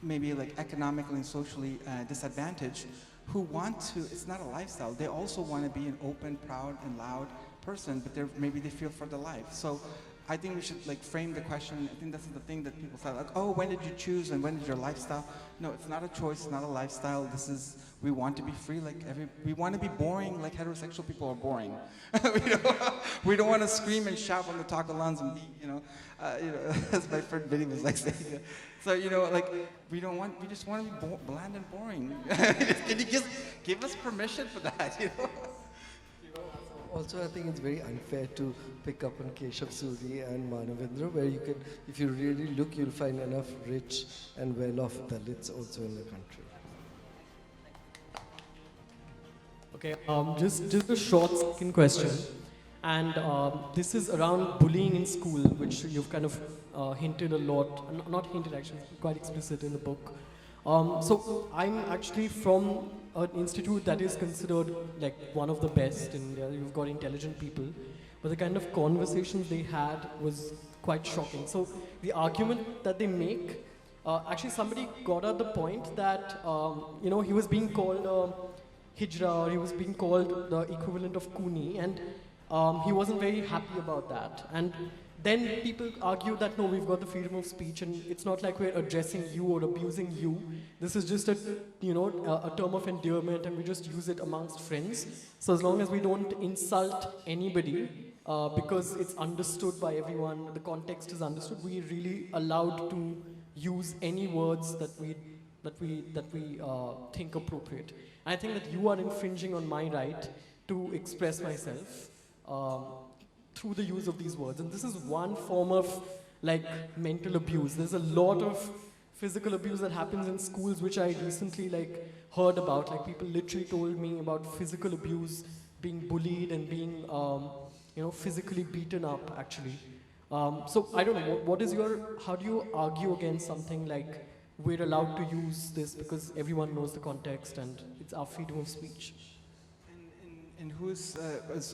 maybe like economically and socially disadvantaged, who want to, it's not a lifestyle, they also want to be an open, proud, and loud person, but maybe they feel for their life. So I think we should like frame the question. I think that's the thing that people say, like, oh, when did you choose and when did your lifestyle? No, it's not a choice, it's not a lifestyle. This is, we want to be free we want to be boring like heterosexual people are boring. We don't want to scream and shout from the top of lungs and be, as my friend Vinny was like saying. So, like, we just want to be bland and boring. Can you just give us permission for that, Also, I think it's very unfair to pick up on Keshav Suri and Manavendra, where you can, if you really look, you'll find enough rich and well-off Dalits also in the country. Okay, just a short second question. And this is around bullying in school, which you've kind of hinted a lot, not hinted actually, quite explicit in the book. So I'm actually from an institute that is considered like one of the best in India. You've got intelligent people, but the kind of conversations they had was quite shocking. So the argument that they make, actually somebody got at the point that, he was being called Hijra, or he was being called the equivalent of Kuni, and he wasn't very happy about that. And then people argue that, no, we've got the freedom of speech and it's not like we're addressing you or abusing you. This is just a term of endearment and we just use it amongst friends. So as long as we don't insult anybody, because it's understood by everyone, the context is understood, we're really allowed to use any words that we think appropriate. And I think that you are infringing on my right to express myself through the use of these words. And this is one form of like mental abuse. There's a lot of physical abuse that happens in schools, which I recently heard about. Like people literally told me about physical abuse, being bullied and being physically beaten up actually. So I don't know, how do you argue against something like we're allowed to use this because everyone knows the context and it's our freedom of speech? And who's,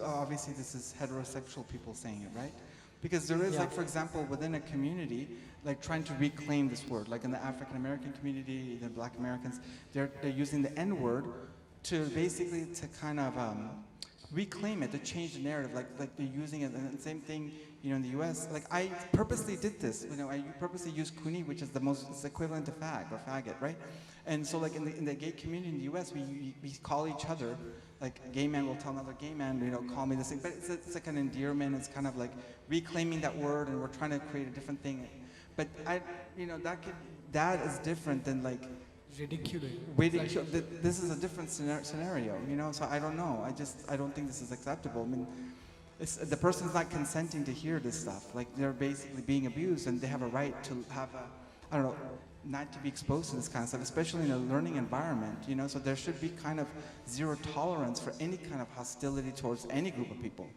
obviously this is heterosexual people saying it, right? Because there is, for example, within a community, trying to reclaim this word. Like in the African American community, the Black Americans, they're using the N word to basically kind of reclaim it, to change the narrative. Like they're using it, and the same thing, in the U.S. Like I purposely did this. I purposely used Kuni, which is it's equivalent to fag or faggot, right? And so, in the gay community in the U.S., we call each other. Like a gay man will tell another gay man, call me this thing. But it's like an endearment. It's kind of like reclaiming that word, and we're trying to create a different thing. But that is different than ridiculing. This is a different scenario, So I don't know. I don't think this is acceptable. I mean, the person's not consenting to hear this stuff. Like they're basically being abused, and they have a right to have not to be exposed to this kind of stuff, especially in a learning environment, So there should be kind of zero tolerance for any kind of hostility towards any group of people,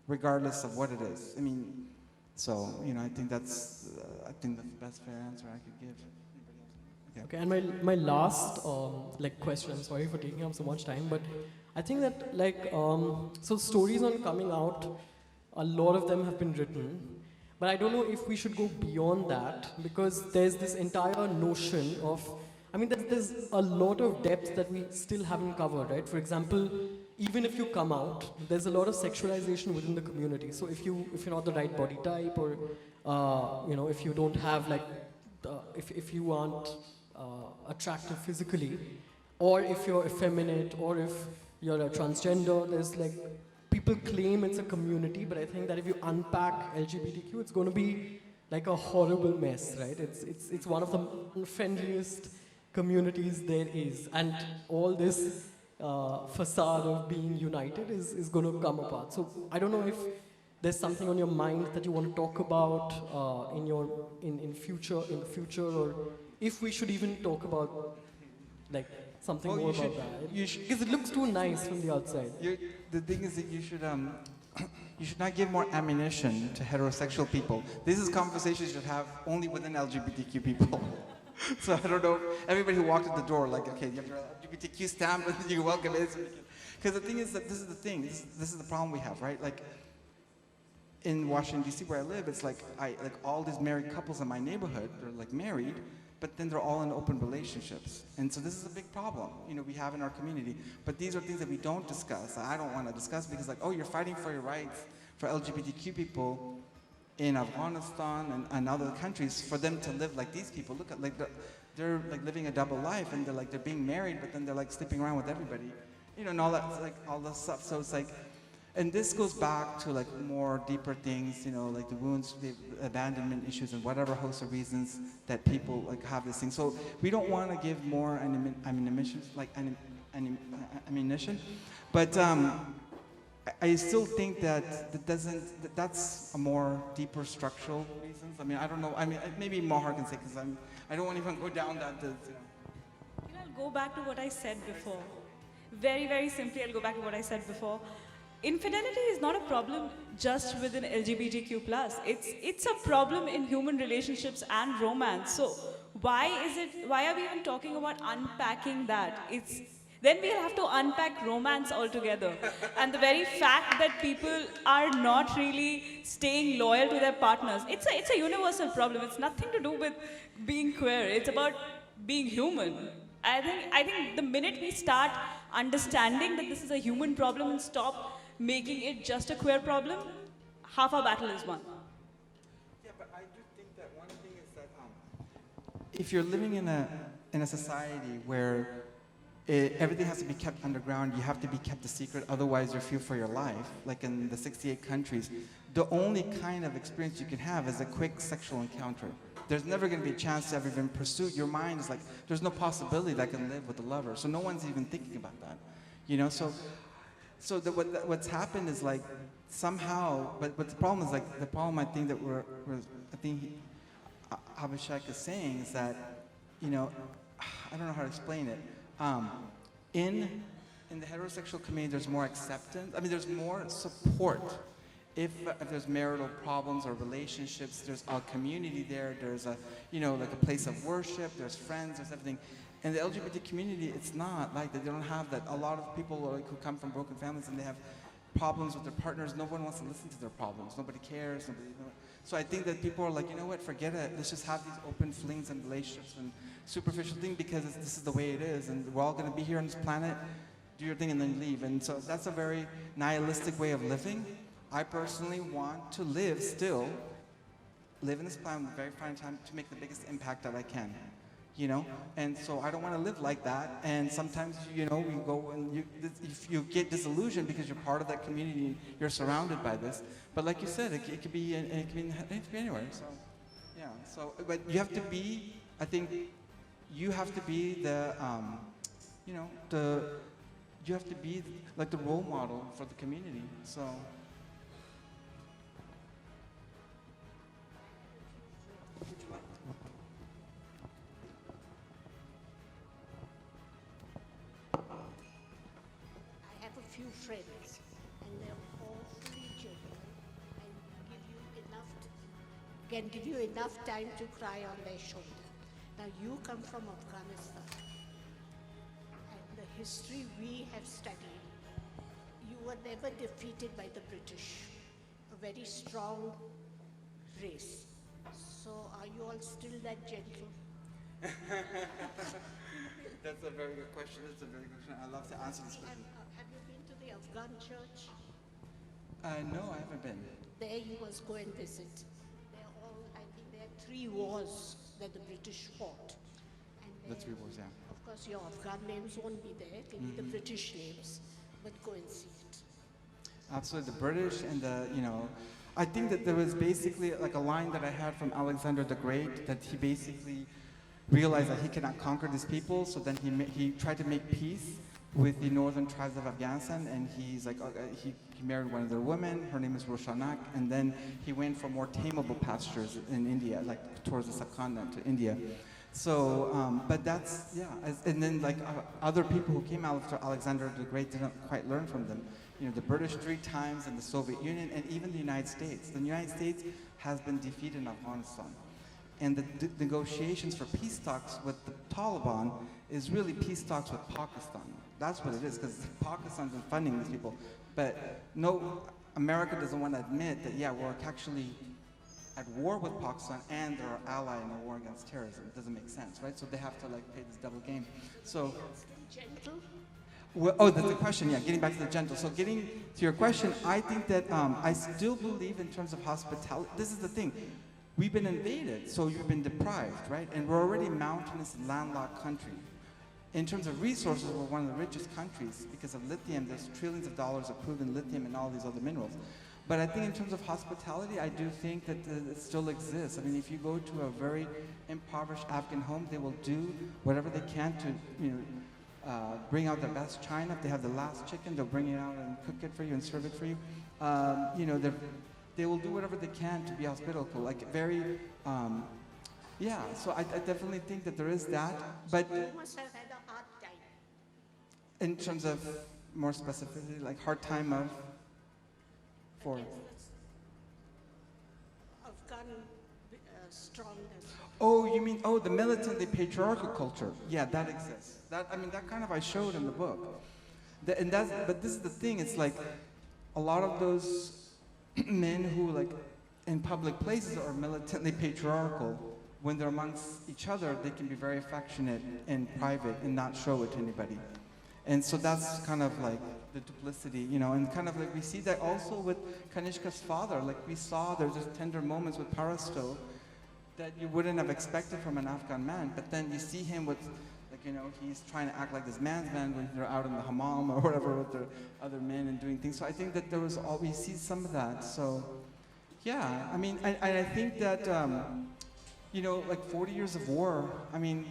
regardless of what it is. I mean, so, I think that's the best fair answer I could give. Okay, and my last question, I'm sorry for taking up so much time, but I think that so stories on coming out, a lot of them have been written, but I don't know if we should go beyond that, because there's this entire notion of, there's a lot of depth that we still haven't covered, right? For example, even if you come out, there's a lot of sexualization within the community. So if you're not the right body type, or if you don't have if you aren't attractive physically, or if you're effeminate, or if you're a transgender, there's people claim it's a community, but I think that if you unpack LGBTQ, it's going to be like a horrible mess, right? It's one of the unfriendliest communities there is, and all this facade of being united is going to come apart. So I don't know if there's something on your mind that you want to talk about in the future, or if we should even talk about like something Oh, more you about should- that. you should- Because it looks too nice from the outside. The thing is that you should you should not give more ammunition to heterosexual people. This is conversations you should have only within LGBTQ people. So I don't know, everybody who walked in the door, like, okay, you have your LGBTQ stamp, and you're welcome. Because the thing is that this is the thing, this is the problem we have, right? Like, in Washington, D.C., where I live, it's like, all these married couples in my neighborhood, they're like married, but then they're all in open relationships. And so this is a big problem, we have in our community. But these are things that we don't discuss. I don't want to discuss because like, oh, you're fighting for your rights for LGBTQ people in Afghanistan and other countries for them to live like these people. Look at, like, they're like living a double life, and they're being married, but then they're like sleeping around with everybody, and all that, like all this stuff. So it's like, and this goes back to like more deeper things, like the wounds, the abandonment issues, and whatever host of reasons that people like have this thing. So we don't want to give more ammunition, but I still think that that's a more deeper structural reasons. I mean, I don't know. I mean, maybe Mahar can say, because I don't want to even go down that. I'll go back to what I said before. Very, very simply, I'll go back to what I said before. Infidelity is not a problem just within LGBTQ+. It's a problem in human relationships and romance. So why are we even talking about unpacking that? Then we'll have to unpack romance altogether. And the very fact that people are not really staying loyal to their partners, it's a universal problem. It's nothing to do with being queer. It's about being human. I think the minute we start understanding that this is a human problem and stop making it just a queer problem, half our battle is won. Yeah, but I do think that one thing is that if you're living in a society where everything has to be kept underground, you have to be kept a secret, otherwise you're feared for your life, like in the 68 countries, the only kind of experience you can have is a quick sexual encounter. There's never going to be a chance to ever even pursue. Your mind is like, there's no possibility that I can live with a lover. So no one's even thinking about that. So what's happened is like somehow, but the problem is like, the problem I think that Abhishek is saying is that, I don't know how to explain it. In the heterosexual community, there's more acceptance. I mean, there's more support. If there's marital problems or relationships, there's a community there. There's a, like a place of worship. There's friends. There's everything. In the LGBT community, it's not like that. They don't have that. A lot of people who come from broken families and they have problems with their partners. No one wants to listen to their problems. Nobody cares. So I think that people are like, you know what? Forget it. Let's just have these open flings and relationships and superficial thing because this is the way it is, and we're all going to be here on this planet. Do your thing and then leave. And so that's a very nihilistic way of living. I personally want to live in this planet with a very fine time to make the biggest impact that I can. And so I don't want to live like that. And sometimes, we go and you get disillusioned because you're part of that community, you're surrounded by this. But like you said, it could be anywhere. So, yeah. So, but you have to be, I think, you have to be you have to be like the role model for the community. So. Few friends, and they're awfully genuine and can give you enough time to cry on their shoulder. Now you come from Afghanistan, and the history we have studied, you were never defeated by the British, a very strong race. So are you all still that gentle? That's a very good question. I love to answer this question. Have you been to the Afghan church? No, I haven't been. There you must go and visit. I think there are 3 wars that the British fought. And The 3 wars, yeah. Of course, your Afghan names won't be there. It'll be the British names, but go and see it. Absolutely, the British and I think that there was basically like a line that I had from Alexander the Great, that he basically realized that he cannot conquer these people, so then he tried to make peace with the northern tribes of Afghanistan, and he's like, he married one of their women, her name is Roshanak, and then he went for more tameable pastures in India, like towards the subcontinent to India. So, but that's, yeah, and then like other people who came after Alexander the Great didn't quite learn from them. You know, the British 3 times, and the Soviet Union, and even the United States. The United States has been defeated in Afghanistan. And the negotiations for peace talks with the Taliban is really peace talks with Pakistan. That's what it is, because Pakistan's been funding these people. But no, America doesn't want to admit that, yeah, we're actually at war with Pakistan and they're our ally in a war against terrorism. It doesn't make sense, right? So they have to like play this double game. So, Gentle. well, oh, that's the question, yeah, getting back to the gentle. So getting to your question, I think that I still believe in terms of hospitality. This is the thing. We've been invaded, so you've been deprived, right? And we're already a mountainous, landlocked country. In terms of resources, we're one of the richest countries because of lithium. There's trillions of dollars of proven lithium and all these other minerals. But I think in terms of hospitality, I do think that it still exists. I mean, if you go to a very impoverished Afghan home, they will do whatever they can to, you know, bring out their best china. If they have the last chicken, they'll bring it out and cook it for you and serve it for you. You know, they will do whatever they can to be hospitable. Like very, yeah. So I definitely think that there is that. But You must have had a hard time. in terms of more specifically, like hard time of for. Afghan strongness. Oh, you mean, oh, the militant, the patriarchal culture. Yeah, that exists. That, I mean, that kind of I showed in the book. But this is the thing, it's like a lot of those men who like in public places are militantly patriarchal. When they're amongst each other, they can be very affectionate in private and not show it to anybody. And so that's kind of like the duplicity, you know, and kind of like we see that also with Kanishka's father. Like we saw there's just tender moments with Parasto that you wouldn't have expected from an Afghan man, but then you see him with, like, you know, he's trying to act like this man's man when they're out in the hammam or whatever with the other men and doing things. So I think that there was we see some of that. So yeah, I mean, I think that, you know, like 40 years of war, I mean,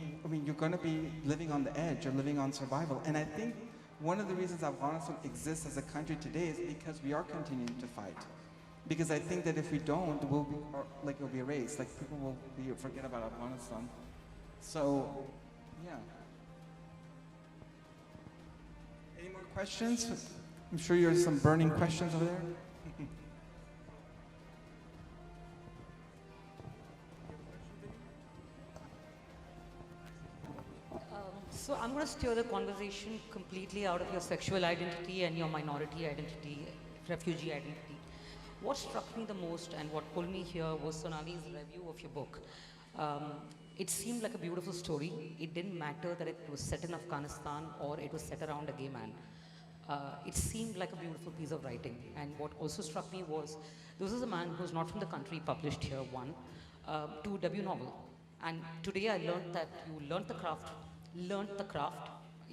you're going to be living on the edge or living on survival. And I think one of the reasons Afghanistan exists as a country today is because we are continuing to fight. Because I think that if we don't, we'll be erased. Like people will forget about Afghanistan. So, yeah. Any more questions? I'm sure there's some burning questions over there. So I'm going to steer the conversation completely out of your sexual identity and your minority identity, refugee identity. What struck me the most and what pulled me here was Sonali's review of your book. It seemed like a beautiful story. It didn't matter that it was set in Afghanistan or it was set around a gay man. It seemed like a beautiful piece of writing. And what also struck me was, this is a man who's not from the country, published here, one, to debut novel. And today I learned that you learned the craft.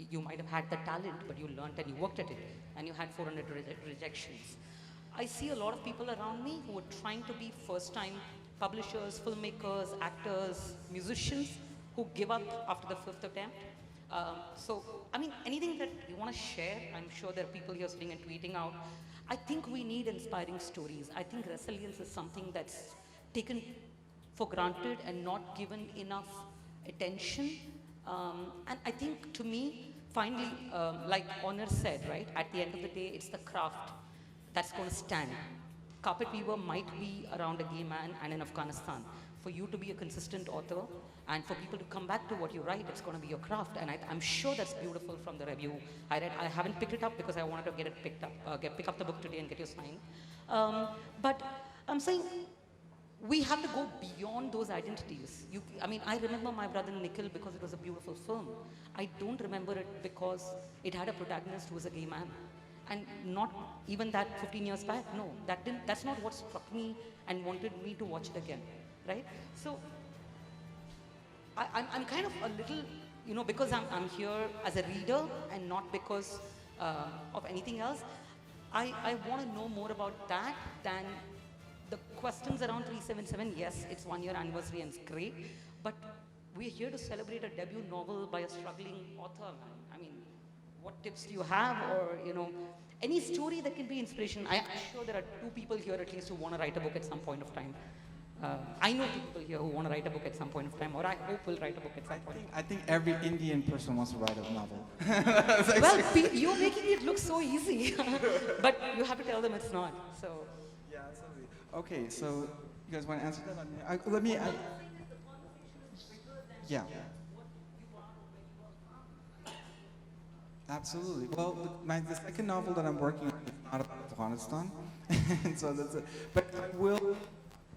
You might have had the talent, but you learned and you worked at it, and you had 400 rejections. I see a lot of people around me who are trying to be first-time publishers, filmmakers, actors, musicians, who give up after the 5th attempt. So, I mean, anything that you want to share, I'm sure there are people here sitting and tweeting out. I think we need inspiring stories. I think resilience is something that's taken for granted and not given enough attention. And I think, to me, finally, like Honor said, right, at the end of the day, it's the craft that's going to stand. Carpet Weaver might be around a gay man and in Afghanistan. For you to be a consistent author and for people to come back to what you write, it's going to be your craft. And I'm sure that's beautiful from the review I read. I haven't picked it up because I wanted to get it picked up, pick up the book today and get your sign. But I'm saying, we have to go beyond those identities. I mean, I remember My Brother Nikhil because it was a beautiful film. I don't remember it because it had a protagonist who was a gay man. And not even that 15 years back, no. That's not what struck me and wanted me to watch it again, right? So, I'm kind of a little, you know, because I'm here as a reader and not because of anything else. I want to know more about that than the questions around 377. Yes, it's 1 year anniversary and it's great, but we're here to celebrate a debut novel by a struggling author, man. I mean, what tips do you have, or any story that can be inspiration? I'm sure there are two people here at least who want to write a book at some point of time. I know two people here who want to write a book at some point of time, or I hope will write a book at some point. I think every Indian person wants to write a novel. Well, you're making it look so easy, but you have to tell them it's not. So. Yeah, absolutely. Okay, so you guys want to answer that? Let me. Yeah. Absolutely. Well, the second novel that I'm working on is not about Afghanistan, and so that's it. But I will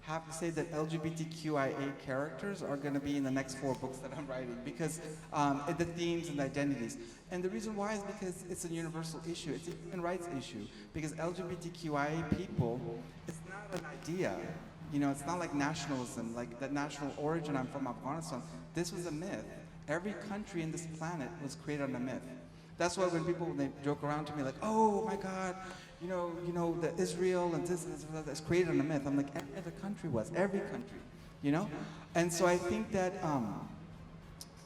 have to say that LGBTQIA characters are going to be in the next 4 books that I'm writing, because the themes and the identities. And the reason why is because it's a universal issue. It's a human rights issue. Because LGBTQIA people, it's not an idea. It's not like nationalism, like the national origin, I'm from Afghanistan. This was a myth. Every country in this planet was created on a myth. That's why when people, they joke around to me like, oh my God, the Israel and this that's created on a myth. I'm like, every country was, every country, And so I think that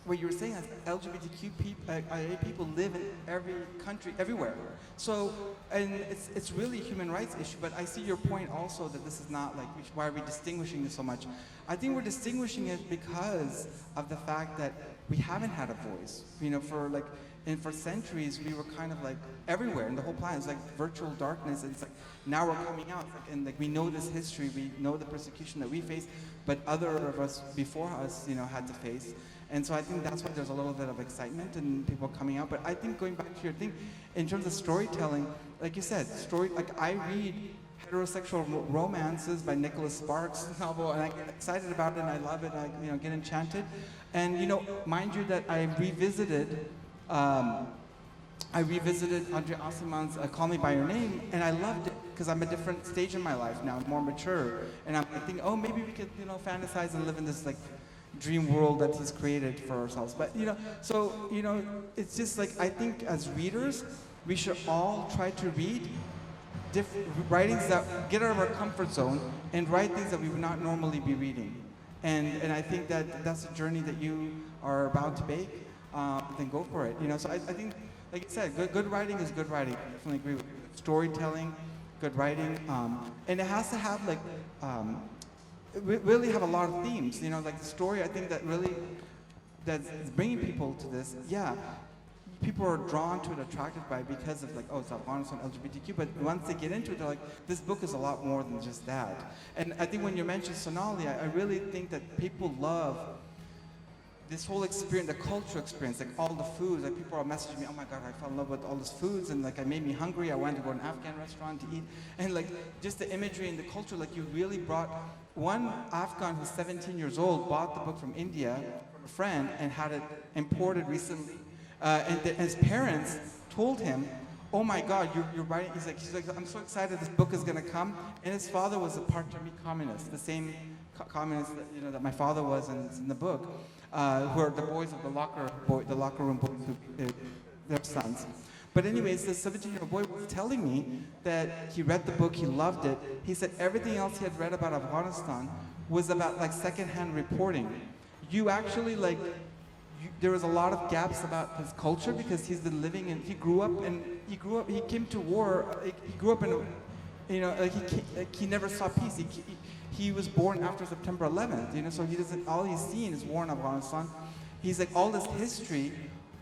what you were saying is LGBTQ people live in every country, everywhere. So, and it's really a human rights issue, but I see your point also that this is not like, why are we distinguishing this so much? I think we're distinguishing it because of the fact that we haven't had a voice, and for centuries, we were kind of like everywhere in the whole planet. It's like virtual darkness. And it's like now we're coming out, and we know this history. We know the persecution that we faced, but other of us before us, had to face. And so I think that's why there's a little bit of excitement and people coming out. But I think going back to your thing, in terms of storytelling, like you said, I read heterosexual romances by Nicholas Sparks' novel, and I get excited about it, and I love it, and I get enchanted. And mind you that I revisited Andre Aciman's Call Me By Your Name, and I loved it because I'm at a different stage in my life now, more mature, and I'm thinking, oh, maybe we could, fantasize and live in this dream world that he's created for ourselves. But it's just like, I think as readers, we should all try to read different writings that get out of our comfort zone and write things that we would not normally be reading. And I think that that's a journey that you are about to make. Then go for it. So I think, like you said, good writing is good writing. I definitely agree with you. Storytelling, good writing, and it has to have really have a lot of themes. Like the story. I think that's bringing people to this. Yeah, people are drawn to it, attracted by it because of it's Afghanistan, LGBTQ. But once they get into it, they're like, this book is a lot more than just that. And I think when you mentioned Sonali, I really think that people love this whole experience, the cultural experience, all the foods, people are messaging me, oh my God, I fell in love with all these foods, and it made me hungry. I wanted to go to an Afghan restaurant to eat. And just the imagery and the culture, you really brought, one Afghan who's 17 years old bought the book from India from a friend and had it imported recently. And his parents told him, oh my God, you're writing, he's like, I'm so excited this book is gonna come. And his father was a part-time communist, the same communist that my father was, and it's in the book. Who are the boys of the locker room boys, their sons. But anyways, this 17-year-old boy was telling me that he read the book, he loved it. He said everything else he had read about Afghanistan was about secondhand reporting. You actually there was a lot of gaps about his culture because he's been living in, he came to war, he grew up in he never saw peace. He was born after September 11th, so he doesn't, all he's seen is war in Afghanistan. He's all this history,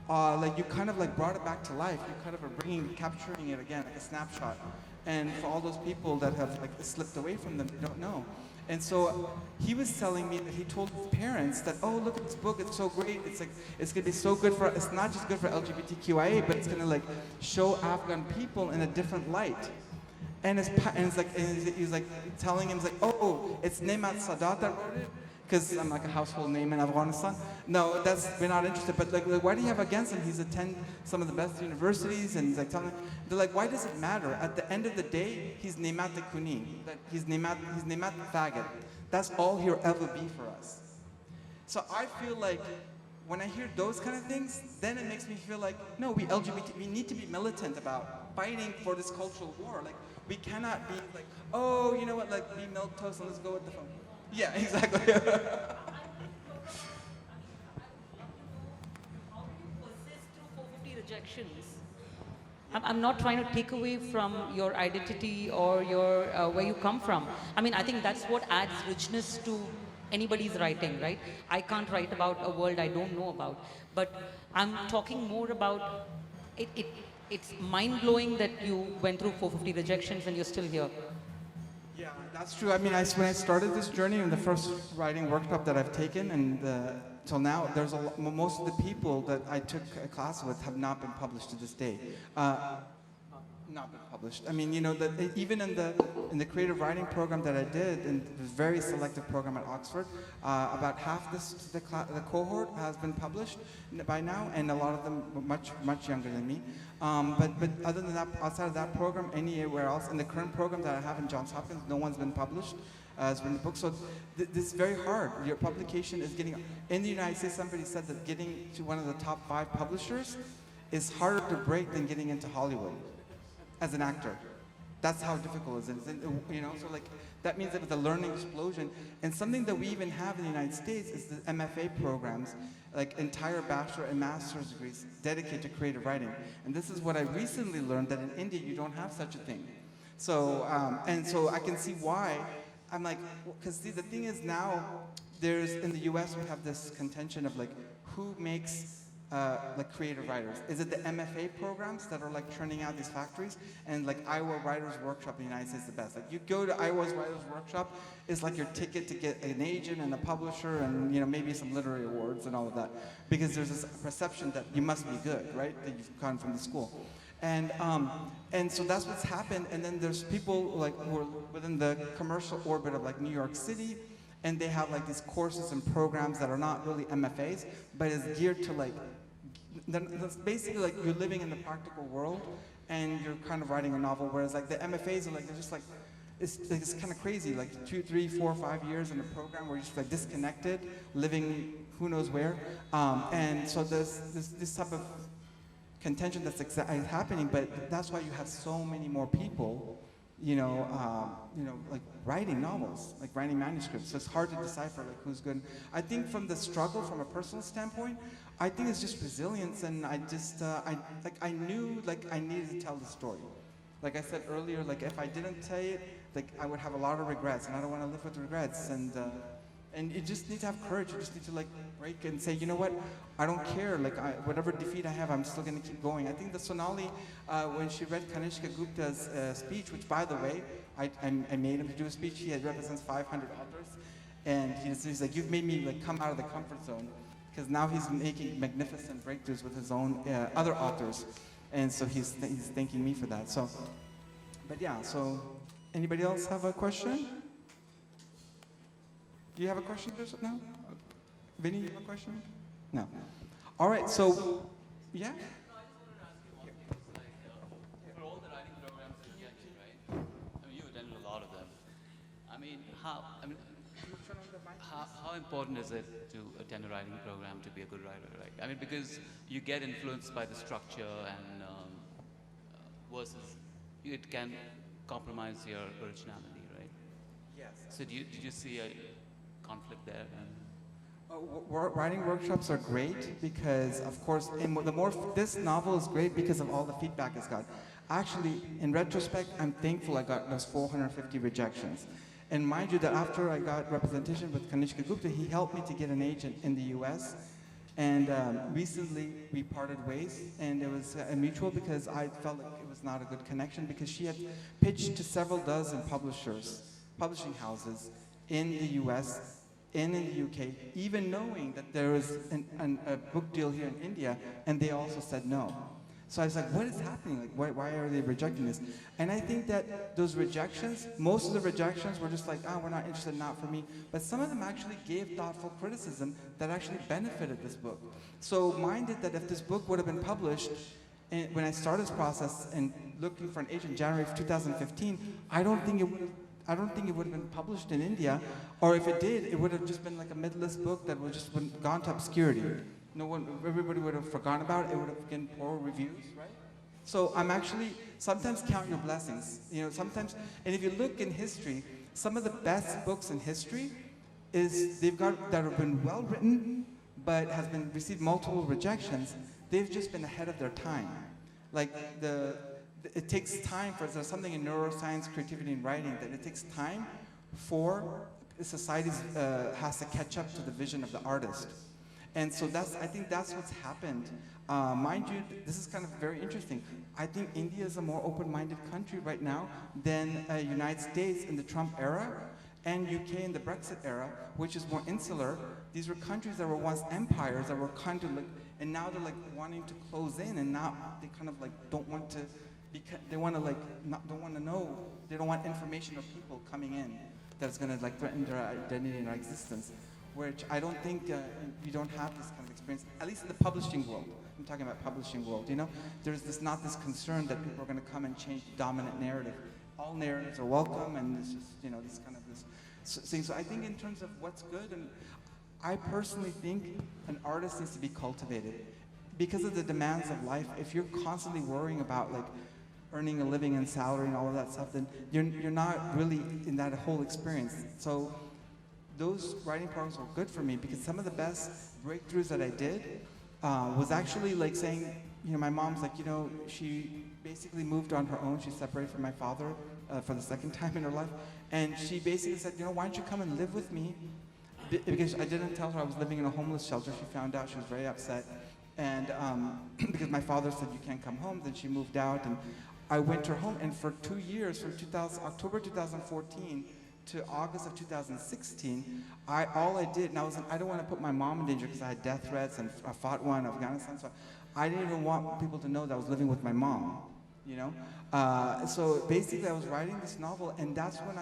you kind of brought it back to life. You kind of are capturing it again, like a snapshot. And for all those people that have slipped away from them, they don't know. And so he was telling me that he told his parents that, oh, look at this book, it's so great. It's gonna be so good for, it's not just good for LGBTQIA, but it's gonna show Afghan people in a different light. And he's telling him, oh, it's Nemat Sadat that wrote it? Because I'm a household name in Afghanistan. No, we're not interested. But why do you have against him? He's attended some of the best universities, and he's telling them, they're like, why does it matter? At the end of the day, he's Nemat the Kuni. He's Nemat the faggot. That's all he'll ever be for us. So I feel when I hear those kind of things, then it makes me feel no, we LGBT, we need to be militant about fighting for this cultural war. We cannot be oh, you know what, be milquetoast and let's go with the phone. Yeah, exactly. How do you persist through 450 rejections? I'm not trying to take away from your identity or your where you come from. I mean, I think that's what adds richness to anybody's writing, right? I can't write about a world I don't know about, but I'm talking more about it. It's mind blowing that you went through 450 rejections and you're still here. Yeah, that's true. I mean, when I started this journey in the first writing workshop that I've taken, and till now, most of the people that I took a class with have not been published to this day. Not been published. I mean, you know, that even in the creative writing program that I did, in the very selective program at Oxford, about half the cohort has been published by now, and a lot of them much younger than me. But other than that, outside of that program, anywhere else, in the current program that I have in Johns Hopkins, no one's been published. Has been a book. So this is very hard. Your publication is getting, in the United States, somebody said that getting to one of the top 5 publishers is harder to break than getting into Hollywood as an actor. That's how difficult it is. And, you know, so like that means that it's a learning explosion. And something that we even have in the United States is the MFA programs, like entire bachelor and master's degrees dedicated to creative writing. And this is what I recently learned, that in India you don't have such a thing. So and so I can see why. I'm like, because the thing is now, there's, in the US we have this contention of like, who makes like creative writers? Is it the MFA programs that are like churning out these factories? And like Iowa Writers Workshop in the United States is the best. Like you go to Iowa's Writers Workshop, it's like your ticket to get an agent and a publisher and, you know, maybe some literary awards and all of that. Because there's this perception that you must be good, right? That you've gone from the school. And so that's what's happened. And then there's people like who are within the commercial orbit of like New York City, and they have like these courses and programs that are not really MFAs, but is geared to like, that's basically like you're living in the practical world and you're kind of writing a novel, whereas like the MFAs are like, they're just like, it's kind of crazy, like 2, 3, 4, 5 years in a program where you're just like disconnected, living who knows where. And so there's this type of contention that's happening, but that's why you have so many more people, you know, like writing novels, like writing manuscripts. So it's hard to decipher like who's good. I think from the struggle, from a personal standpoint, I think it's just resilience, and I just, I knew like I needed to tell the story. Like I said earlier, like if I didn't tell it, like I would have a lot of regrets, and I don't want to live with regrets. And you just need to have courage. You just need to like break and say, you know what, I don't care. Like whatever defeat I have, I'm still going to keep going. I think that Sonali, when she read Kanishka Gupta's speech, which by the way, I made him do a speech. He represents 500 authors, and he's like, you've made me like come out of the comfort zone, because now he's making magnificent breakthroughs with his own other authors, and so he's thanking me for that. So, but yeah. So, anybody else have a question? Do you have a question? No? Vinny, you have a question? No. All right, so, yeah? For all the writing programs that you attended, right? I mean, you attended a lot of them. I mean, how important is it to attend a writing program to be a good writer, right? I mean, because you get influenced by the structure and versus it can compromise your originality, right? Yes. So did you see a conflict there? Writing workshops are great because, of course, this novel is great because of all the feedback it's got. Actually, in retrospect, I'm thankful I got those 450 rejections. And mind you that after I got representation with Kanishka Gupta, he helped me to get an agent in the US. And recently we parted ways, and it was mutual because I felt like it was not a good connection, because she had pitched to several dozen publishing houses in the US, and in the UK, even knowing that there was a book deal here in India, and they also said no. So I was like, what is happening? Like, why are they rejecting this? And I think that those rejections, most of the rejections were just like, oh, we're not interested, not for me. But some of them actually gave thoughtful criticism that actually benefited this book. So mind it that if this book would have been published, and when I started this process and looking for an agent in January of 2015, I don't think it would have been published in India, or if it did, it would have just been like a mid-list book that would just gone to obscurity. Everybody would have forgotten about it. It would have gotten poor reviews, right? So I'm actually, sometimes count your blessings. You know, sometimes, and if you look in history, some of the best books in history that have been well written, but has been received multiple rejections. They've just been ahead of their time. Like it takes time for, there's something in neuroscience, creativity, and writing, that it takes time for society has to catch up to the vision of the artist. And so I think that's what's happened. Mind you, this is kind of very interesting. I think India is a more open-minded country right now than United States in the Trump era, and UK in the Brexit era, which is more insular. These were countries that were once empires that were kind of like, and now they're like wanting to close in, and now they kind of like don't want to, they want to like, don't want to know, they don't want information or people coming in that's going to like threaten their identity and their existence. Which I don't think you don't have this kind of experience, at least in the publishing world. I'm talking about publishing world, you know? There's not this concern that people are going to come and change the dominant narrative. All narratives are welcome, and it's just, you know, this kind of this thing. So I think in terms of what's good, and I personally think an artist needs to be cultivated. Because of the demands of life, if you're constantly worrying about like earning a living and salary and all of that stuff, then you're not really in that whole experience. So those writing programs were good for me, because some of the best breakthroughs that I did was actually like saying, you know, my mom's like, you know, she basically moved on her own. She separated from my father for the second time in her life. And she basically said, you know, why don't you come and live with me? Because I didn't tell her I was living in a homeless shelter. She found out, she was very upset. And because my father said, you can't come home, then she moved out. And I went to her home, and for 2 years, from October 2014, to August of 2016, all I did, and I don't want to put my mom in danger because I had death threats and I fought one in Afghanistan, so I didn't even want people to know that I was living with my mom, you know? So basically I was writing this novel, and that's when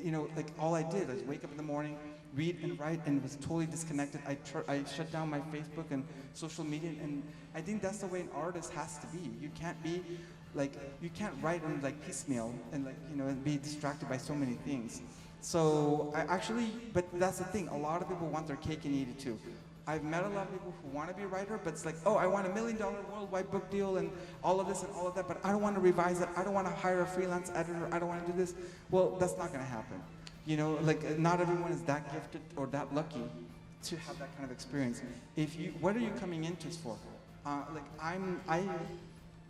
you know, like all I did was wake up in the morning, read and write, and was totally disconnected. I shut down my Facebook and social media, and I think that's the way an artist has to be. You can't be like, you can't write on like piecemeal and like, you know, and be distracted by so many things. So but that's the thing, a lot of people want their cake and eat it too. I've met a lot of people who want to be a writer, but it's like, oh, I want $1 million worldwide book deal and all of this and all of that, but I don't want to revise it. I don't want to hire a freelance editor. I don't want to do this. Well, that's not going to happen. You know, like not everyone is that gifted or that lucky to have that kind of experience. What are you coming into this for?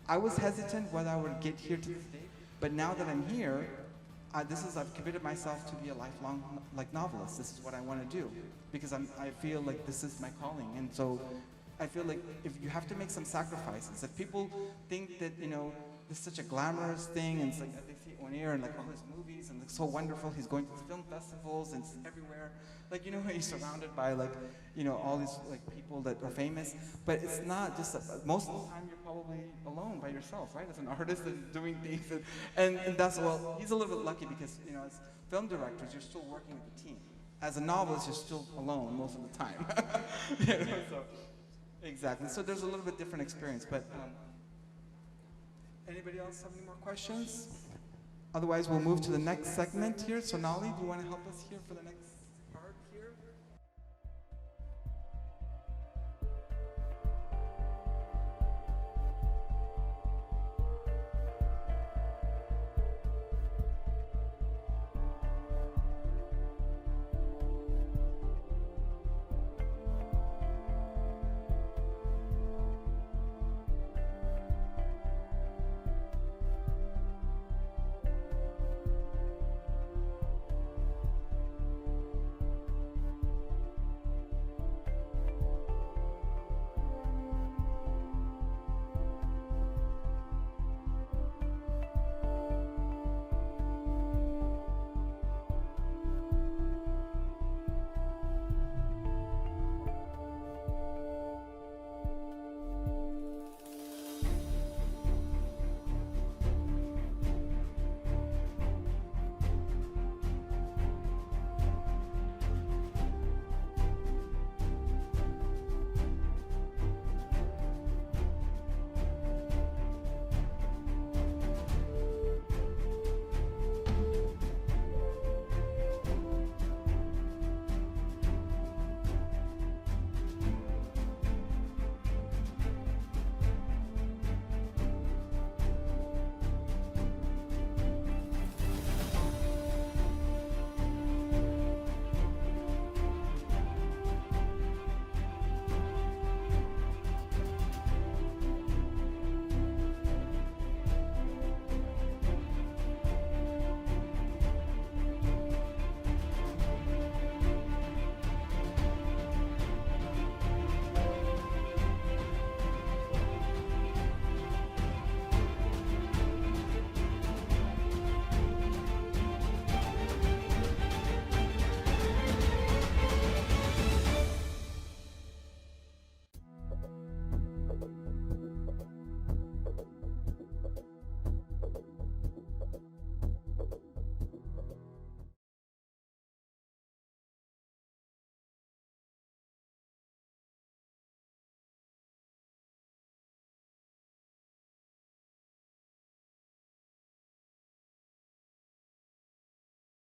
I was hesitant whether I would get here to this day, but now that I'm here, I've committed myself to be a lifelong like novelist. This is what I want to do, because I feel like this is my calling. And so I feel like if you have to make some sacrifices, if people think that, you know, this is such a glamorous thing, and it's like they see O'Neill and like all his movies and it's so wonderful, he's going to film festivals and it's everywhere. Like, you know, he's surrounded by like, you know, all these like people that are famous, but it's not just, most of the time you're probably alone by yourself, right? As an artist and doing things, and that's, well, he's a little bit lucky because, you know, as film directors, you're still working with a team. As a novelist, you're still alone most of the time. You know, so, exactly, so there's a little bit different experience, but anybody else have any more questions? Otherwise, we'll move to the next segment here. Sonali, do you want to help us here for the next part here?